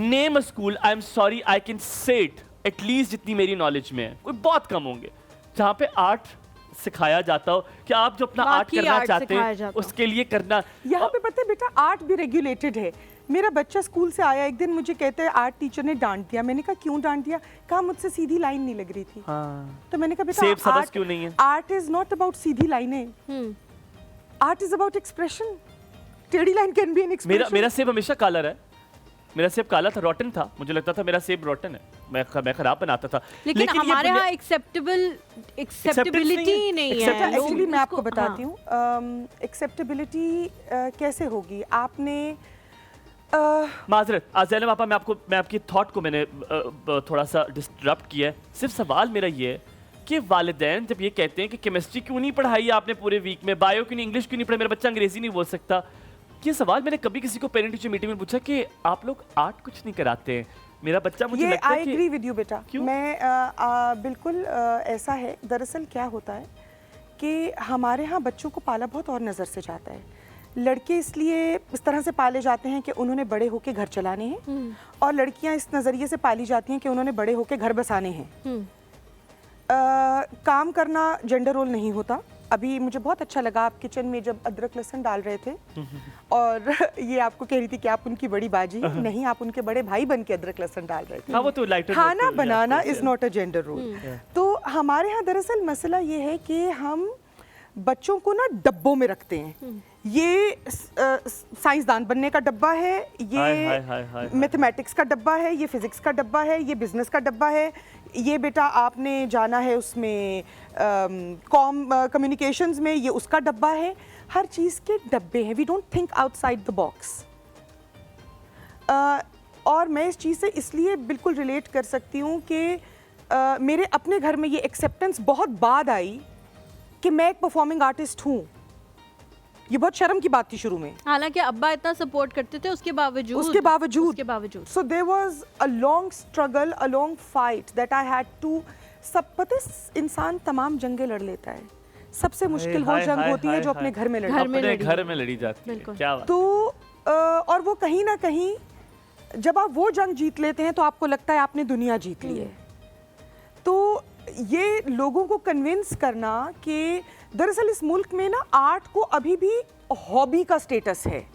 Name a school, I am sorry I can say it, at least जितनी मेरी नॉलेज में है, कोई बहुत कम होंगे जहाँ पे आर्ट सिखाया जाता हो कि आप जो अपना आर्ट करना चाहते हैं उसके लिए करना। यहाँ पे पता है बेटा आर्ट भी रेगुलेटेड है। मेरा बच्चा स्कूल से आया एक दिन, मुझे कहते हैं आर्ट टीचर ने डांट दिया। मैंने कहा क्यों डांट दिया? कहा मुझसे सीधी लाइन नहीं लग रही थी। तो मैंने कहा बेटा आर्ट क्यों नहीं है? आर्ट इज नॉट अबाउट सीधी लाइनें, आर्ट इज अबाउट एक्सप्रेशन। टेढ़ी line can be an expression. मेरा सेब हमेशा काला है, मेरा सेब काला था, रोटन था, मुझे लगता था मेरा सेब रोटन है, मैं खराब बनाता था। लेकिन हमारे यहाँ एक्सेप्टेबिलिटी नहीं है। एक्चुअली मैं आपको बताती हूँ एक्सेप्टेबिलिटी कैसे होगी। आपने माजरत ज़ैनब आपा, मैं आपकी थॉट को मैंने थोड़ा सा डिस्टरप्ट किया है। सिर्फ सवाल मेरा ये है कि वालिदैन जब ये कहते हैं कि केमिस्ट्री क्यों नहीं पढ़ाई आपने पूरे वीक में, बायो क्यों नहीं, इंग्लिश क्यों नहीं पढ़ाई, मेरा बच्चा अंग्रेजी नहीं बोल सकता, ये सवाल मैंने कभी किसी को पेरेंट टीचर मीटिंग में पूछा कि आप लोग आर्ट कुछ नहीं कराते हैं। मेरा बच्चा मुझे लगता है कि आई एग्री विद यू बेटा, मैं बिल्कुल ऐसा है। दरअसल क्या होता है कि हमारे यहाँ बच्चों को पाला बहुत और नज़र से जाता है। लड़के इसलिए इस तरह से पाले जाते हैं कि उन्होंने बड़े होके घर चलाने हैं, और लड़कियाँ इस नज़रिए से पाली जाती हैं कि उन्होंने बड़े होके घर बसाने हैं। काम करना जेंडर रोल नहीं होता। अभी मुझे बहुत अच्छा लगा आप किचन में जब अदरक लहसुन डाल रहे थे और ये आपको कह रही थी कि आप उनकी बड़ी बाजी नहीं, आप उनके बड़े भाई बन के अदरक लहसुन डाल रहे थे। हाँ, वो तो लाइटर खाना बनाना is not a gender role. तो हमारे यहाँ दरअसल मसला ये है कि हम बच्चों को ना डब्बों में रखते हैं। ये साइंसदान बनने का डब्बा है, ये मैथमेटिक्स का डब्बा है, ये फिजिक्स का डब्बा है, ये बिजनेस का डब्बा है, ये बेटा आपने जाना है उसमें कम्युनिकेशंस में, ये उसका डब्बा है। हर चीज़ के डब्बे हैं। We don't think outside the box. और मैं इस चीज़ से इसलिए बिल्कुल रिलेट कर सकती हूँ कि मेरे अपने घर में ये एक्सेप्टेंस बहुत बाद आई कि मैं एक परफॉर्मिंग आर्टिस्ट हूँ। ये बहुत शर्म की बात थी शुरू में, हालांकि अब्बा इतना सपोर्ट करते थे, उसके बावजूद so there was a long struggle, a long fight that I had to. सब पता है इंसान तमाम जंगें लड़ लेता है, सबसे मुश्किल वो जंग होती है जो अपने घर में लड़ी जाती है। क्या बात। तो और वो कहीं ना कहीं जब आप वो जंग जीत लेते हैं तो आपको लगता है आपने दुनिया जीत ली है। तो ये लोगों को कन्विंस करना कि दरअसल इस मुल्क में ना आर्ट को अभी भी हॉबी का स्टेटस है।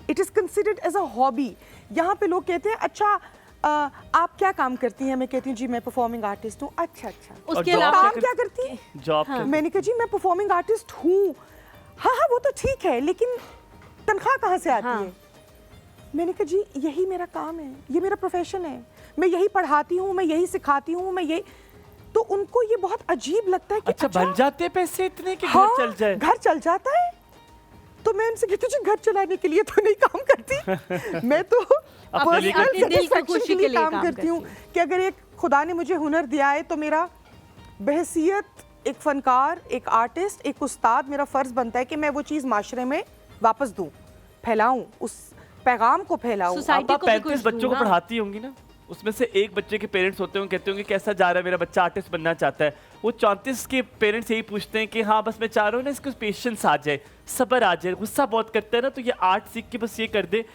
It is considered as a hobby. यहाँ पे लोग कहते हैं अच्छा आप क्या काम करती हैं? मैं कहती हूँ जी मैं परफॉर्मिंग आर्टिस्ट हूँ। अच्छा उसके अलावा काम क्या करती हैं? जॉब। मैंने कहा जी मैं परफॉर्मिंग आर्टिस्ट हूँ। हाँ हाँ वो तो ठीक है, लेकिन तनख्वाह कहाँ से आती है? मैंने कहा जी यही मेरा काम है, ये मेरा प्रोफेशन है, मैं यही पढ़ाती हूँ, मैं यही सिखाती हूँ, मैं यही। तो उनको ये बहुत अजीब लगता है कि अच्छा बन जाते पैसे इतने कि हाँ, घर चल जाए। घर चल जाता है। तो मैं उनसे कहती हूँ घर चलाने के लिए तो नहीं काम करती मैं तो अपने दिल की खुशी के लिए काम करती हूँ कि अगर एक खुदा ने मुझे हुनर दिया है तो मेरा बहसियत एक फनकार, एक आर्टिस्ट, एक उस्ताद, मेरा फ़र्ज़ बनता है कि मैं वो चीज़ माशरे में वापस दूँ, फैलाऊँ, उस पैगाम को फैलाऊँ। आप 35 बच्चों को पढ़ाती होंगी ना, उसमें से एक बच्चे के पेरेंट्स होते होंगे, कहते होंगे कैसा जा रहा है मेरा बच्चा, आर्टिस्ट बनना चाहता है। वो 34 के पेरेंट्स यही पूछते हैं कि हाँ बस मैं चाह रहा हूँ ना इसको पेशेंस आ जाए, सब्र आ जाए, गुस्सा बहुत करता है ना तो ये आर्ट सीख के बस ये कर दे।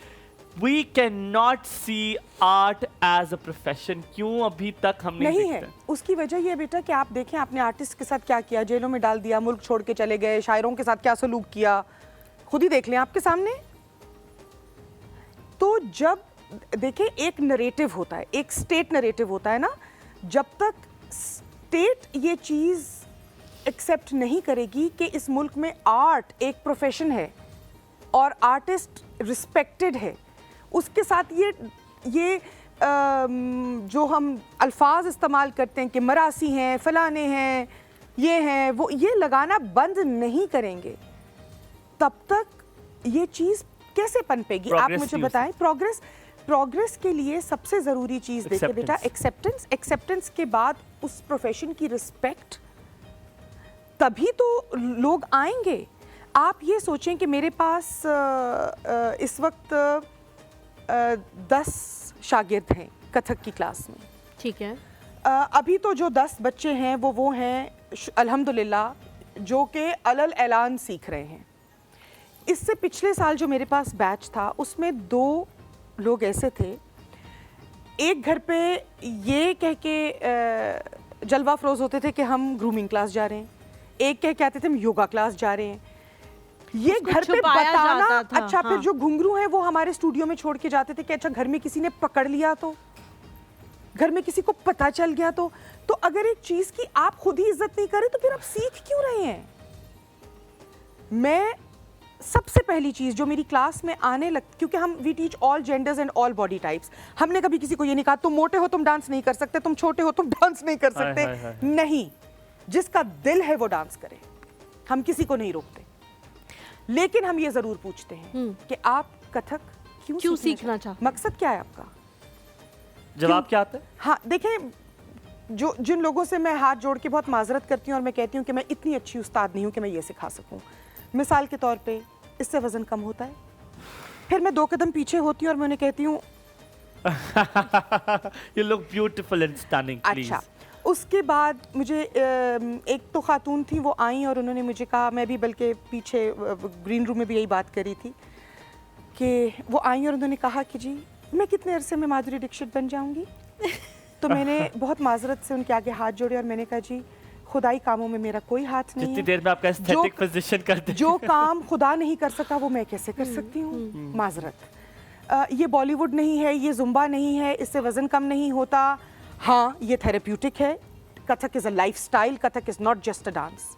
We cannot see art as a profession। क्यों अभी तक हम नहीं है? उसकी वजह ये बेटा कि आप देखें आपने आर्टिस्ट के साथ क्या किया, जेलों में डाल दिया, मुल्क छोड़ के चले गए, शायरों के साथ क्या सलूक किया, खुद ही देख लें आपके सामने। तो जब देखें एक नरेटिव होता है, एक स्टेट नरेटिव होता है ना, जब तक स्टेट ये चीज़ एक्सेप्ट नहीं करेगी कि इस मुल्क में आर्ट एक प्रोफेशन है और आर्टिस्ट रिस्पेक्टेड है, उसके साथ ये जो हम अल्फाज इस्तेमाल करते हैं कि मरासी हैं, फलाने हैं, ये हैं, वो ये लगाना बंद नहीं करेंगे तब तक ये चीज़ कैसे पनपेगी? आप मुझे बताएं। प्रोग्रेस के लिए सबसे ज़रूरी चीज़ देखिए बेटा एक्सेप्टेंस। एक्सेप्टेंस के बाद उस प्रोफेशन की रिस्पेक्ट, तभी तो लोग आएंगे। आप ये सोचें कि मेरे पास इस वक्त 10 शागिर्द हैं कथक की क्लास में, ठीक है। अभी तो जो 10 बच्चे हैं वो हैं अल्हम्दुलिल्लाह जो कि अलल ऐलान सीख रहे हैं। इससे पिछले साल जो मेरे पास बैच था उसमें 2 लोग ऐसे थे, एक घर पे ये कह के जलवा फरोज होते थे कि हम ग्रूमिंग क्लास जा रहे हैं, एक कह के आते थे हम योगा क्लास जा रहे हैं। ये घर पे बताना अच्छा, फिर जो घुंघरू हैं वो हमारे स्टूडियो में छोड़ के जाते थे कि अच्छा घर में किसी ने पकड़ लिया तो, घर में किसी को पता चल गया तो अगर एक चीज की आप खुद ही इज्जत नहीं करें तो फिर आप सीख क्यों रहे हैं? मैं सबसे पहली चीज जो मेरी क्लास में आने लग, क्योंकि हम we teach all genders and all body types, हमने कभी किसी को ये नहीं कहा तुम मोटे हो तुम डांस नहीं कर सकते, तुम छोटे हो तुम डांस नहीं कर सकते। नहीं, जिसका दिल है वो डांस करे, हम किसी को नहीं रोकते। लेकिन हम ये जरूर पूछते हैं कि आप कथक क्यों सीखना चाहते, मकसद क्या है आपका? जवाब क्या आता है? हाँ देखें, जिन लोगों से मैं हाथ जोड़ के बहुत माजरत करती हूँ और मैं कहती हूँ कि मैं इतनी अच्छी उस्ताद नहीं हूँ कि मैं ये सिखा सकूँ, मिसाल के तौर पे इससे वजन कम होता है, फिर मैं 2 कदम पीछे होती हूँ और मैं उन्हें कहती हूँ You look beautiful and stunning, please. अच्छा, उसके बाद मुझे एक तो खातून थी वो आई और उन्होंने मुझे कहा, मैं भी बल्कि पीछे ग्रीन रूम में भी यही बात करी थी कि वो आई और उन्होंने कहा कि जी मैं कितने अरसे में माधुरी दीक्षित बन जाऊंगी। तो मैंने बहुत माजरत से उनके आगे हाथ जोड़े और मैंने कहा जी खुदाई कामों में मेरा कोई हाथ नहीं है, जितनी देर में आपका एस्थेटिक पोजीशन करते हैं, जो काम खुदा नहीं कर सका वो मैं कैसे कर सकती हूँ? माजरत, ये बॉलीवुड नहीं है, ये जुम्बा नहीं है, इससे वजन कम नहीं होता। हाँ ये थेरेप्यूटिक है, Kathak is a lifestyle, Kathak is not just a dance.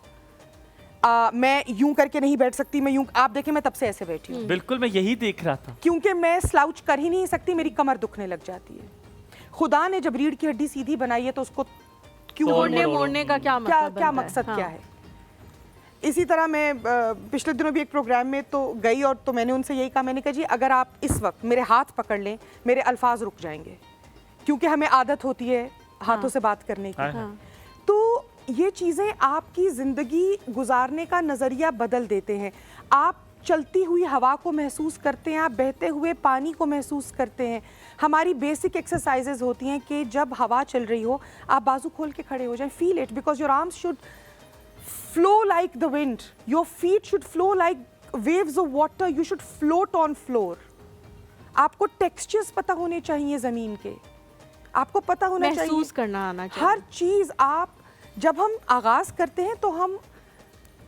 मैं यूं करके नहीं बैठ सकती, मैं यूं, आप देखें मैं तब से ऐसे बैठी हूँ। बिल्कुल मैं यही देख रहा था, क्योंकि मैं स्लाउच कर ही नहीं सकती, मेरी कमर दुखने लग जाती है। खुदा ने जब रीढ़ की हड्डी सीधी बनाई है तो उसको क्यों मोड़ने का क्या मकसद क्या है? इसी तरह मैं पिछले दिनों भी एक प्रोग्राम में तो गई और तो मैंने उनसे यही कहा, मैंने कहा जी अगर आप इस वक्त मेरे हाथ पकड़ लें मेरे अल्फाज रुक जाएंगे, क्योंकि हमें आदत होती है हाथों से बात करने की। तो ये चीज़ें आपकी ज़िंदगी गुजारने का नज़रिया बदल देते हैं। आप चलती हुई हवा को महसूस करते हैं, आप बहते हुए पानी को महसूस करते हैं। हमारी बेसिक एक्सरसाइजेज होती हैं कि जब हवा चल रही हो आप बाजू खोल के खड़े हो जाएं, feel it, because your arms should flow like the wind, your feet should flow like waves of water, you should float on floor. आपको टेक्सचर्स पता होने चाहिए ज़मीन के, आपको पता होना चाहिए, महसूस करना आना चाहिए हर चीज़। आप जब हम आगाज़ करते हैं तो हम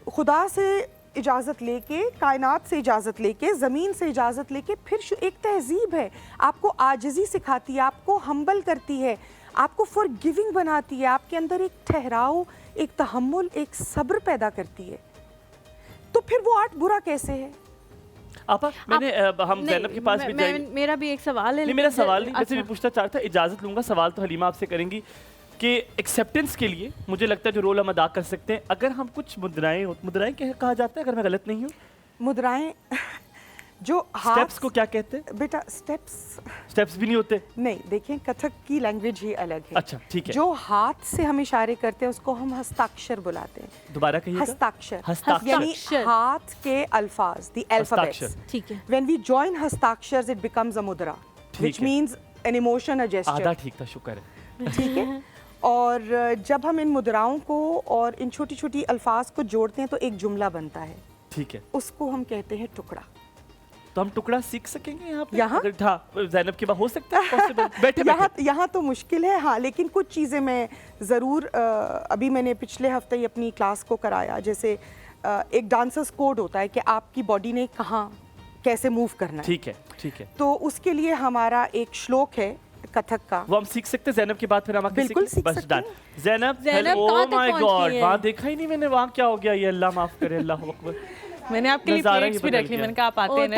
खुदा से इजाज़त लेके, कायनात से इजाज़त लेके, ज़मीन से इजाज़त लेके, फिर एक तहज़ीब है, आपको आजिज़ी सिखाती है, आपको हम्बल करती है, आपको फॉरगिविंग बनाती है, आपके अंदर एक ठहराव, एक तहम्मुल, एक सब्र पैदा करती है। तो फिर वो आर्ट बुरा कैसे है? आपा मैंने हम ज़ैनब के पास भी जाएंगे। मेरा भी एक सवाल है। नहीं मेरा सवाल नहीं, वैसे भी पूछना चाहता, इजाज़त लूंगा। सवाल तो हलीमा आपसे करेंगी कि एक्सेप्टेंस के लिए मुझे लगता है जो रोल हम अदा कर सकते हैं, अगर हम कुछ मुद्राएं कहा जाता है अगर मैं गलत नहीं हूँ, मुद्राएं जो स्टेप्स को क्या कहते हैं बेटा? स्टेप्स भी नहीं होते। नहीं, देखिए कथक की लैंग्वेज ही अलग है। अच्छा ठीक है। जो हाथ से हम इशारे करते हैं उसको हम हस्ताक्षर बुलाते हैं। दोबारा कहिए। हस्ताक्षर यानी हाथ के अल्फाज, द अल्फाबेट्स। ठीक है। व्हेन वी जॉइन हस्ताक्षर इट बिकम्स अ मुद्रा, which means an emotion, a gesture. आधा ठीक था, शुक्र है। ठीक है। और जब हम इन मुद्राओं को और इन छोटी छोटी अल्फाज को जोड़ते हैं तो एक जुमला बनता है। ठीक है। उसको हम कहते हैं टुकड़ा। तो हम टुकड़ा सीख सकेंगे यहाँ पे? यहाँ ज़ैनब के बाद हो सकता है पॉसिबल? बैठे यहाँ तो मुश्किल है, हाँ, लेकिन कुछ चीज़ें मैं ज़रूर अभी मैंने पिछले हफ्ते ही अपनी क्लास को कराया। जैसे एक डांसर्स कोड होता है कि आपकी बॉडी ने कहाँ कैसे मूव करना है। ठीक है, ठीक है। तो उसके लिए हमारा एक श्लोक है कथक का, वो हम सीख सकते हैं ज़ैनब के बाद? फिर हम बिल्कुल सीख सकते हैं। ज़ैनब, ओह माय गॉड, वहाँ देखा ही नहीं मैंने, वहाँ क्या हो गया ये? अल्लाह माफ करे, अल्लाह अकबर। मैंने आपके लिए प्लेट्स भी रख ली, मैंने कहा आप आते हैं ना।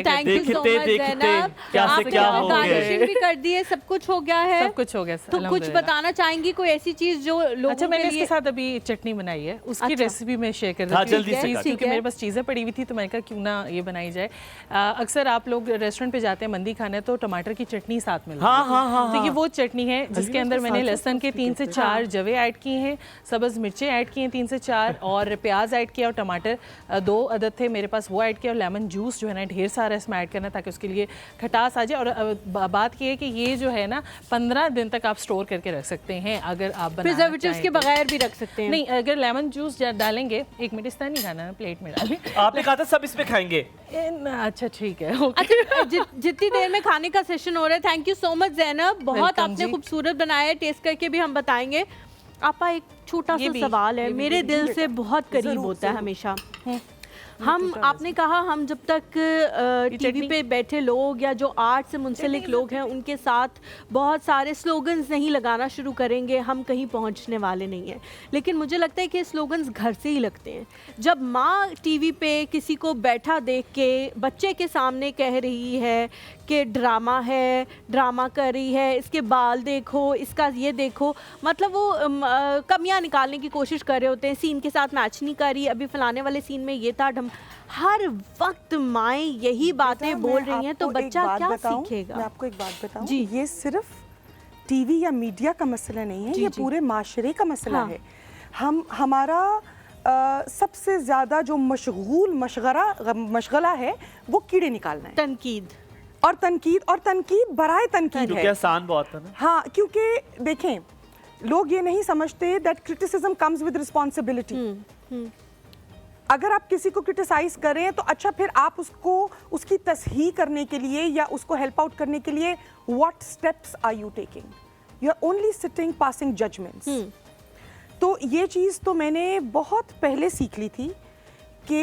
Thank you so much Zainab. क्या से क्या हो गया, भी कर दिए, सब कुछ हो गया है। सब कुछ हो गया। तो कुछ बताना चाहेंगी कोई ऐसी चीज जो लोगों अच्छा, मैंने इसके साथ अभी चटनी बनाई है, उसकी रेसिपी मैं शेयर कर देती हूँ क्योंकि मेरे पास चीज़ें पड़ी हुई थी तो मैंने कहा क्यों ना ये बनाई जाए। अक्सर आप लोग रेस्टोरेंट पे जाते हैं मंदी खाने तो टमाटर की चटनी साथ मिलती है। तो ये वो चटनी है जिसके अंदर मैंने लहसुन के 3 से 4 जवे ऐड किए हैं, सब्ज़ मिर्चें ऐड की हैं 3 से 4, और प्याज ऐड किया, और टमाटर 2 अदद थे मेरे पास वो ऐड किया, और लेमन जूस जो है ना ढेर सारा इसमें ऐड करना ताकि उसके लिए खटास आ जाए। और बात ये है कि ये जो है ना 15 दिन तक आप स्टोर करके रख सकते हैं अगर आप प्रिजर्वेटिव्स के बगैर भी रख सकते हैं। नहीं, अगर लेमन जूस डालेंगे, एक मिनट इतना नहीं खाना, प्लेट में डालें। आपने कहा था सब इसमें खाएंगे। अच्छा ठीक है। अच्छा, जितनी देर में खाने का सेशन हो रहा है, thank you so much Zainab, बहुत आपने खूबसूरत बनाया है, टेस्ट करके भी हम बताएंगे। आपा एक छोटा सा सवाल है, मेरे दिल से बहुत करीब होता है हमेशा। हम आपने कहा हम जब तक टीवी पे बैठे लोग या जो आर्ट से मुंसलिक लोग हैं उनके साथ बहुत सारे स्लोगन्स नहीं लगाना शुरू करेंगे, हम कहीं पहुंचने वाले नहीं हैं। लेकिन मुझे लगता है कि स्लोगन्स घर से ही लगते हैं। जब माँ टीवी पे किसी को बैठा देख के बच्चे के सामने कह रही है कि ड्रामा है, ड्रामा कर रही है, इसके बाल देखो, इसका ये देखो, मतलब वो कमियां निकालने की कोशिश कर रहे होते हैं, सीन के साथ मैच नहीं कर रही, अभी फलाने वाले सीन में ये था, हर वक्त माएँ यही बातें बोल रही हैं, तो बच्चा क्या सीखेगा? मैं आपको एक बात बताऊं जी, ये सिर्फ टीवी या मीडिया का मसला नहीं है, ये पूरे माशरे का मसला है। हमारा सबसे ज़्यादा जो मशगला है वो कीड़े निकालना है, तनकीद बराए तनकीद है। आसान बहुत है ना। हाँ, क्योंकि देखें लोग ये नहीं समझते that criticism comes with responsibility. अगर आप किसी को क्रिटिसाइज करें तो अच्छा, फिर आप उसको उसकी तसहीह करने के लिए या उसको हेल्प आउट करने के लिए what steps are you taking? You are only sitting passing judgements. तो ये चीज़ तो मैंने बहुत पहले सीख ली थी कि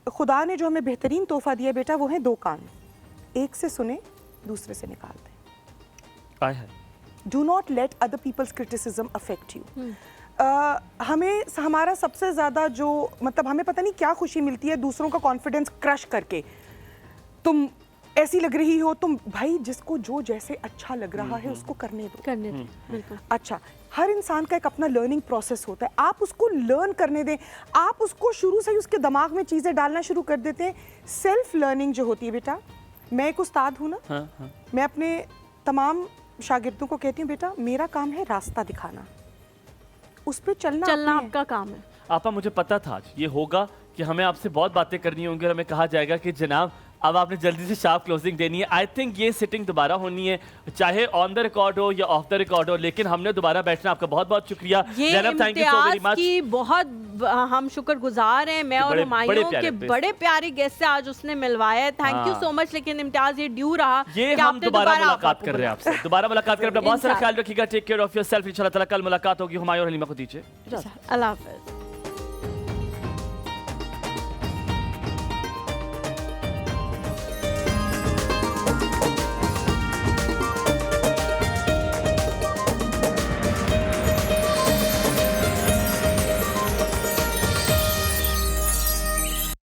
खुदा ने जो हमें बेहतरीन तोहफा दिया बेटा वो है 2 कान, एक से सुने दूसरे से निकाल दें। Do not let other people's criticism affect you. हमें हमारा सबसे ज़्यादा जो मतलब हमें पता नहीं क्या खुशी मिलती है दूसरों का कॉन्फिडेंस क्रश करके। तुम ऐसी लग रही हो, तुम भाई जिसको जो जैसे अच्छा लग रहा है उसको करने दो, बिल्कुल। अच्छा, हर इंसान का एक अपना लर्निंग प्रोसेस होता है, आप उसको लर्न करने दें। आप उसको शुरू से ही उसके दिमाग में चीज़ें डालना शुरू कर देते हैं। सेल्फ लर्निंग जो होती है बेटा, मैं एक उस्ताद हूँ ना, मैं अपने तमाम शागिर्दों को कहती हूँ बेटा मेरा काम है रास्ता दिखाना, उस पर चलना आपका काम है। आपा मुझे पता था आज ये होगा कि हमें आपसे बहुत बातें करनी होंगी और हमें कहा जाएगा कि जनाब अब आपने जल्दी से शार्प क्लोजिंग देनी है। आई थिंक ये सिटिंग दोबारा होनी है, चाहे ऑन द रिकॉर्ड हो या ऑफ द रिकॉर्ड हो, लेकिन हमने दोबारा बैठना। आपका बहुत बहुत शुक्रिया Zainab, thank you so very much. की बहुत हम शुक्रगुजार हैं, मैं और हुमायूं के बड़े प्यारे गेस्ट से आज उसने मिलवाया है, थैंक यू सो मच। लेकिन इम्तियाज ये ड्यू रहा, ये हम दोबारा मुलाकात कर रहे हैं आपसे, दोबारा मुलाकात कर, अपना बहुत सारा ख्याल रखिएगा, टेक केयर ऑफ योरसेल्फ। इंशाल्लाह ताला कल मुलाकात होगी। हुमायूं और हलीमा को दीजिए अल्लाह हाफ़िज़।